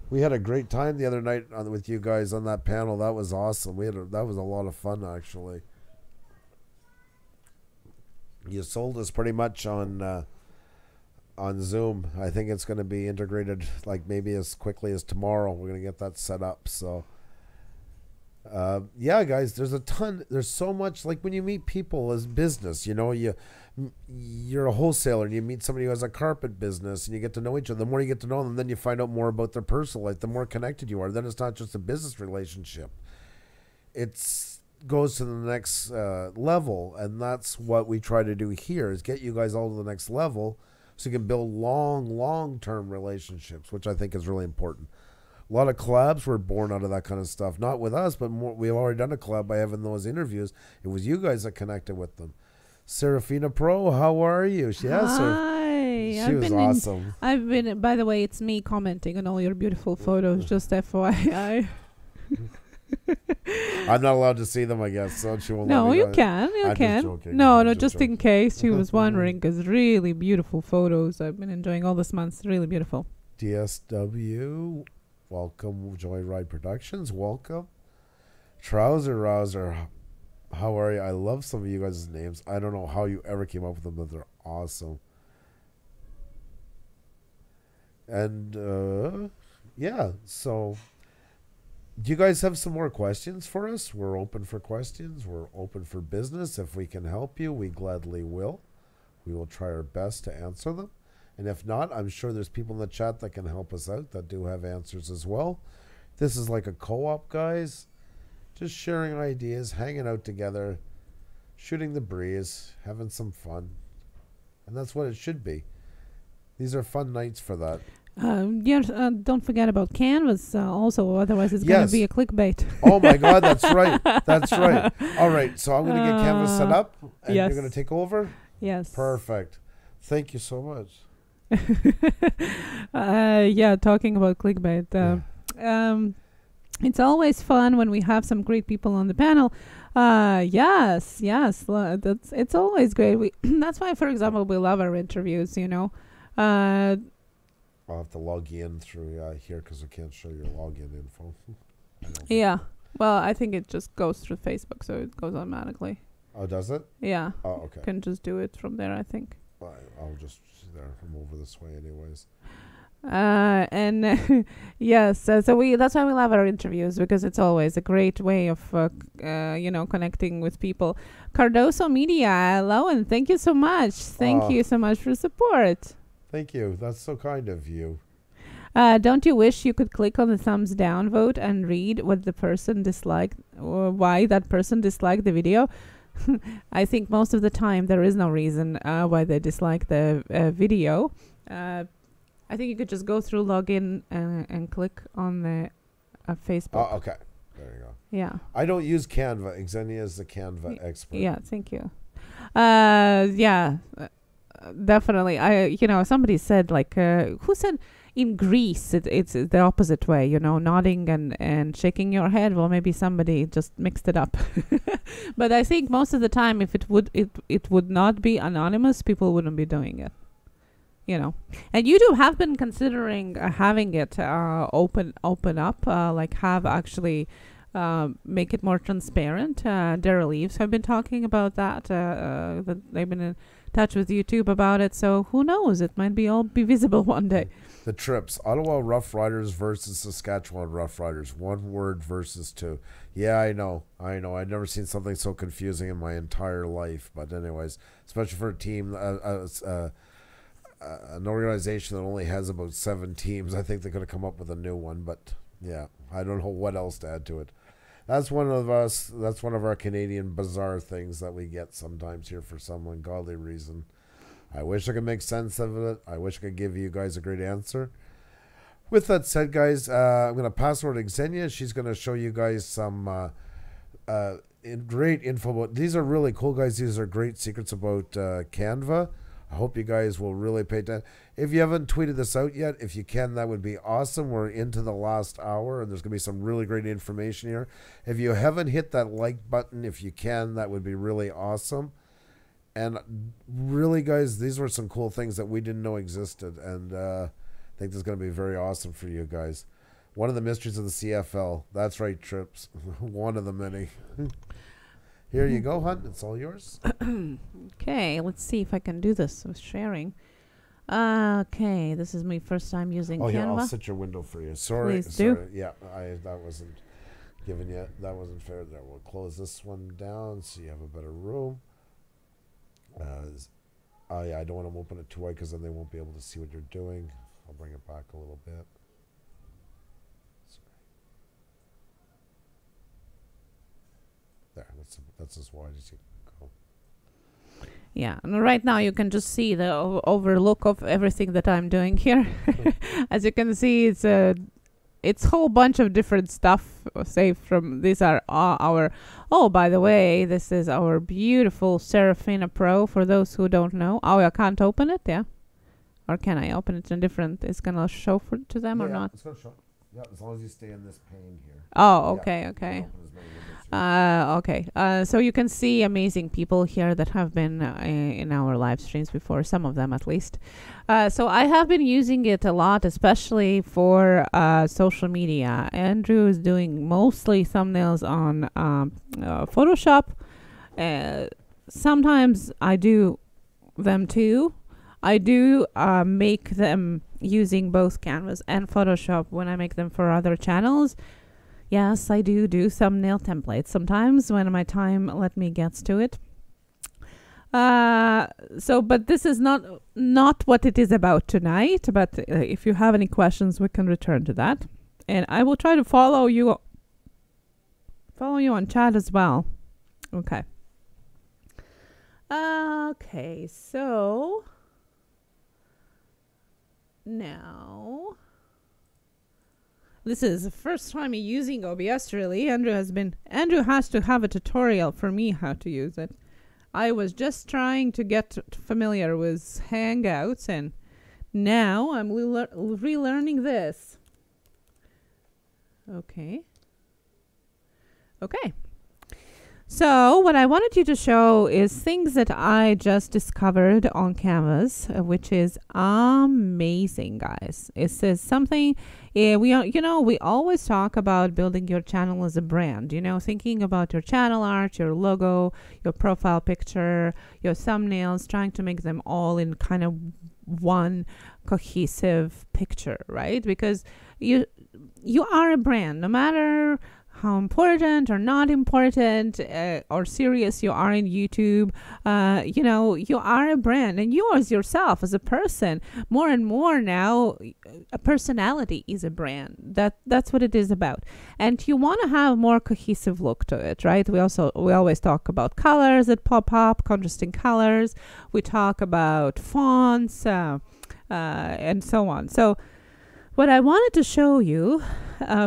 We had a great time the other night with you guys on that panel. That was awesome. That was a lot of fun, actually. You sold us pretty much on Zoom. I think it's going to be integrated like maybe as quickly as tomorrow. We're going to get that set up. So, yeah, guys, there's so much, like when you meet people as business, you know, you're a wholesaler and you meet somebody who has a carpet business and you get to know each other. The more you get to know them, then you find out more about their personal life, the more connected you are. Then it's not just a business relationship. It's goes to the next level, and that's what we try to do here, is get you guys all to the next level so you can build long-term relationships, which I think is really important. A lot of collabs were born out of that kind of stuff, not with us, but we've already done a collab by having those interviews. It was you guys that connected with them. Serafina Pro, how are you? Hi. She was awesome. I've been, by the way, it's me commenting on all your beautiful photos, just FYI. I'm not allowed to see them, I guess. So she won't no, let me you know. can. You I'm can. just joking. No, just in case she was wondering, because really beautiful photos. I've been enjoying all this month. Really beautiful. DSW, welcome. Joyride Productions, welcome. Trouser Rouser, how are you? I love some of you guys' names. I don't know how you ever came up with them, but they're awesome. And yeah, so do you guys have some more questions for us? We're open for questions. We're open for business. If we can help you, we gladly will. We will try our best to answer them. And if not, I'm sure there's people in the chat that can help us out that do have answers as well. This is like a co-op, guys. Just sharing ideas, hanging out together, shooting the breeze, having some fun. And that's what it should be. These are fun nights for that. Don't forget about Canvas also, otherwise it's going to be a clickbait. Oh my God, that's right. That's right. All right, so I'm going to get Canvas set up, and yes. you're going to take over? Yes. Perfect. Thank you so much. Yeah, talking about clickbait. It's always fun when we have some great people on the panel. Yes. It's always great. That's why, for example, we love our interviews, you know. I'll have to log you in through here because I can't show your login info. Yeah. Well, I think it just goes through Facebook, so it goes automatically. Oh, does it? Yeah. Oh, okay. Can just do it from there, I think. I'll just there. I'm over this way anyways. And yes, so that's why we love our interviews, because it's always a great way of connecting with people. Cardoso Media, hello, and thank you so much. Thank you so much for support. Thank you. That's so kind of you. Don't you wish you could click on the thumbs down vote and read what the person disliked or why that person disliked the video? I think most of the time there is no reason why they dislike the video. I think you could just go through login and click on the Facebook. Oh, okay. There you go. Yeah. I don't use Canva. Xenia is the Canva expert. Yeah, thank you. Yeah, definitely. Somebody said, like, who said in Greece it's the opposite way, nodding and shaking your head? Well, maybe somebody just mixed it up. But I think most of the time, if it would not be anonymous, people wouldn't be doing it. And YouTube have been considering having it open up, like have actually make it more transparent. Daryl Eves have been talking about that. That they've been in touch with YouTube about it. So who knows? It might all be visible one day. The trips: Ottawa Rough Riders versus Saskatchewan Rough Riders. One word versus two. Yeah, I know. I've never seen something so confusing in my entire life. But anyways, especially for a team. An organization that only has about 7 teams. I think they're going to come up with a new one, but yeah, I don't know what else to add to it. That's one of us. That's one of our Canadian bizarre things that we get sometimes here for some ungodly reason. I wish I could make sense of it. I wish I could give you guys a great answer. With that said, guys, I'm going to pass over to Xenia. She's going to show you guys some great info about. These are really cool, guys. These are great secrets about Canva. I hope you guys will really pay attention. If you haven't tweeted this out yet, if you can, that would be awesome. We're into the last hour, and there's going to be some really great information here. If you haven't hit that like button, if you can, that would be really awesome. And really, guys, these were some cool things that we didn't know existed, and I think this is going to be very awesome for you guys. One of the mysteries of the CFL. That's right, Trips. One of the many. Here you go, hon. It's all yours. Okay, let's see if I can do this with sharing. Okay, this is my first time using Canva. Yeah, I'll set your window for you. Sorry. Please do. Yeah, that wasn't given yet. That wasn't fair. There, we'll close this one down so you have a better room. I don't want to open it too wide because then they won't be able to see what you're doing. I'll bring it back a little bit. There, that's as wide as you can go. Yeah, and right now you can just see the overlook of everything that I'm doing here. As you can see, it's a whole bunch of different stuff. Say from these are our. Oh, by the way, this is our beautiful Serafina Pro. For those who don't know, I can't open it. Yeah, or can I open it in different? It's gonna show to them or not? It's gonna show. Yeah, as long as you stay in this pane here. Oh, okay, okay. Okay. So you can see amazing people here that have been in our live streams before, some of them at least. So I have been using it a lot, especially for social media. Andrew is doing mostly thumbnails on Photoshop. Sometimes I do them too. I do make them using both Canvas and Photoshop when I make them for other channels. Yes, I do thumbnail templates sometimes when my time let me gets to it. But this is not what it is about tonight. But if you have any questions, we can return to that, and I will try to follow you on chat as well. Okay. Okay. So now. This is the first time using OBS, really. Andrew has to have a tutorial for me how to use it. I was just trying to get familiar with Hangouts, and now I'm relearning this. Okay. So what I wanted you to show is things that I just discovered on Canvas, which is amazing, guys. It says something. We always talk about building your channel as a brand. Thinking about your channel art, your logo, your profile picture, your thumbnails, trying to make them all in kind of one cohesive picture, right? Because you are a brand, no matter how important or not important or serious you are in YouTube, you are a brand, and you as yourself as a person, more and more now, a personality is a brand. That's what it is about, and you want to have more cohesive look to it, right? We always talk about colors that pop up, contrasting colors. We talk about fonts and so on. So what I wanted to show you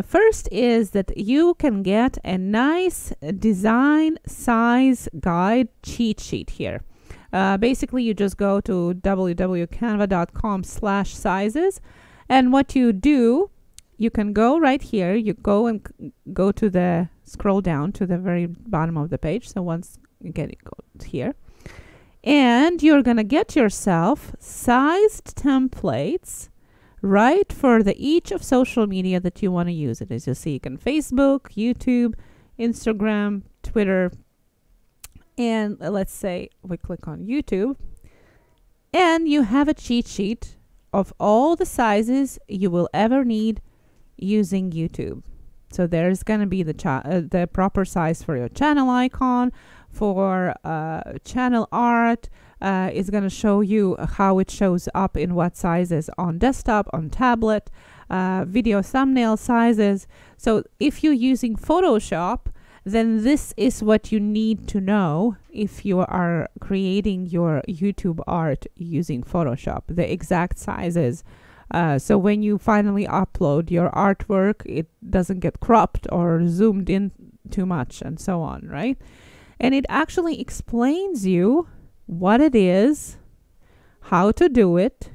first is that you can get a nice design size guide cheat sheet here. Basically, you just go to www.canva.com/sizes, and what you do, you can go right here. You go to scroll down to the very bottom of the page. So once you get it, go here, and you're gonna get yourself sized templates. Right, for each of social media that you want to use it. As you see, you can Facebook, YouTube, Instagram, Twitter, and let's say we click on YouTube, and you have a cheat sheet of all the sizes you will ever need using YouTube. So there's going to be the proper size for your channel icon, for channel art. It's going to show you how it shows up in what sizes on desktop, on tablet, video thumbnail sizes. So if you're using Photoshop, then this is what you need to know if you are creating your YouTube art using Photoshop, the exact sizes. So when you finally upload your artwork, it doesn't get cropped or zoomed in too much and so on, right? And it actually explains you what it is, how to do it,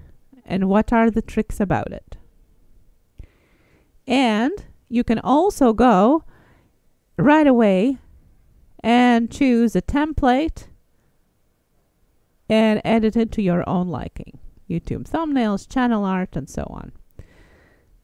and what are the tricks about it. And you can also go right away and choose a template and edit it to your own liking. YouTube thumbnails, channel art, and so on.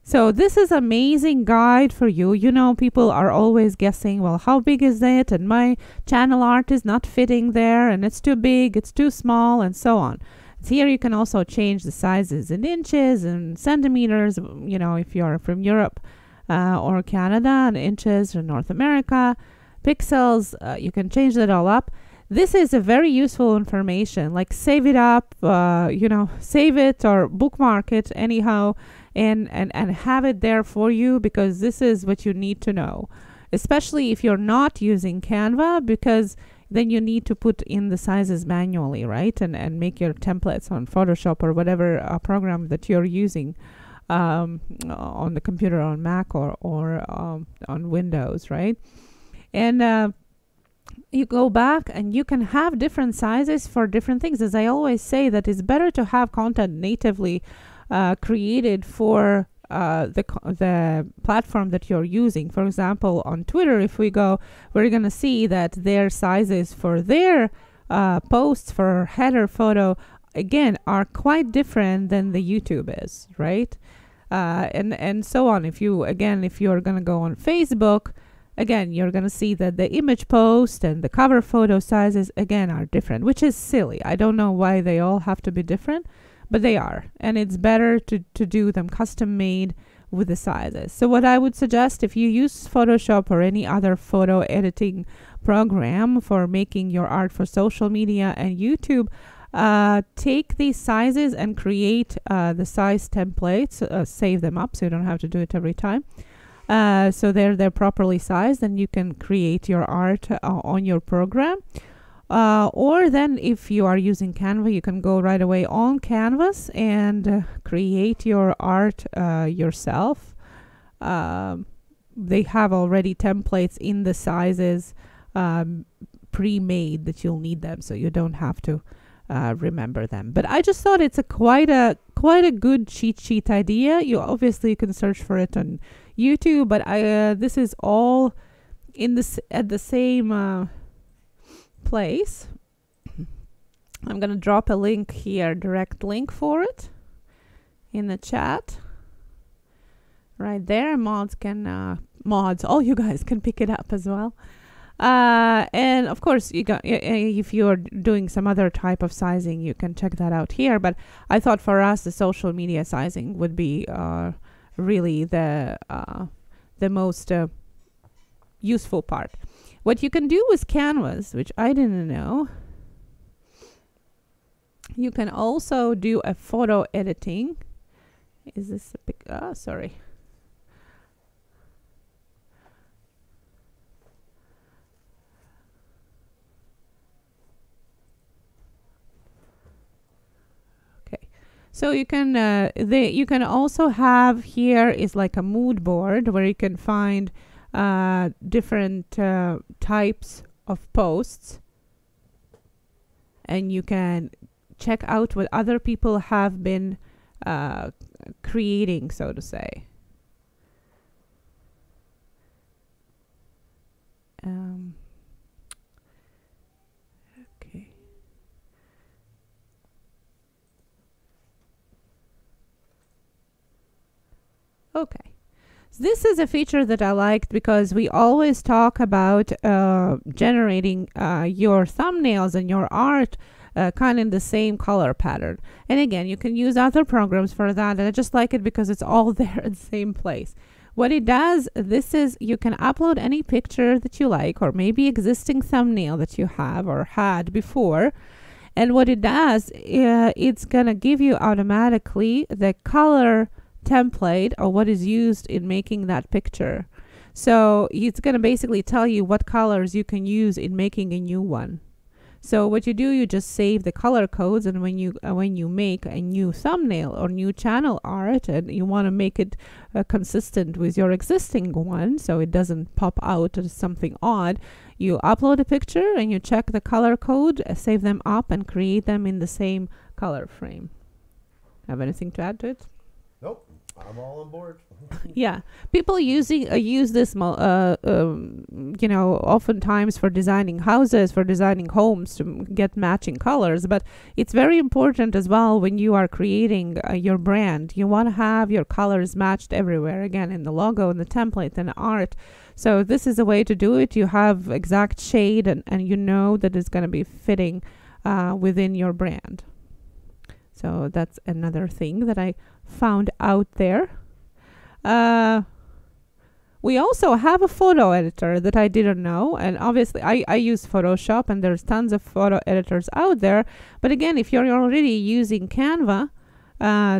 So this is amazing guide for you. You know, people are always guessing, well, how big is it? And my channel art is not fitting there, and it's too big, it's too small, and so on. So here you can also change the sizes in inches and centimeters, you know, if you're from Europe or Canada, and inches or North America, pixels, you can change that all up. This is a very useful information, like save it up, you know, save it or bookmark it anyhow, and have it there for you, because this is what you need to know, especially if you're not using Canva, because then you need to put in the sizes manually, right? And make your templates on Photoshop or whatever program that you're using on the computer, on Mac or on Windows, right? And you go back and you can have different sizes for different things. As I always say, that it's better to have content natively created for the platform that you're using. For example, on Twitter, if we go, we're going to see that their sizes for their posts for header photo, again, are quite different than the YouTube is, right? And so on. If you're going to go on Facebook, again, you're going to see that the image post and the cover photo sizes, again, are different, which is silly. I don't know why they all have to be different, but they are. And it's better to do them custom made with the sizes. So what I would suggest, if you use Photoshop or any other photo editing program for making your art for social media and YouTube, take these sizes and create the size templates, save them up so you don't have to do it every time. So they're properly sized, and you can create your art on your program. Or then if you are using Canva, you can go right away on Canvas and create your art yourself. They have already templates in the sizes pre-made that you'll need them, so you don't have to remember them. But I just thought it's quite a good cheat sheet idea. You obviously can search for it on YouTube, but this is all at the same place. I'm gonna drop a link here, direct link for it in the chat right there. Mods, all you guys can pick it up as well. And of course, if you're doing some other type of sizing, you can check that out here. But I thought for us, the social media sizing would be really the most useful part. What you can do with Canvas, which I didn't know, you can also do a photo editing. Is this a big? Sorry. So you can you can also have, here is like a mood board where you can find different types of posts, and you can check out what other people have been creating, so to say. Okay. Okay. So this is a feature that I liked, because we always talk about generating your thumbnails and your art kind of in the same color pattern. And again, you can use other programs for that. And I just like it because it's all there in the same place. What it does, this is, you can upload any picture that you like, or maybe existing thumbnail that you have or had before. And what it does, it's going to give you automatically the color template or what is used in making that picture. So it's going to basically tell you what colors you can use in making a new one. So what you do, you just save the color codes, and when you make a new thumbnail or new channel art and you want to make it consistent with your existing one, so it doesn't pop out as something odd, you upload a picture and you check the color code, save them up, and create them in the same color frame. Have anything to add to it? Nope, I'm all on board. Yeah, people use this, oftentimes for designing houses, for designing homes, to get matching colors. But it's very important as well when you are creating your brand. You want to have your colors matched everywhere. Again, in the logo, in the template, and art. So this is a way to do it. You have exact shade, and you know that it's going to be fitting within your brand. So that's another thing that I found out there. We also have a photo editor that I didn't know, and obviously I use Photoshop, and there's tons of photo editors out there. But again, if you're already using Canva,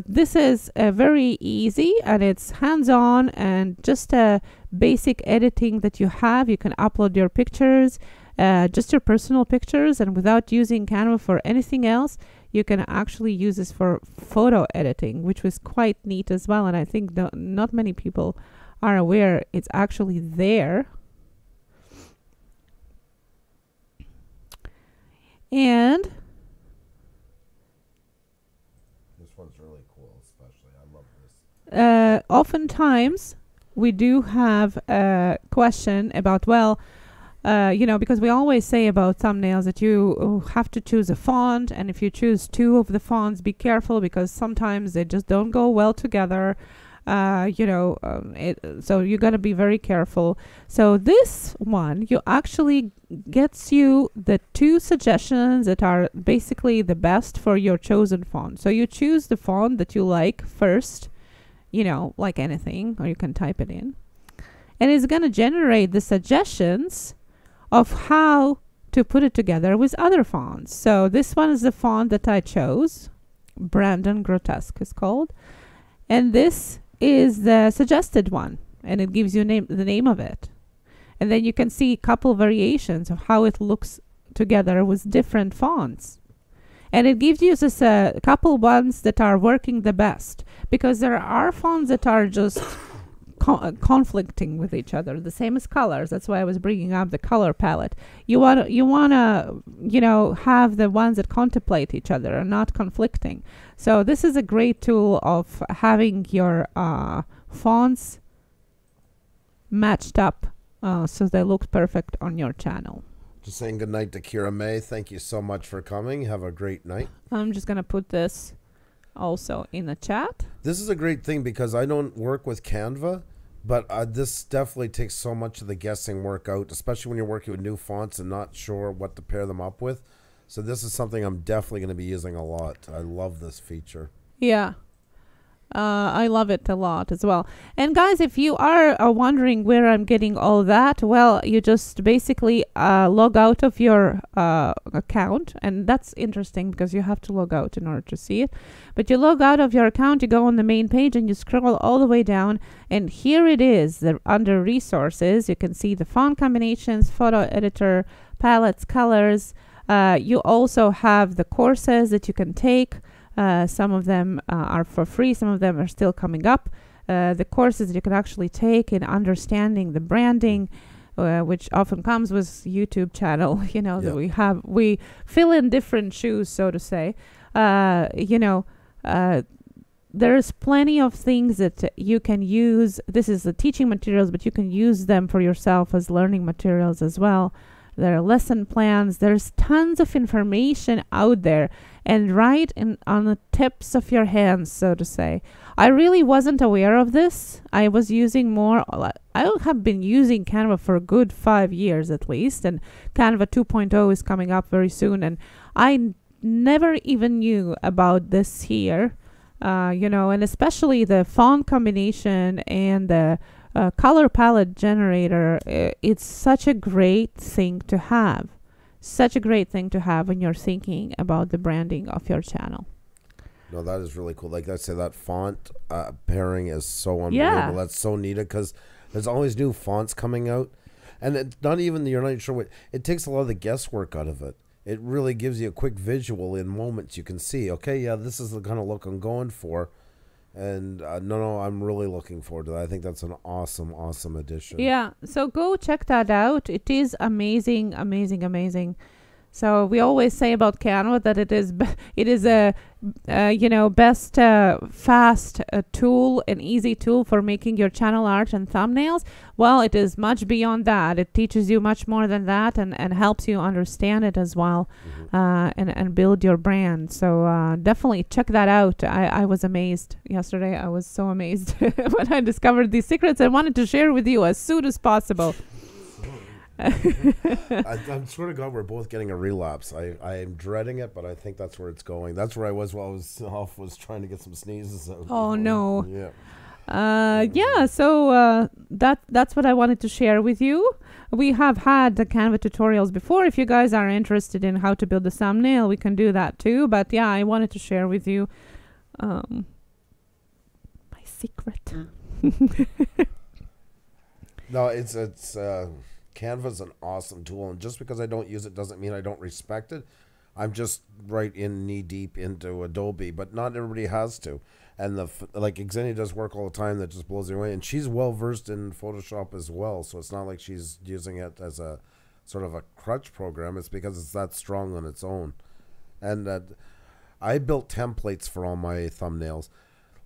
this is very easy, and it's hands-on and just a basic editing that you have. You can upload your pictures, just your personal pictures, and without using Canva for anything else, you can actually use this for photo editing, which was quite neat as well. And I think not many people are aware it's actually there. And this one's really cool, especially. I love this. Oftentimes we do have a question about, well, because we always say about thumbnails that you have to choose a font, and if you choose two of the fonts, be careful, because sometimes they just don't go well together. So you got to be very careful. So this one, you actually gets you the two suggestions that are basically the best for your chosen font. So you choose the font that you like first, like anything, or you can type it in, and it's going to generate the suggestions of how to put it together with other fonts. So this one is the font that I chose. Brandon Grotesque is called. And this is the suggested one, and it gives you the name of it. And then you can see a couple variations of how it looks together with different fonts. And it gives you just a couple ones that are working the best, because there are fonts that are just conflicting with each other, the same as colors. That's why I was bringing up the color palette. You want to have the ones that contemplate each other and not conflicting. So this is a great tool of having your fonts matched up so they look perfect on your channel. Just saying good night to Kira May. Thank you so much for coming. Have a great night. I'm just gonna put this also in the chat. This is a great thing, because I don't work with Canva, but this definitely takes so much of the guessing work out, especially when you're working with new fonts and not sure what to pair them up with. So this is something I'm definitely going to be using a lot. I love this feature. Yeah. I love it a lot as well. And guys, if you are wondering where I'm getting all that, well, you just basically log out of your account. And that's interesting, because you have to log out in order to see it. But you log out of your account, you go on the main page, and you scroll all the way down. And here it is, under resources. You can see the font combinations, photo editor, palettes, colors. You also have the courses that you can take. Some of them are for free. Some of them are still coming up. The courses that you can actually take in understanding the branding, which often comes with YouTube channel, that we fill in different shoes, so to say. There's plenty of things that you can use. This is the teaching materials, but you can use them for yourself as learning materials as well. There are lesson plans. There's tons of information out there, and right on the tips of your hands, so to say. I really wasn't aware of this. I was using more. I have been using Canva for a good 5 years at least, and Canva 2.0 is coming up very soon, and I never even knew about this here, and especially the font combination and the color palette generator. It's such a great thing to have. Such a great thing to have when you're thinking about the branding of your channel. No, that is really cool. Like I say, that font pairing is so unbelievable. That's so needed because there's always new fonts coming out. And it's not even, you're not sure what, it takes a lot of the guesswork out of it. It really gives you a quick visual in moments. You can see, okay, yeah, this is the kind of look I'm going for. And no, I'm really looking forward to that. I think that's an awesome, awesome addition. Yeah, so go check that out. It is amazing, amazing, amazing. So we always say about Canva that it is a best fast tool, an easy tool for making your channel art and thumbnails. Well, it is much beyond that. It teaches you much more than that, and helps you understand it as well, and build your brand. So definitely check that out. I was amazed yesterday. I was so amazed when I discovered these secrets and wanted to share with you as soon as possible. I swear to God, we're both getting a relapse. I am dreading it, but I think that's where it's going. That's where I was while I was off, was trying to get some sneezes out. Oh no. Yeah. So that's what I wanted to share with you. We have had the Canva tutorials before. If you guys are interested in how to build a thumbnail, we can do that too. But yeah, I wanted to share with you my secret. No, it's Canva's an awesome tool, and just because I don't use it doesn't mean I don't respect it. I'm just right in knee deep into Adobe, but not everybody has to. And like Xenia does work all the time that just blows me away, and she's well versed in Photoshop as well. So it's not like she's using it as a sort of a crutch program. It's because it's that strong on its own. And I built templates for all my thumbnails.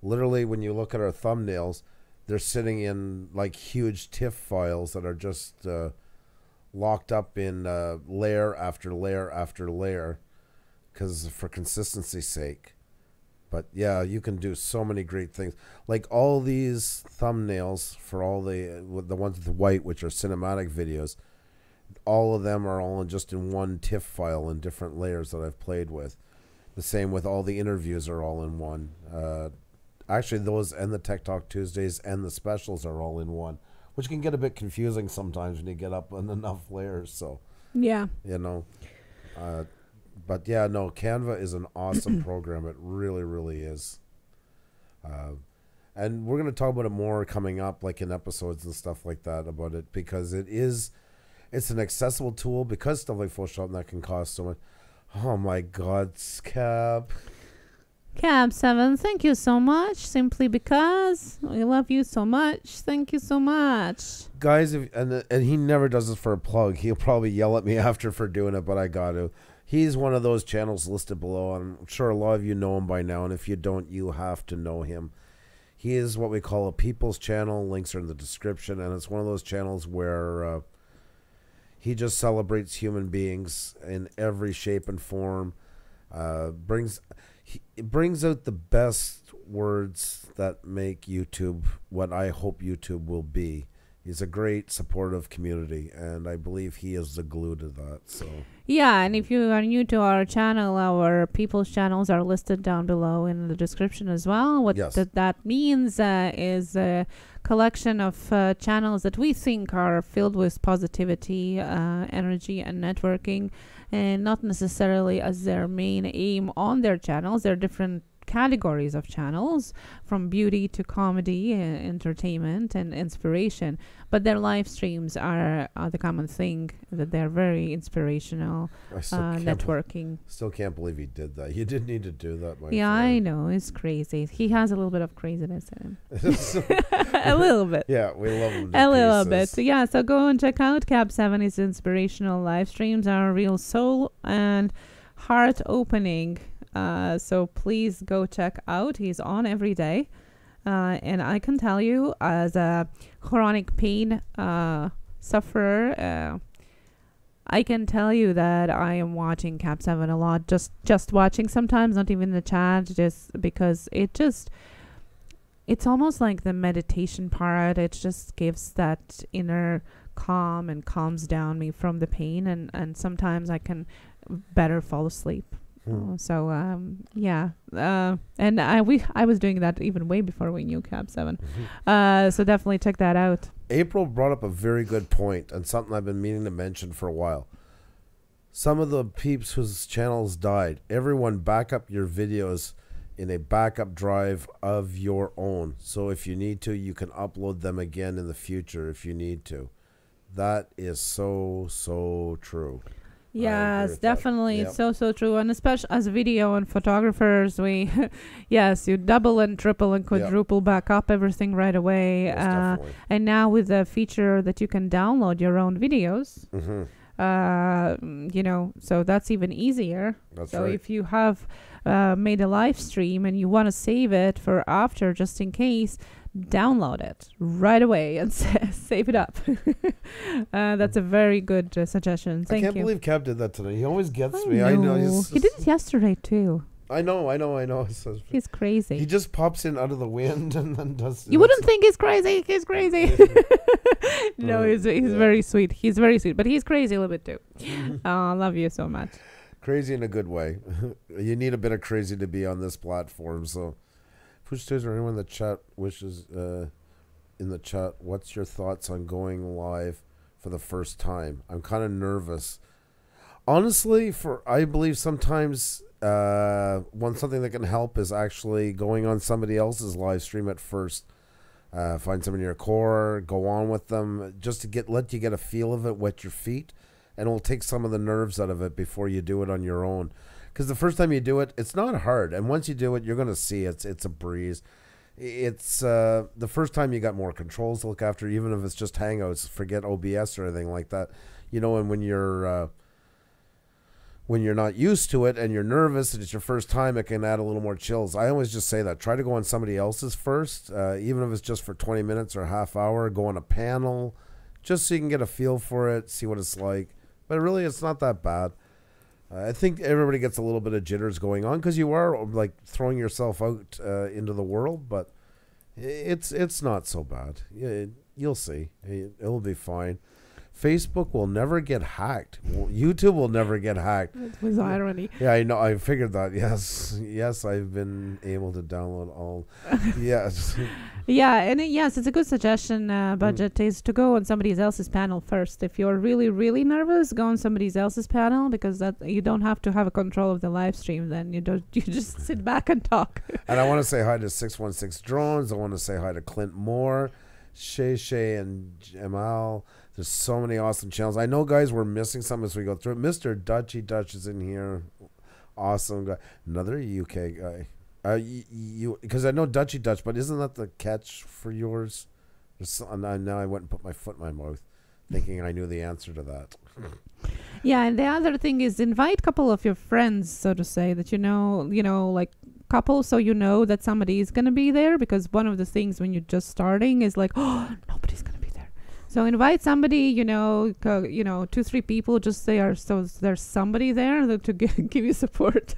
Literally, when you look at our thumbnails, they're sitting in like huge TIFF files that are just locked up in layer after layer after layer, because for consistency's sake. But yeah, you can do so many great things. Like all these thumbnails for all the ones with the white, which are cinematic videos, all of them are all just in one TIFF file in different layers that I've played with. The same with all the interviews are all in one. Actually, those and the Tech Talk Tuesdays and the specials are all in one, which can get a bit confusing sometimes when you get up on enough layers. So, yeah, but yeah, no, Canva is an awesome program. It really, really is. And we're going to talk about it more coming up, like in episodes and stuff like that about it, because it's an accessible tool, because stuff like Photoshop and that can cost so much. Oh my God, Cab7, thank you so much. Simply because we love you so much. Thank you so much. Guys, and he never does this for a plug. He'll probably yell at me after for doing it, but I got to. He's one of those channels listed below. I'm sure a lot of you know him by now, and if you don't, you have to know him. He is what we call a people's channel. Links are in the description, and it's one of those channels where he just celebrates human beings in every shape and form. It brings out the best words that make YouTube what I hope YouTube will be. He's a great supportive community, and I believe he is the glue to that. So yeah, and if you are new to our channel, our people's channels are listed down below in the description as well. What that means is a collection of channels that we think are filled with positivity, energy, and networking, and not necessarily as their main aim on their channels. They're different categories of channels, from beauty to comedy, entertainment, and inspiration, but their live streams are the common thing, that they're very inspirational, networking. Still can't believe he did that. You didn't need to do that, my yeah friend. I know, it's crazy. He has a little bit of craziness in him. A little bit. Yeah, we love him a little bit. So yeah, so go and check out Cab7. His inspirational live streams are real soul and heart opening. So please go check out. He's on every day. And I can tell you, as a chronic pain sufferer, I can tell you that I am watching Cab7 a lot. Just watching sometimes, not even the chat, just because it's almost like the meditation part. It just gives that inner calm and calms down me from the pain. And sometimes I can better fall asleep. Yeah, and I was doing that even way before we knew Cab7. So definitely check that out. April brought up a very good point, and something I've been meaning to mention for a while. Some of the peeps whose channels died, everyone back up your videos in a backup drive of your own. So if you need to, you can upload them again in the future if you need to. That is so true. Yes, definitely. Yep. It's so true. And especially as video and photographers, we, yes, you double and triple and quadruple back up everything right away. And now with the feature that you can download your own videos, you know, so that's even easier. So if you have made a live stream and you want to save it for after, just in case, download it right away and save it up. That's a very good suggestion. Thank you. I can't believe Kev did that today. He always gets me. I know. He did it yesterday too. I know. He's crazy. He just pops in out of the wind and then does. You wouldn't think he's crazy. He's crazy. No, he's very sweet. He's very sweet, but he's crazy a little bit too. I love you so much. Crazy in a good way. You need a bit of crazy to be on this platform. So, Puša Studios, or anyone in the chat wishes in the chat, what's your thoughts on going live for the first time? I'm kind of nervous. Honestly, I believe sometimes something that can help is actually going on somebody else's live stream at first. Find someone in your core, go on with them, just to let you get a feel of it, wet your feet, and it'll take some of the nerves out of it before you do it on your own. Because the first time you do it, it's not hard, and once you do it, you're going to see it's a breeze. It's the first time you got more controls to look after, even if it's just Hangouts. Forget OBS or anything like that, you know. And when you're not used to it and you're nervous and it's your first time, it can add a little more chills. I always just say that. Try to go on somebody else's first, even if it's just for 20 minutes or a half hour. Go on a panel, just so you can get a feel for it, see what it's like. But really, it's not that bad. I think everybody gets a little bit of jitters going on because you are like throwing yourself out into the world, but it's not so bad. You'll see. It'll be fine. Facebook will never get hacked. YouTube will never get hacked. It was irony. Yeah, I know. I figured that. Yes, I've been able to download all. Yes. Yeah, and yes, it's a good suggestion, Budget, is to go on somebody else's panel first. If you're really, really nervous, go on somebody else's panel, because that you don't have to have a control of the live stream. Then you just sit back and talk. And I want to say hi to 616 Drones. I want to say hi to Clint Moore, Shay and Jamal. There's so many awesome channels. I know, guys, we're missing some as we go through it. Mr. Dutchy Dutch is in here. Awesome guy. Another UK guy. Because I know Dutchy Dutch, but isn't that the catch for yours? Now I went and put my foot in my mouth, thinking I knew the answer to that. Yeah, and the other thing is invite a couple of your friends, so to say, that you know, like couple, so you know that somebody is going to be there, because one of the things when you're just starting is like, oh, nobody's going to be there. So invite somebody, 2-3 people, just so there's somebody there to give you support.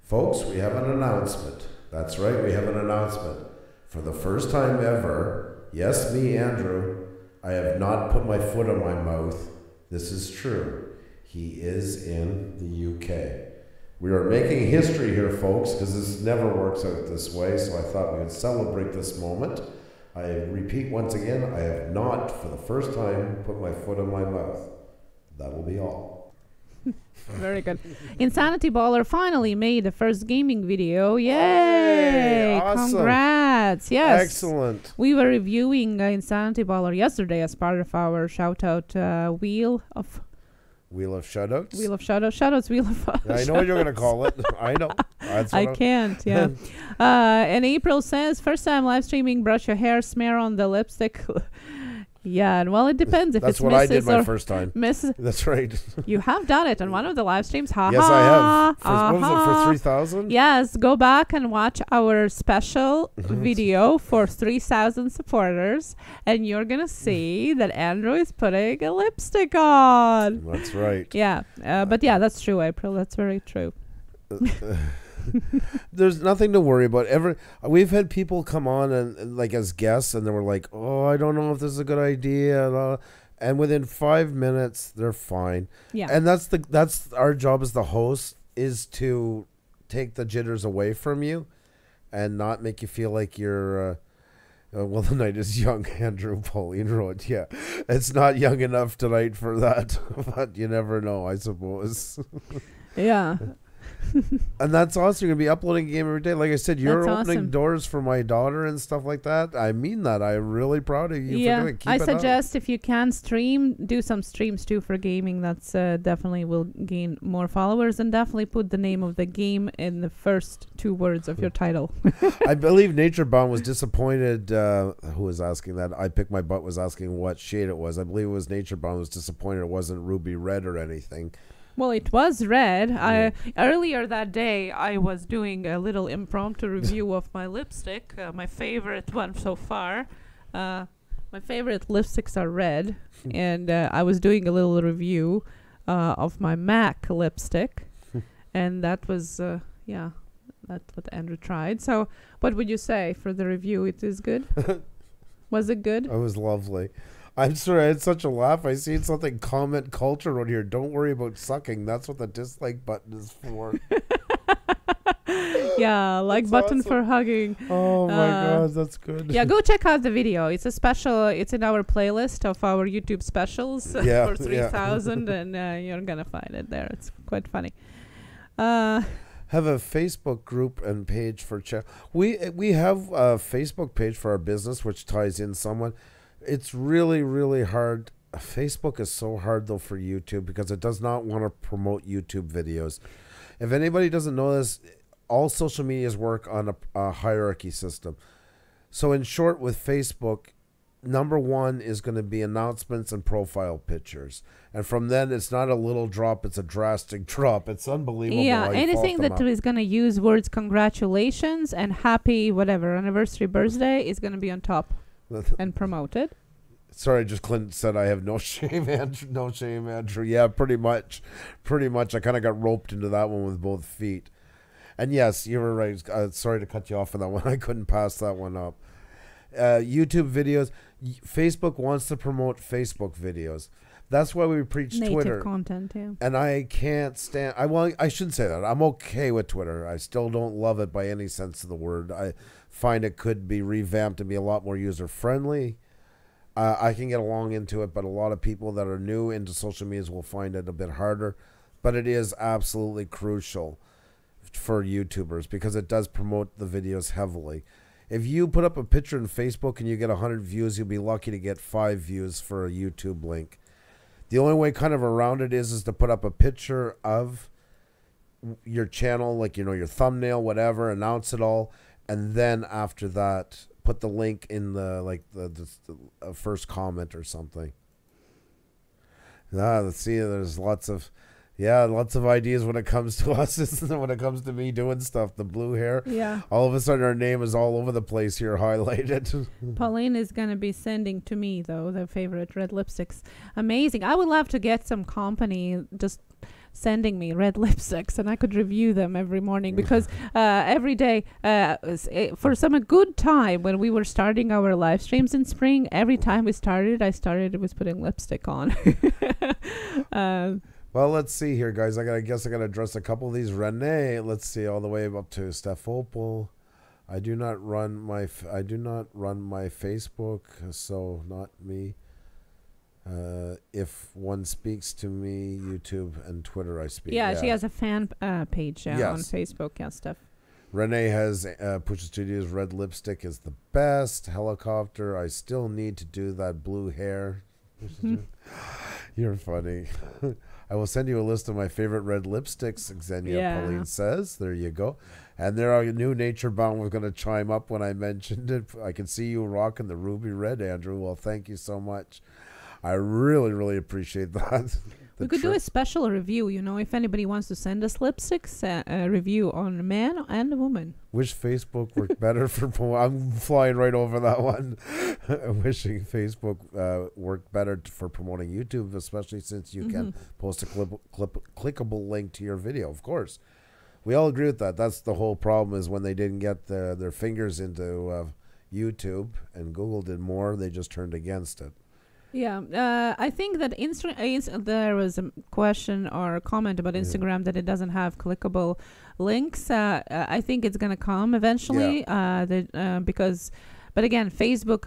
Folks, we have an announcement. That's right, we have an announcement. For the first time ever, yes, me, Andrew, I have not put my foot in my mouth. This is true. He is in the UK. We are making history here, folks, because this never works out this way, so I thought we would celebrate this moment. I repeat once again, I have not, for the first time, put my foot in my mouth. That will be all. Very good. Insanity Baller finally made the first gaming video. Yay! Awesome. Congrats. Yes. Excellent. We were reviewing Insanity Baller yesterday as part of our shout-out Wheel of Shoutouts? Wheel of Shoutouts. Shoutouts, Wheel of I know what you're going to call it. I know. I can't, yeah. And April says, first time live streaming, brush your hair, smear on the lipstick. Yeah, and well, it depends if That's it's what Mrs. I did my or first time. Mrs. That's right. You have done it on one of the live streams. Ha Yes, I have. What was it, for 3,000? Yes, go back and watch our special video for 3,000 supporters, and you're going to see that Andrew is putting a lipstick on. That's right. Yeah, but yeah, that's true, April. That's very true. There's nothing to worry about. We've had people come on and like as guests, and they were like, "Oh, I don't know if this is a good idea," and within 5 minutes, they're fine. Yeah, and that's our job as the host, is to take the jitters away from you, and not make you feel like you're. Well, the night is young, Andrew Pauline wrote. Yeah, it's not young enough tonight for that, but you never know, I suppose. Yeah. And that's awesome. You're going to be uploading a game every day. Like I said, you're That's opening awesome. doors for my daughter and stuff like that. I mean that. I'm really proud of you. Yeah, for keep I it up. suggest if you can stream, do some streams too for gaming. That's definitely will gain more followers, and definitely put the name of the game in the first 2 words of your title. I believe Nature Bound was disappointed. Who was asking that? I Pick My Butt was asking what shade it was. I believe it was Nature Bound was disappointed it wasn't ruby red or anything. Well, it was red. Earlier that day, I was doing a little impromptu review of my lipstick, my favorite one so far. My favorite lipsticks are red, and I was doing a little review of my MAC lipstick, and that was, that's what Andrew tried. So, what would you say for the review? It is good? Was it good? It was lovely. I'm sorry, I had such a laugh. I seen something comment culture on here. Don't worry about sucking. That's what the dislike button is for. Yeah, like button awesome. for hugging. Oh my God, that's good. Yeah, go check out the video. It's a special. It's in our playlist of our YouTube specials for 3,000, and you're gonna find it there. It's quite funny. Have a Facebook group and page for chat. We have a Facebook page for our business, which ties in somewhat. It's really, really hard. Facebook is so hard, though, for YouTube because it does not want to promote YouTube videos. If anybody doesn't know this, all social medias work on a hierarchy system. So in short, with Facebook, number 1 is going to be announcements and profile pictures. And from then, it's not a little drop, it's a drastic drop. It's unbelievable. Yeah, anything that is going to use words congratulations and happy whatever, anniversary, birthday is going to be on top. And promoted. Sorry, just Clint said I have no shame, Andrew. No shame, Andrew. Yeah, pretty much. I kind of got roped into that one with both feet. And yes, you were right. Sorry to cut you off on that one. I couldn't pass that one up. YouTube videos. Facebook wants to promote Facebook videos. That's why we preach Native Twitter. content, yeah. And I can't stand. I shouldn't say that. I'm okay with Twitter. I still don't love it by any sense of the word. I find it could be revamped and be a lot more user friendly. I can get along into it, but a lot of people that are new into social medias will find it a bit harder. But it is absolutely crucial for YouTubers because it does promote the videos heavily. If you put up a picture in Facebook and you get 100 views, you'll be lucky to get 5 views for a YouTube link. The only way kind of around it is to put up a picture of your channel, like, your thumbnail, whatever, announce it all. And then after that, put the link in the first comment or something. Let's see. There's lots of ideas when it comes to us. When it comes to me doing stuff, the blue hair. Yeah. All of a sudden, our name is all over the place here, highlighted. Pauline is going to be sending to me, though, the favorite red lipsticks. Amazing. I would love to get some company just sending me red lipsticks, and I could review them every morning because every day for some good time when we were starting our live streams in spring, every time I started with putting lipstick on. Well, let's see here, guys. I gotta address a couple of these. Renee, let's see, all the way up to Steph Opal. I do not run my Facebook, so not me. If one speaks to me, YouTube and Twitter, I speak. Yeah, she has a fan page Yes. on Facebook. Yeah, stuff. Renee has Puša Studios red lipstick is the best. Helicopter, I still need to do that blue hair. You're funny. I will send you a list of my favorite red lipsticks, Xenia Pauline says. There you go. And there are new Nature Bound was going to chime up when I mentioned it. I can see you rocking the ruby red, Andrew. Well, thank you so much. I really, really appreciate that. We could do a special review, if anybody wants to send us lipsticks, a review on a man and a woman. Wish Facebook worked better for... I'm flying right over that one. Wishing Facebook worked better for promoting YouTube, especially since you can post a clickable link to your video, of course. We all agree with that. That's the whole problem is when they didn't get their fingers into YouTube and Google did more, they just turned against it. Yeah, I think that there was a question or a comment about Instagram that it doesn't have clickable links. I think it's going to come eventually because But again, Facebook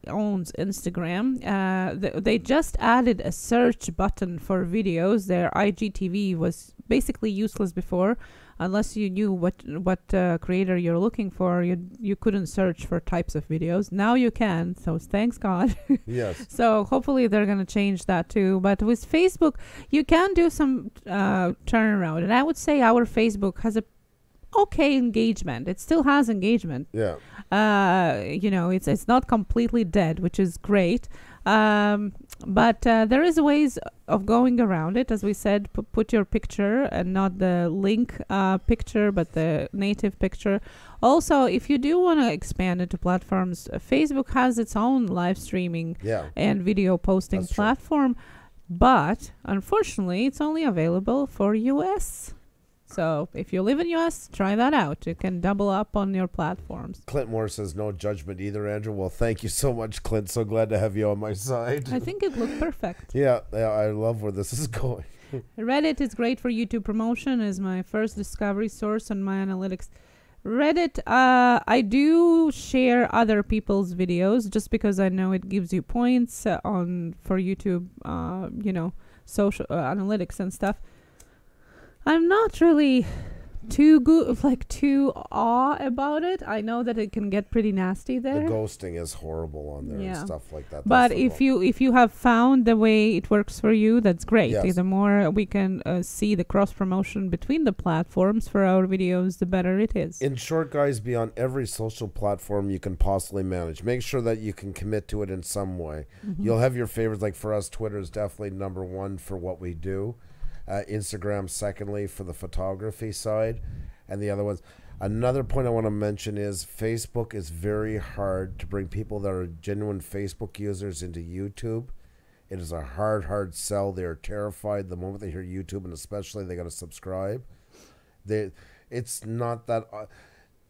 owns Instagram. They just added a search button for videos. Their IGTV was basically useless before. Unless you knew what creator you're looking for, you couldn't search for types of videos. Now you can, so thanks God. Yes. So hopefully they're going to change that too. But with Facebook, you can do some turnaround. And I would say our Facebook has a okay engagement. It still has engagement. Yeah. It's not completely dead, which is great. But there is ways of going around it. As we said, put your picture and not the link picture, but the native picture. Also, if you do want to expand into platforms, Facebook has its own live streaming and video posting platform. But unfortunately, it's only available for US. So if you live in US, try that out. You can double up on your platforms. Clint Moore says no judgment either, Andrew. Well, thank you so much, Clint. So glad to have you on my side. I think it looked perfect. Yeah, I love where this is going. Reddit is great for YouTube promotion. Is my first discovery source on my analytics. Reddit, I do share other people's videos just because I know it gives you points for YouTube, social analytics and stuff. I'm not really too awe about it. I know that it can get pretty nasty there. The ghosting is horrible on there and stuff like that. But if you have found the way it works for you, that's great. Yes. The more we can see the cross promotion between the platforms for our videos, the better it is. In short, guys, be on every social platform you can possibly manage. Make sure that you can commit to it in some way. Mm-hmm. You'll have your favorites. Like for us, Twitter is definitely number one for what we do. Instagram, secondly, for the photography side, and the other ones. Another point I want to mention is Facebook is very hard to bring people that are genuine Facebook users into YouTube. It is a hard sell. They're terrified the moment they hear YouTube, and especially they got to subscribe. It's not that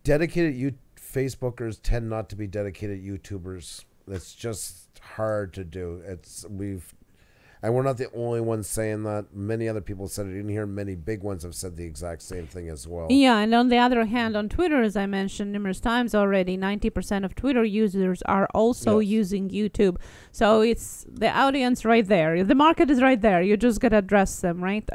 dedicated. Facebookers tend not to be dedicated YouTubers. It's just hard to do. And we're not the only ones saying that. Many other people said it in here. Many big ones have said the exact same thing as well. Yeah, and on the other hand, on Twitter, as I mentioned numerous times already, 90% of Twitter users are also using YouTube. So it's the audience right there. The market is right there. You just got to address them, right?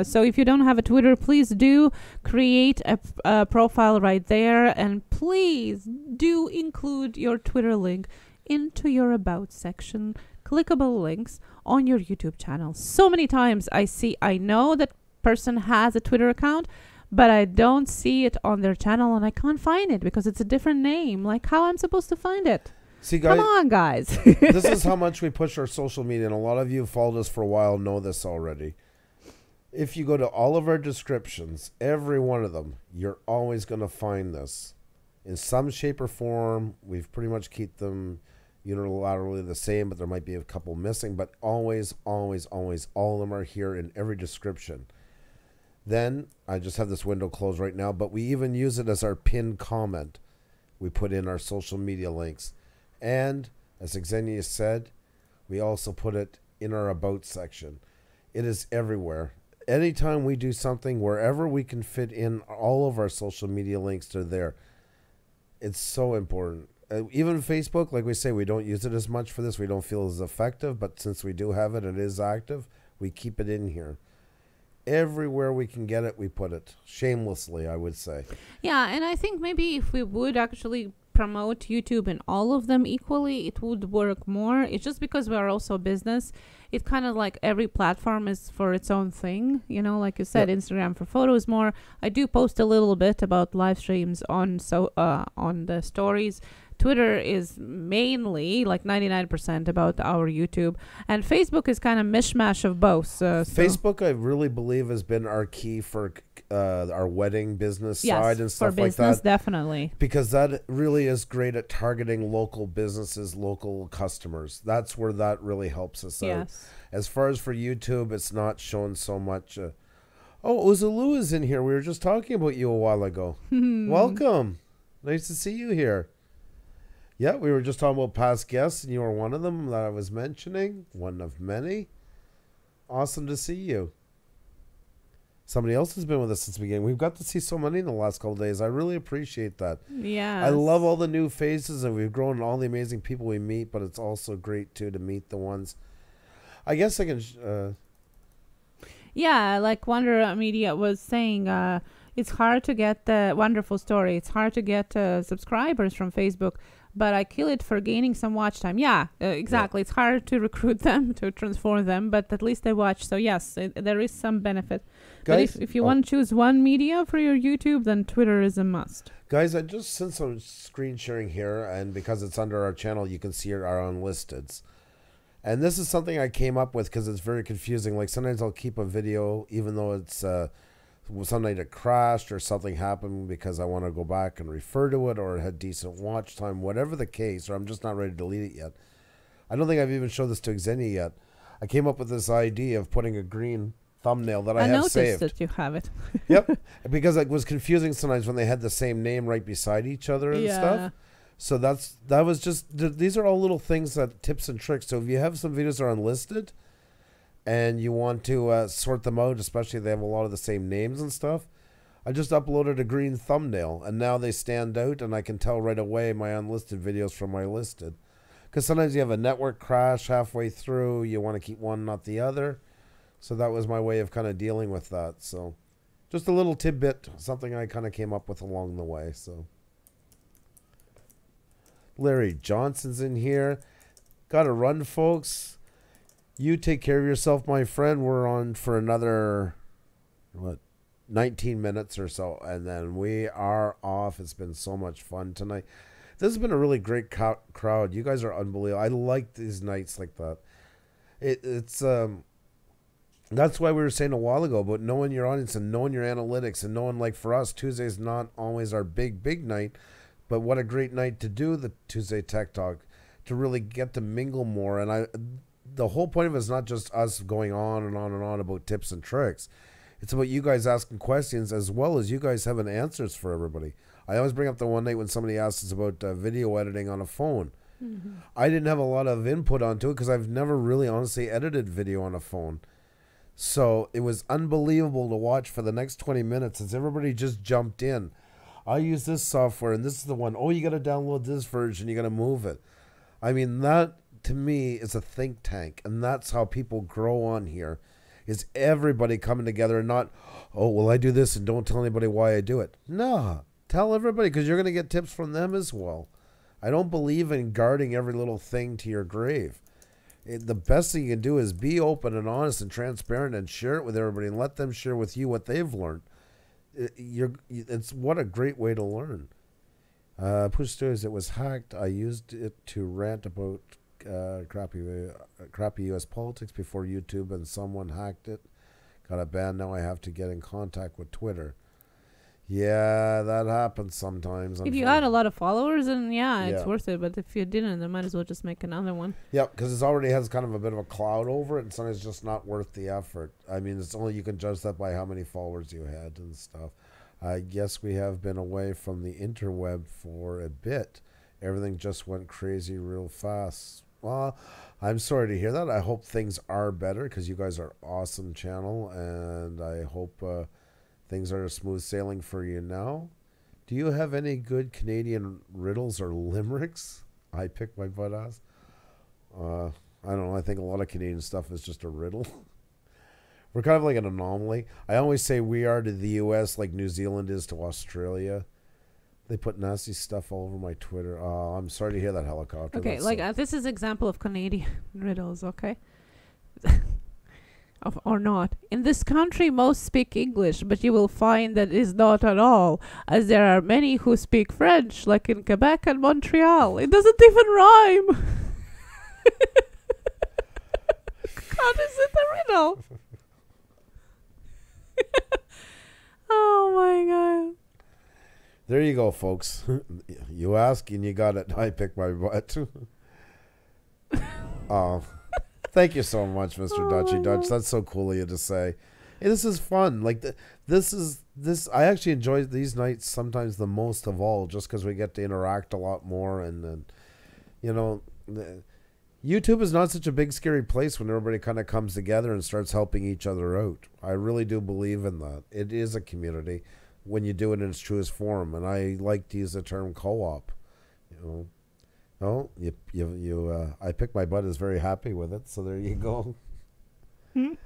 So if you don't have a Twitter, please do create a profile right there. And please do include your Twitter link into your About section. Clickable links on your YouTube channel. So many times I know that person has a Twitter account, but I don't see it on their channel and I can't find it because it's a different name. Like, how I'm supposed to find it? See, guys, come on, guys. This is how much we push our social media, and a lot of you who followed us for a while know this already. If you go to all of our descriptions, every one of them, you're always going to find this in some shape or form. We've pretty much keep them unilaterally the same, but there might be a couple missing, but always all of them are here in every description. Then I just have this window closed right now, but we even use it as our pinned comment. We put in our social media links, and as Xenia said, we also put it in our About section. It is everywhere. Anytime we do something, wherever we can fit in all of our social media links are there. It's so important. Even Facebook, like we say, we don't use it as much for this. We don't feel as effective, but since we do have it, it is active. We keep it in here. Everywhere we can get it, we put it. Shamelessly, I would say. Yeah, and I think maybe if we would actually promote YouTube in all of them equally, it would work more. It's just because we're also a business. It's kind of like every platform is for its own thing. Like you said, Instagram for photos more. I do post a little bit about live streams on the stories. Twitter is mainly like 99% about our YouTube, and Facebook is kind of mishmash of both. Facebook, I really believe, has been our key for our wedding business side and stuff like that. For business, definitely. Because that really is great at targeting local businesses, local customers. That's where that really helps us out. As far as for YouTube, it's not showing so much. Uzulu is in here. We were just talking about you a while ago. Welcome. Nice to see you here. Yeah, we were just talking about past guests, and you were one of them that I was mentioning. One of many. Awesome to see you. somebody else has been with us since the beginning. We've got to see so many in the last couple of days. I really appreciate that. Yeah. I love all the new faces, and we've grown all the amazing people we meet, but it's also great, too, to meet the ones. I guess I can... yeah, like Wonder Media was saying, it's hard to get the wonderful story. It's hard to get subscribers from Facebook, but I kill it for gaining some watch time. Yeah, exactly. Yeah. It's hard to recruit them, to transform them, but at least they watch. So yes, there is some benefit. Guys, but if you want to choose one media for your YouTube, then Twitter is a must. Guys, I just sent some screen sharing here, and because it's under our channel, you can see our unlisteds. And this is something I came up with because it's very confusing. Like sometimes I'll keep a video even though it's some night it crashed or something happened because I want to go back and refer to it, or it had decent watch time, whatever the case, or I'm just not ready to delete it yet. I don't think I've even showed this to Xenia yet. I came up with this idea of putting a green thumbnail that I have saved. I noticed that you have it. Yep, because it was confusing sometimes when they had the same name right beside each other and stuff. So that was just, these are all little things, that tips and tricks. So if you have some videos that are unlisted and you want to sort them out, especially if they have a lot of the same names and stuff, I just uploaded a green thumbnail, and now they stand out, and I can tell right away my unlisted videos from my listed. Because sometimes you have a network crash halfway through, you want to keep one, not the other. So that was my way of kind of dealing with that. So just a little tidbit, something I kind of came up with along the way. So Larry Johnson's in here. Gotta run, folks. You take care of yourself, my friend. We're on for another, 19 minutes or so, and then we are off. It's been so much fun tonight. This has been a really great crowd. You guys are unbelievable. I like these nights like that. It's that's why we were saying a while ago about knowing your audience and knowing your analytics and knowing, like, for us, Tuesday's not always our big night, but what a great night to do the Tuesday Tech Talk, to really get to mingle more. And the whole point of it is not just us going on and on and on about tips and tricks. It's about you guys asking questions, as well as you guys having answers for everybody. I always bring up the one night when somebody asked us about video editing on a phone. Mm-hmm. I didn't have a lot of input onto it because I've never really honestly edited video on a phone. So it was unbelievable to watch for the next 20 minutes as everybody just jumped in. I use this software, and this is the one. Oh, you got to download this version. You got to move it. I mean, that to me is a think tank, and that's how people grow on here. Is everybody coming together and not, oh, well, I do this and don't tell anybody why I do it. No, tell everybody, because you're going to get tips from them as well. I don't believe in guarding every little thing to your grave. The best thing you can do is be open and honest and transparent and share it with everybody and let them share with you what they've learned. It's what a great way to learn. Puša Studios, it was hacked. I used it to rant about crappy U.S. politics before YouTube, and someone hacked it. Got a ban. Now I have to get in contact with Twitter. Yeah, that happens sometimes. If you had a lot of followers, then it's worth it. But if you didn't, then might as well just make another one. Yeah, because it already has kind of a bit of a cloud over it, and sometimes it's just not worth the effort. I mean, it's only, you can judge that by how many followers you had and stuff. I guess we have been away from the interweb for a bit. Everything just went crazy real fast. Well, I'm sorry to hear that. I hope things are better, because you guys are awesome channel, and I hope things are smooth sailing for you now. Do you have any good Canadian riddles or limericks? I pick my butt ass. I don't know. I think a lot of Canadian stuff is just a riddle. We're kind of like an anomaly. I always say we are to the U.S. like New Zealand is to Australia. They put nasty stuff all over my Twitter. I'm sorry to hear that, helicopter. Okay, this is example of Canadian riddles, okay? Or not. In this country, most speak English, but you will find that is not at all, as there are many who speak French, like in Quebec and Montreal. It doesn't even rhyme. How is it a riddle? Oh my God. There you go, folks. You ask and you got it. I pick my butt. Thank you so much, Mr. Dutchy Dutch. That's so cool of you to say. Hey, this is fun. Like this. I actually enjoy these nights sometimes the most of all, just because we get to interact a lot more, and you YouTube is not such a big, scary place when everybody kind of comes together and starts helping each other out. I really do believe in that. It is a community when you do it in its truest form, and I like to use the term co-op. You know, I Pick My Butt is very happy with it, so there you go. We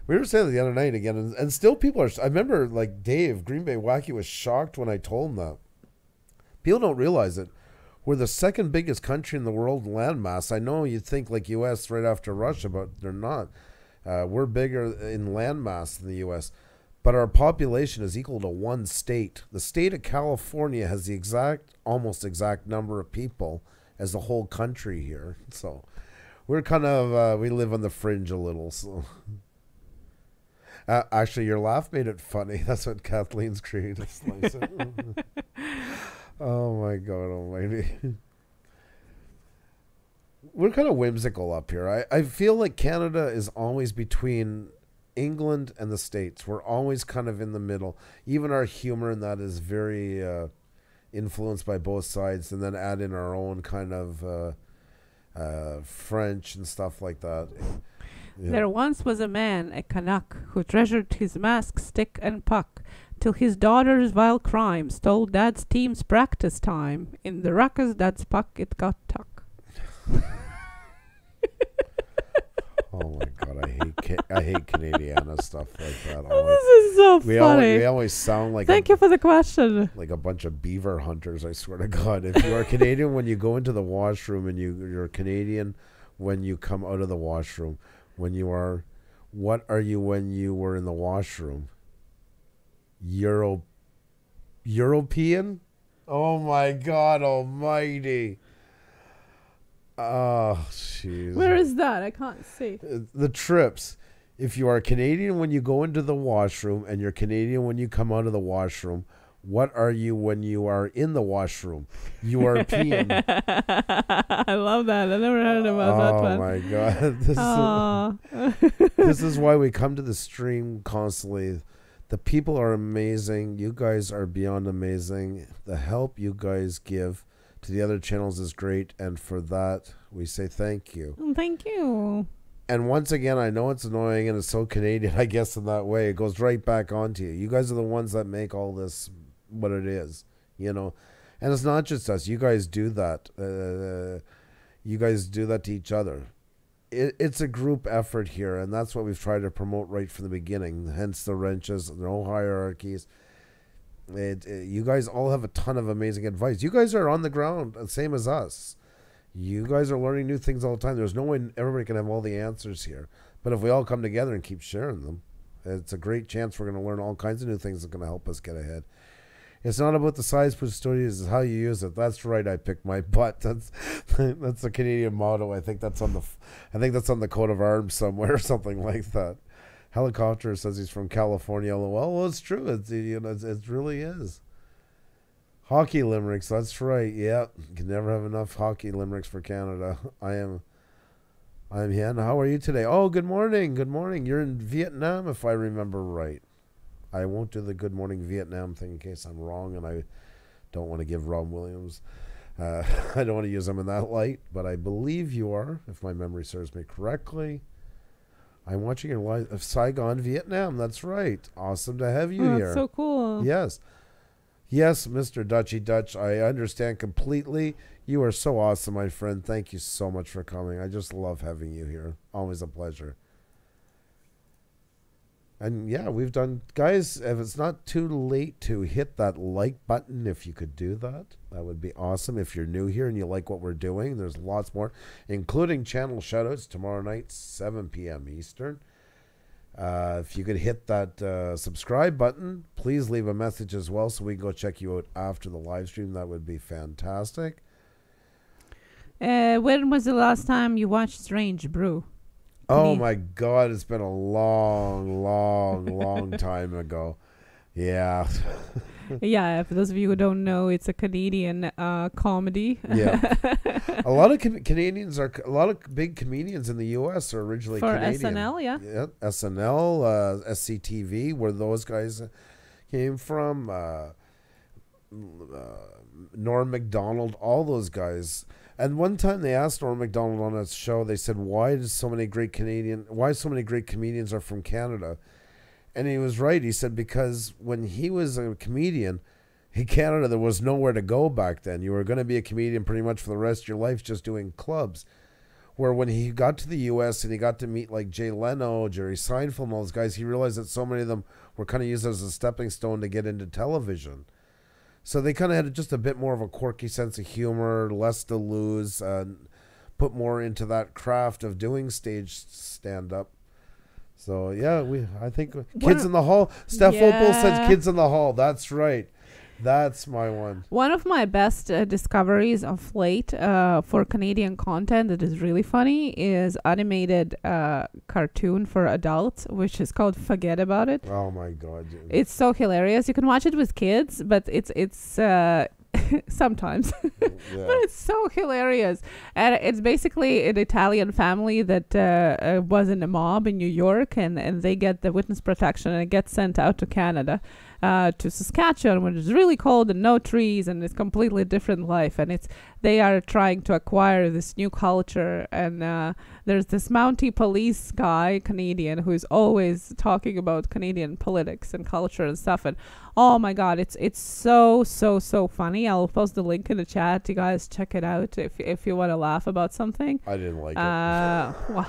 were saying that the other night again, and still people are. I remember, like, Dave Green Bay Wacky was shocked when I told him that. People don't realize it. We're the second biggest country in the world in landmass. I know you'd think like U.S. right after Russia, but they're not. We're bigger in landmass than the U.S., but our population is equal to one state. The state of California has the almost exact number of people as the whole country here. So we're kind of, we live on the fringe a little. So actually, your laugh made it funny. That's what Kathleen's creative slice. Oh my God almighty. We're kind of whimsical up here. I feel like Canada is always between England and the States. We're always kind of in the middle. Even our humor in that is very influenced by both sides, and then add in our own kind of French and stuff like that. Yeah. There once was a man, a Canuck, who treasured his mask, stick, and puck, till his daughter's vile crime stole Dad's team's practice time. In the ruckus, Dad's puck, it got tuck. Oh my God, I hate Canadiana stuff like that. This is so funny. We always sound like. Thank you for the question. Like a bunch of beaver hunters. I swear to God, if you are Canadian when you go into the washroom, and you're Canadian when you come out of the washroom. When you are, what are you when you were in the washroom? European? Oh my God almighty. Oh, jeez. Where is that? I can't see. The trips. If you are Canadian when you go into the washroom, and you're Canadian when you come out of the washroom, what are you when you are in the washroom? European. I love that. I never heard about that one. Oh my God. This is why we come to the stream constantly. The people are amazing. You guys are beyond amazing. The help you guys give to the other channels is great. And for that, we say thank you. Thank you. And once again, I know it's annoying and it's so Canadian, I guess, in that way. It goes right back onto you. You guys are the ones that make all this what it is, you know. And it's not just us. You guys do that. You guys do that to each other. It's a group effort here, and that's what we've tried to promote right from the beginning. Hence the wrenches, no hierarchies. You guys all have a ton of amazing advice. You guys are on the ground, same as us. You guys are learning new things all the time. There's no way everybody can have all the answers here. But if we all come together and keep sharing them, it's a great chance we're going to learn all kinds of new things that are going to help us get ahead. It's not about the size, Puša Studios, it's how you use it. That's right. I pick my butt. That's the Canadian motto. I think that's on the coat of arms somewhere or something like that. Helicopter says he's from California. Well, it's true. It really is. Hockey limericks. That's right. Yeah, you can never have enough hockey limericks for Canada. I'm Hen. How are you today? Oh, good morning. Good morning. You're in Vietnam, if I remember right. I won't do the good morning Vietnam thing in case I'm wrong, and I don't want to give Ron Williams. I don't want to use him in that light, but I believe you are, if my memory serves me correctly. I'm watching your live of Saigon, Vietnam. That's right. Awesome to have you here. That's so cool. Yes. Yes, Mr. Dutchy Dutch. I understand completely. You are so awesome, my friend. Thank you so much for coming. I just love having you here. Always a pleasure. And yeah, we've done, guys, if it's not too late to hit that like button, if you could do that, that would be awesome. If you're new here and you like what we're doing, there's lots more, including channel shoutouts tomorrow night, 7 p.m. Eastern. If you could hit that subscribe button, please leave a message as well so we can go check you out after the live stream. That would be fantastic. When was the last time you watched Strange Brew? Oh my God, it's been a long time ago. Yeah. Yeah, for those of you who don't know, it's a Canadian comedy. Yeah. A lot of Canadians are, a lot of big comedians in the U.S. are originally for Canadian. SNL, yeah. Yeah, SNL, SCTV, where those guys came from. Norm Macdonald, all those guys. And one time they asked Norm Macdonald on a show, they said, why so many great comedians are from Canada? And he was right. He said, because when he was a comedian in Canada, there was nowhere to go back then. You were going to be a comedian pretty much for the rest of your life, just doing clubs. Where when he got to the U.S. and he got to meet like Jay Leno, Jerry Seinfeld, and all those guys, he realized that so many of them were kind of used as a stepping stone to get into television. So they kind of had just a bit more of a quirky sense of humor, less to lose, put more into that craft of doing stage stand-up. So, yeah, I think Kids in the Hall. Steph Opal said Kids in the Hall. That's right. That's my one. One of my best discoveries of late for Canadian content that is really funny is animated cartoon for adults, which is called Forget About It. Oh my God. It's so hilarious. You can watch it with kids, but it's sometimes, but it's so hilarious. And it's basically an Italian family that was in a mob in New York, and they get the witness protection and it gets sent out to Canada. To Saskatchewan, which is really cold and no trees, and it's completely different life. And they are trying to acquire this new culture. And there's this Mountie police guy, Canadian, who's always talking about Canadian politics and culture and stuff. And oh my God, it's so funny. I'll post the link in the chat. You guys check it out if you want to laugh about something. I didn't like it. Well.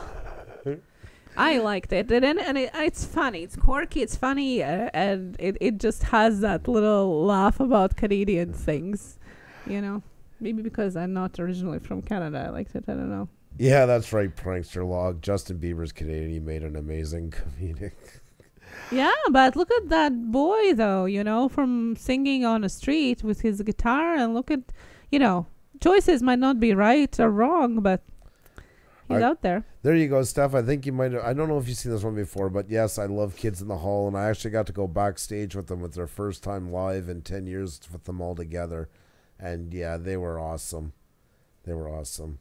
I liked it, and it's funny, it's quirky, it's funny, and it just has that little laugh about Canadian things, you know. Maybe because I'm not originally from Canada, I liked it. I don't know. Yeah, that's right, Prankster Log. Justin Bieber's Canadian. He made an amazing comedic. Yeah, but look at that boy, though, you know, from singing on a street with his guitar, and look at, you know, choices might not be right or wrong, but he's out there. There you go, Steph. I think you might have, I don't know if you've seen this one before, but yes, I love Kids in the Hall, and I actually got to go backstage with them with their first time live in 10 years with them all together. And yeah, they were awesome. They were awesome.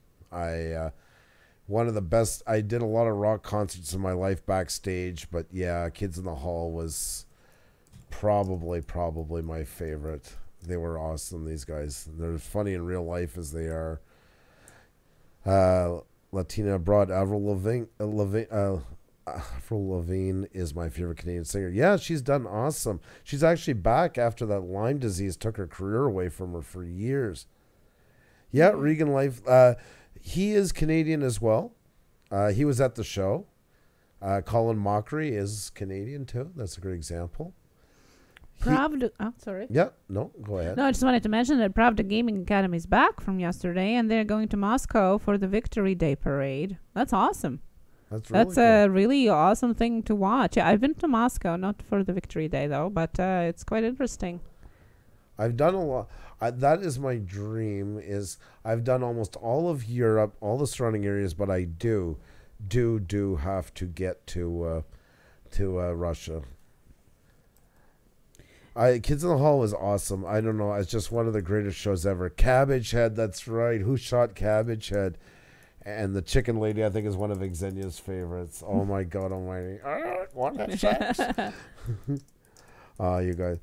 One of the best, I did a lot of rock concerts in my life backstage, but yeah, Kids in the Hall was probably my favorite. They were awesome, these guys. They're as funny in real life as they are. Latina abroad, Avril Lavigne is my favorite Canadian singer. Yeah, she's done awesome. She's actually back after that Lyme disease took her career away from her for years. Yeah, Regan Life. He is Canadian as well. He was at the show. Colin Mockery is Canadian too. That's a great example. Sorry. Yeah, no, go ahead. No, I just wanted to mention that Pravda Gaming Academy is back from yesterday, and they're going to Moscow for the Victory Day parade. That's awesome. That's cool. A really awesome thing to watch. Yeah, I've been to Moscow, not for the Victory Day though, but it's quite interesting. I've done a lot. That is my dream. Is I've done almost all of Europe, all the surrounding areas, but I do have to get to Russia. Kids in the Hall was awesome. I don't know. It's just one of the greatest shows ever. Cabbage Head, that's right. Who Shot Cabbage Head? And the Chicken Lady, I think, is one of Xenia's favorites. Oh, my God almighty. Want to have sex? You guys.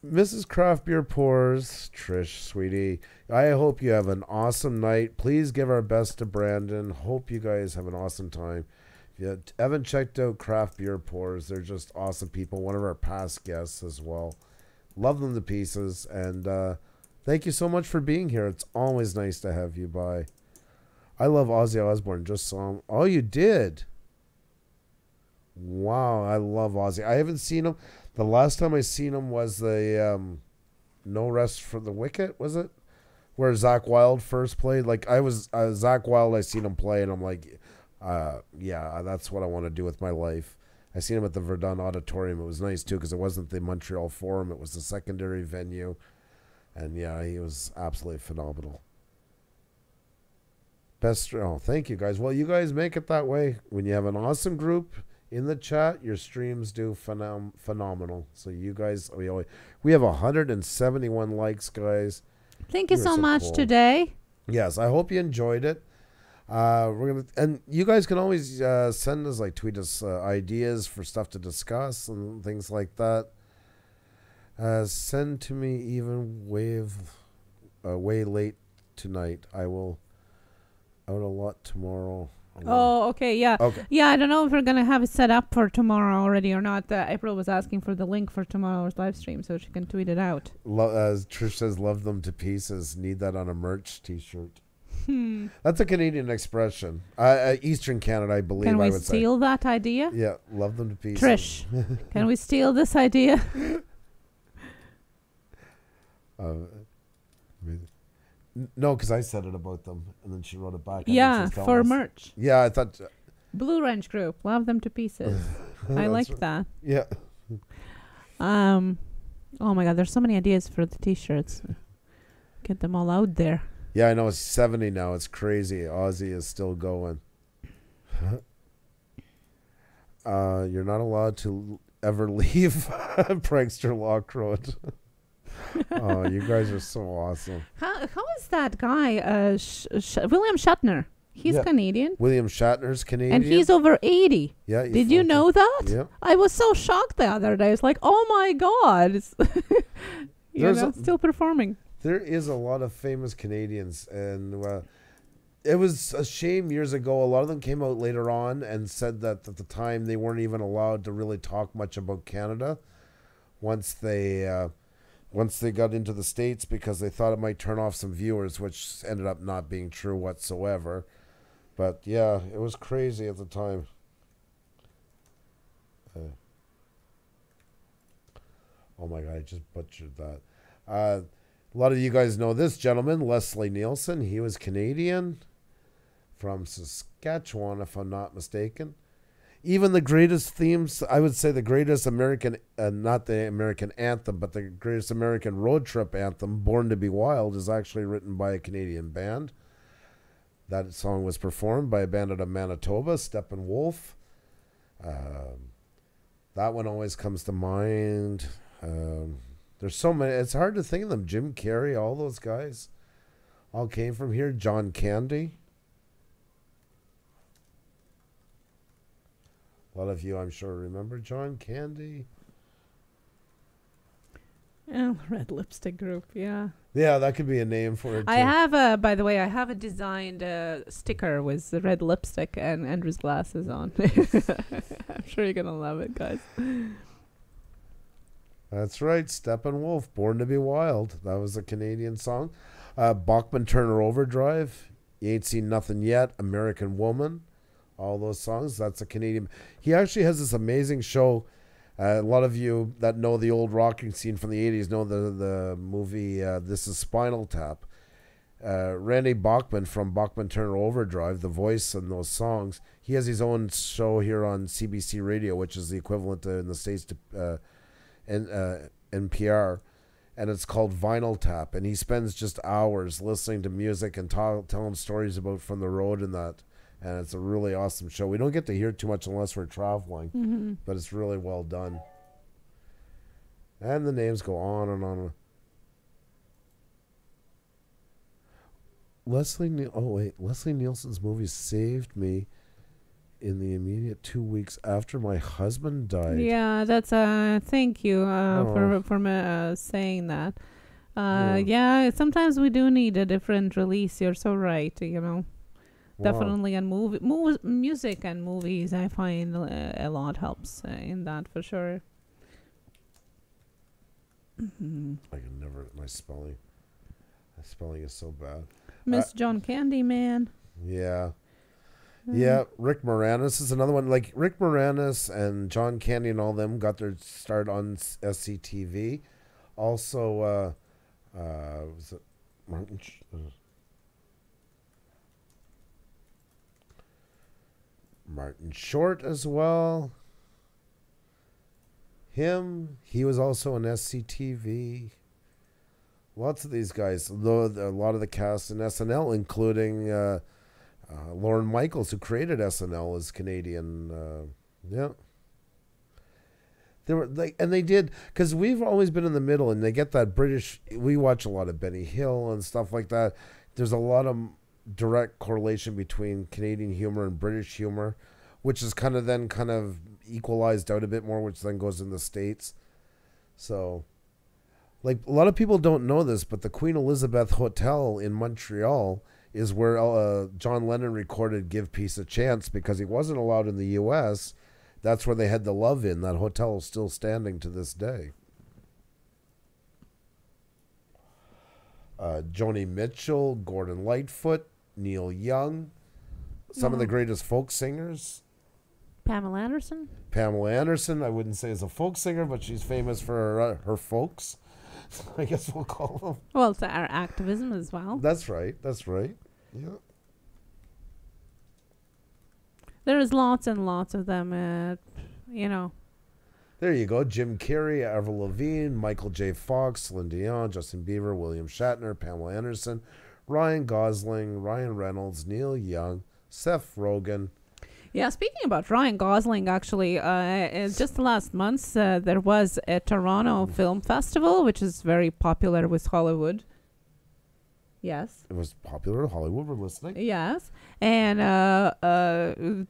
Mrs. Craft Beer Pours, Trish, sweetie, I hope you have an awesome night. Please give our best to Brandon. Hope you guys have an awesome time. If you haven't checked out Craft Beer Pours, they're just awesome people. One of our past guests as well. Love them to pieces. And thank you so much for being here. It's always nice to have you by. I love Ozzy Osbourne. Just saw him. Oh, you did? Wow, I love Ozzy. I haven't seen him. The last time I seen him was the No Rest for the Wicked, was it? Where Zakk Wylde first played. Like, I was Zakk Wylde, I seen him play, and I'm like, yeah, that's what I want to do with my life. I seen him at the Verdun Auditorium. It was nice, too, because it wasn't the Montreal Forum. It was the secondary venue. And, yeah, he was absolutely phenomenal. Thank you, guys. Well, you guys make it that way. When you have an awesome group in the chat, your streams do phenomenal. So you guys, we have 171 likes, guys. Thank you so much today. Yes, I hope you enjoyed it. And you guys can always send us, tweet us ideas for stuff to discuss and things like that. Send to me even way late tonight. I will out a lot tomorrow. Oh, okay, yeah. Okay. Yeah, I don't know if we're going to have it set up for tomorrow already or not. April was asking for the link for tomorrow's live stream so she can tweet it out. As Trish says, love them to pieces. Need that on a merch t-shirt. That's a Canadian expression. Eastern Canada, I believe. Can we I would steal that idea? Yeah, love them to pieces. Trish, can we steal this idea? No, because I said it about them, and then she wrote it back. Yeah, for merch. Yeah, I thought... Blue Ranch Group, love them to pieces. I liked that. Yeah. Oh my God, there's so many ideas for the t-shirts. Get them all out there. Yeah, I know. It's 70 now. It's crazy. Ozzy is still going. You're not allowed to ever leave Prankster Lockroad. Oh, you guys are so awesome. How is that guy, William Shatner? He's Canadian. William Shatner's Canadian. And he's over 80. Yeah. Did you know that? Yeah. I was so shocked the other day. It's like, oh my God. Still performing. There is a lot of famous Canadians, and it was a shame years ago. A lot of them came out later on and said that at the time they weren't even allowed to really talk much about Canada once they got into the States, because they thought it might turn off some viewers, which ended up not being true whatsoever. But yeah, it was crazy at the time. Oh my God, I just butchered that. A lot of you guys know this gentleman, Leslie Nielsen. He was Canadian from Saskatchewan, if I'm not mistaken. Even the greatest themes, I would say the greatest American, not the American anthem, but the greatest American road trip anthem, Born to Be Wild, is actually written by a Canadian band. That song was performed by a band out of Manitoba, Steppenwolf. That one always comes to mind. There's so many. It's hard to think of them. Jim Carrey, all those guys all came from here. John Candy. A lot of you, I'm sure, remember John Candy. Oh, Red Lipstick Group, yeah. Yeah, that could be a name for it, too. I have by the way, I have a designed sticker with the red lipstick and Andrew's glasses on. I'm sure you're going to love it, guys. That's right, Steppenwolf, Born to Be Wild. That was a Canadian song. Bachman Turner Overdrive, You Ain't Seen Nothing Yet, American Woman. All those songs, that's a Canadian. He actually has this amazing show. A lot of you that know the old rocking scene from the 80s know the movie This Is Spinal Tap. Randy Bachman from Bachman Turner Overdrive, the voice in those songs, he has his own show here on CBC Radio, which is the equivalent in the States to NPR, and it's called Vinyl Tap, and he spends just hours listening to music and telling stories about from the road and that. And it's a really awesome show. We don't get to hear too much unless we're traveling, but it's really well done. And the names go on and on. Leslie Nielsen's movie saved me in the immediate 2 weeks after my husband died. Yeah, that's thank you for saying that. Yeah, sometimes we do need a different release. You're so right, you know. Definitely, and music and movies, I find a lot helps in that for sure. I can never, my spelling is so bad. Miss John Candy, man. Yeah. Yeah, Rick Moranis is another one. Like Rick Moranis and John Candy and all them got their start on SCTV. Also, was it Martin? Martin Short as well. He was also on SCTV. Lots of these guys, though, a lot of the cast in SNL, including Lorne Michaels, who created SNL, is Canadian. Yeah. They were they did, because we've always been in the middle, and they get that British. We watch a lot of Benny Hill and stuff like that. There's a lot of direct correlation between Canadian humor and British humor, which is kind of equalized out a bit more, which then goes in the States. So Like, a lot of people don't know this, but the Queen Elizabeth Hotel in Montreal is where John Lennon recorded Give Peace a Chance, because he wasn't allowed in the U.S. That's where they had the Love Inn. That hotel is still standing to this day. Joni Mitchell, Gordon Lightfoot, Neil Young, some of the greatest folk singers. Pamela Anderson? Pamela Anderson, I wouldn't say is a folk singer, but she's famous for her folks. I guess we'll call them. Well, it's our activism as well. That's right. Yeah. There's lots and lots of them, you know. There you go. Jim Carrey, Avril Lavigne, Michael J. Fox, Celine Dion, Justin Bieber, William Shatner, Pamela Anderson, Ryan Gosling, Ryan Reynolds, Neil Young, Seth Rogen. Yeah, speaking about Ryan Gosling, actually, just last month, there was a Toronto Film Festival, which is very popular with Hollywood. Yes. It was popular in Hollywood. We're listening. Yes. And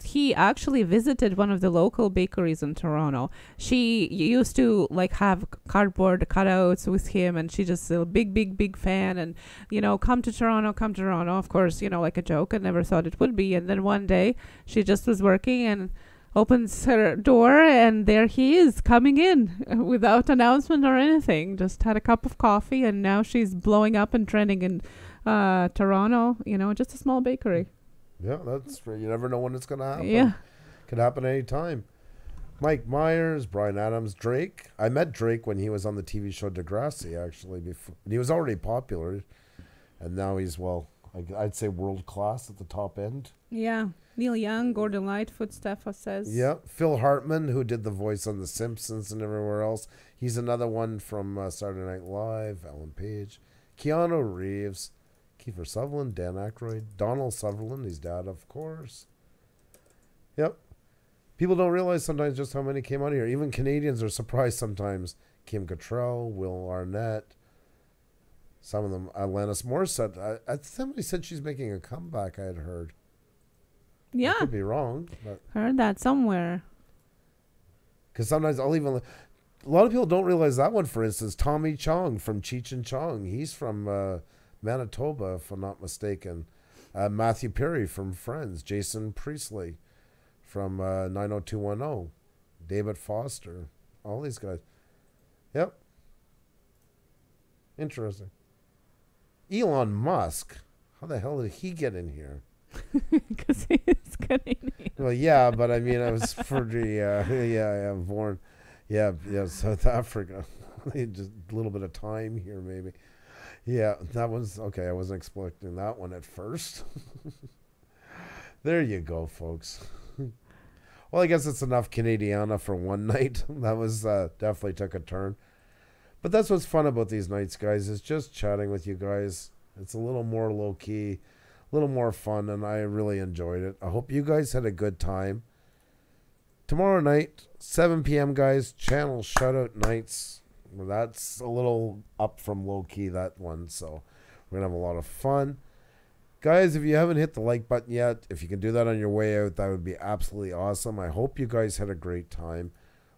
he actually visited one of the local bakeries in Toronto. She used to like have cardboard cutouts with him, and she just a big fan, and come to Toronto. Of course, like a joke. I never thought it would be. And then one day she just was working and opens her door, and there he is coming in without announcement or anything. Just had a cup of coffee, and now she's blowing up and trending in Toronto. Just a small bakery. Yeah, that's you never know when it's going to happen. Yeah, could happen any time. Mike Myers, Bryan Adams, Drake. I met Drake when he was on the TV show Degrassi. Actually, before he was already popular, and now he's I'd say world class at the top end. Yeah. Neil Young, Gordon Lightfoot, Steffa says. Yeah. Phil Hartman, who did the voice on The Simpsons and everywhere else. He's another one from Saturday Night Live, Ellen Page. Keanu Reeves, Kiefer Sutherland, Dan Aykroyd, Donald Sutherland, his dad, of course. Yep. People don't realize sometimes just how many came out here. Even Canadians are surprised sometimes. Kim Cattrall, Will Arnett. Some of them, Alanis Morissette. Somebody said she's making a comeback, I had heard. Yeah. I could be wrong. But heard that somewhere. because sometimes a lot of people don't realize that one, for instance, Tommy Chong from Cheech and Chong. He's from Manitoba, if I'm not mistaken. Matthew Perry from Friends. Jason Priestley from 90210. David Foster. All these guys. Yep. Interesting. Elon Musk. How the hell did he get in here? Because he's getting here. Well, yeah, but I mean, I was pretty, born, South Africa. Just a little bit of time here, maybe. Yeah, that was, okay, I wasn't expecting that one at first. There you go, folks. Well, I guess it's enough Canadiana for one night. That was, definitely took a turn. But that's what's fun about these nights, guys, is just chatting with you guys. It's a little more low-key, a little more fun, and I really enjoyed it. I hope you guys had a good time. Tomorrow night, 7 p.m., guys, channel Shoutout Nights. Well, that's a little up from low-key, that one, so we're going to have a lot of fun. Guys, if you haven't hit the like button yet, if you can do that on your way out, that would be absolutely awesome. I hope you guys had a great time.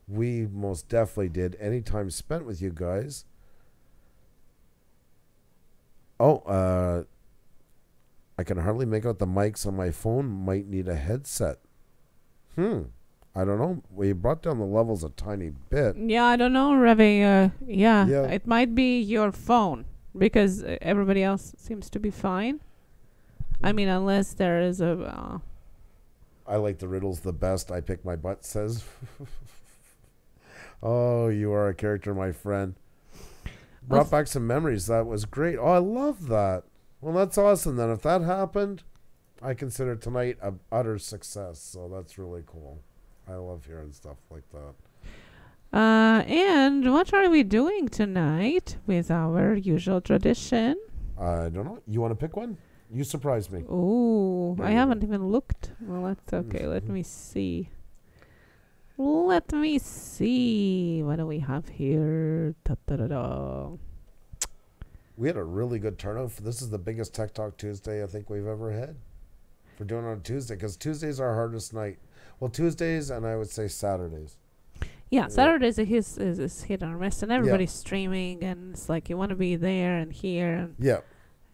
We most definitely did. Any time spent with you guys. Oh, I can hardly make out the mics on my phone. Might need a headset. I don't know. We brought down the levels a tiny bit. Yeah, I don't know, Ravi. Yeah, it might be your phone because everybody else seems to be fine. I mean, unless there is a... I like the riddles the best. I pick my butt, says. Oh, you are a character, my friend. Brought back some memories. That was great. Oh, I love that. Well, that's awesome then. If that happened, I consider tonight an utter success. So that's really cool. I love hearing stuff like that. And what are we doing tonight with our usual tradition? I don't know. You want to pick one? You surprised me. Oh, I haven't even looked. Well, that's okay. Let me see. What do we have here? We had a really good turnout. This is the biggest Tech Talk Tuesday I think we've ever had for doing it on Tuesday, because Tuesdays are our hardest night. Well, Tuesdays and I would say Saturdays. Yeah, Saturdays is hit or miss, and everybody's streaming, and it's like you want to be there and here. And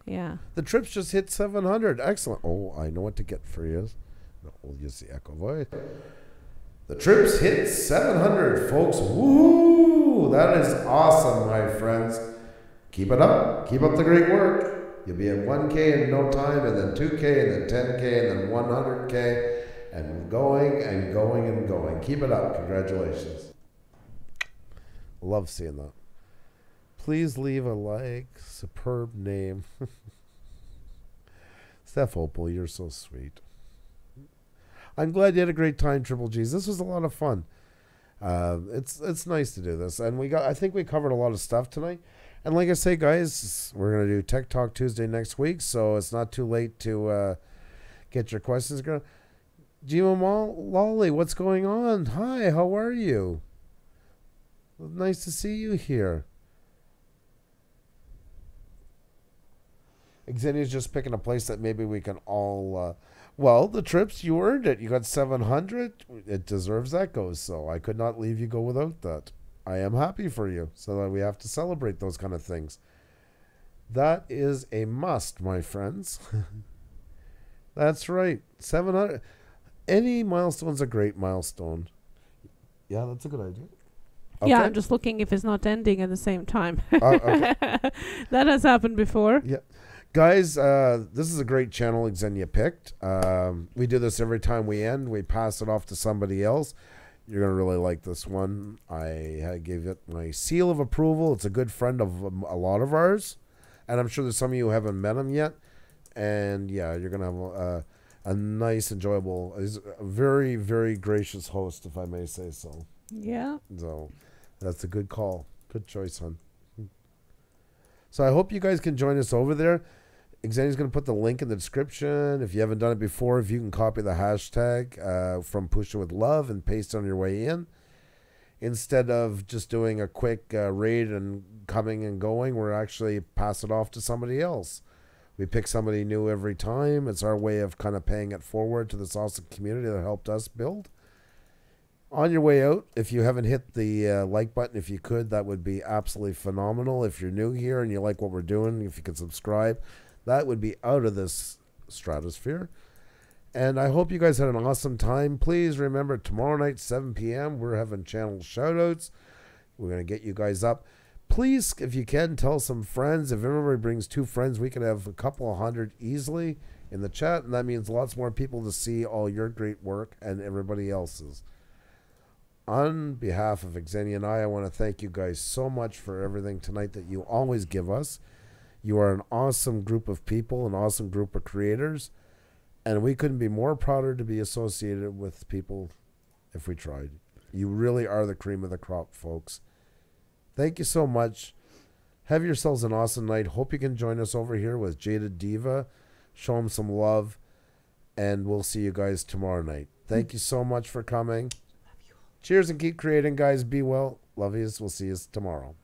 yeah. The trips just hit 700. Excellent. Oh, I know what to get for you. No, we'll use the echo voice. The trips hit 700, folks. Woo! That is awesome, my friends. Keep it up. Keep up the great work. You'll be at 1K in no time, and then 2K, and then 10K, and then 100K. And going and going and going. Keep it up. Congratulations. Love seeing that. Please leave a like. Superb name. Steph Opal, you're so sweet. I'm glad you had a great time, Triple G's. This was a lot of fun. It's nice to do this. And I think we covered a lot of stuff tonight. And like I say, guys, we're going to do Tech Talk Tuesday next week. So it's not too late to get your questions going. Gima Lolly, what's going on? Hi, how are you? Nice to see you here. Xenia's just picking a place that maybe we can all... well, the trips, you earned it. You got 700. It deserves echoes, so I could not leave you go without that. I am happy for you, so that we have to celebrate those kind of things. That is a must, my friends. That's right. 700... Any milestone's a great milestone. Yeah, that's a good idea. Okay. Yeah, I'm just looking if it's not ending at the same time. Okay. That has happened before. Yeah. Guys, this is a great channel Xenia picked. We do this every time we end. We pass it off to somebody else. You're going to really like this one. I gave it my seal of approval. It's a good friend of a lot of ours. And I'm sure there's some of you who haven't met him yet. And yeah, you're going to have a nice, enjoyable, he's a very, very gracious host, if I may say so. Yeah. So that's a good call. Good choice, hon. So I hope you guys can join us over there. Xenia's going to put the link in the description. If you haven't done it before, if you can copy the hashtag from Puša with Love and paste it on your way in. Instead of just doing a quick raid and coming and going, we're actually pass it off to somebody else. We pick somebody new every time. It's our way of kind of paying it forward to this awesome community that helped us build. On your way out, if you haven't hit the like button, if you could, that would be absolutely phenomenal. If you're new here and you like what we're doing, if you could subscribe, that would be out of this stratosphere. And I hope you guys had an awesome time. Please remember, tomorrow night, 7 p.m., we're having channel shout-outs. We're going to get you guys up. Please, if you can, tell some friends. If everybody brings 2 friends, we can have a couple of hundred easily in the chat, and that means lots more people to see all your great work and everybody else's. On behalf of Xenia and I want to thank you guys so much for everything tonight that you always give us. You are an awesome group of people, an awesome group of creators, and we couldn't be more prouder to be associated with people if we tried. You really are the cream of the crop, folks. Thank you so much. Have yourselves an awesome night. Hope you can join us over here with Jaded Diva. Show them some love. And we'll see you guys tomorrow night. Thank you so much for coming. Cheers and keep creating, guys. Be well. Love yous. We'll see you tomorrow.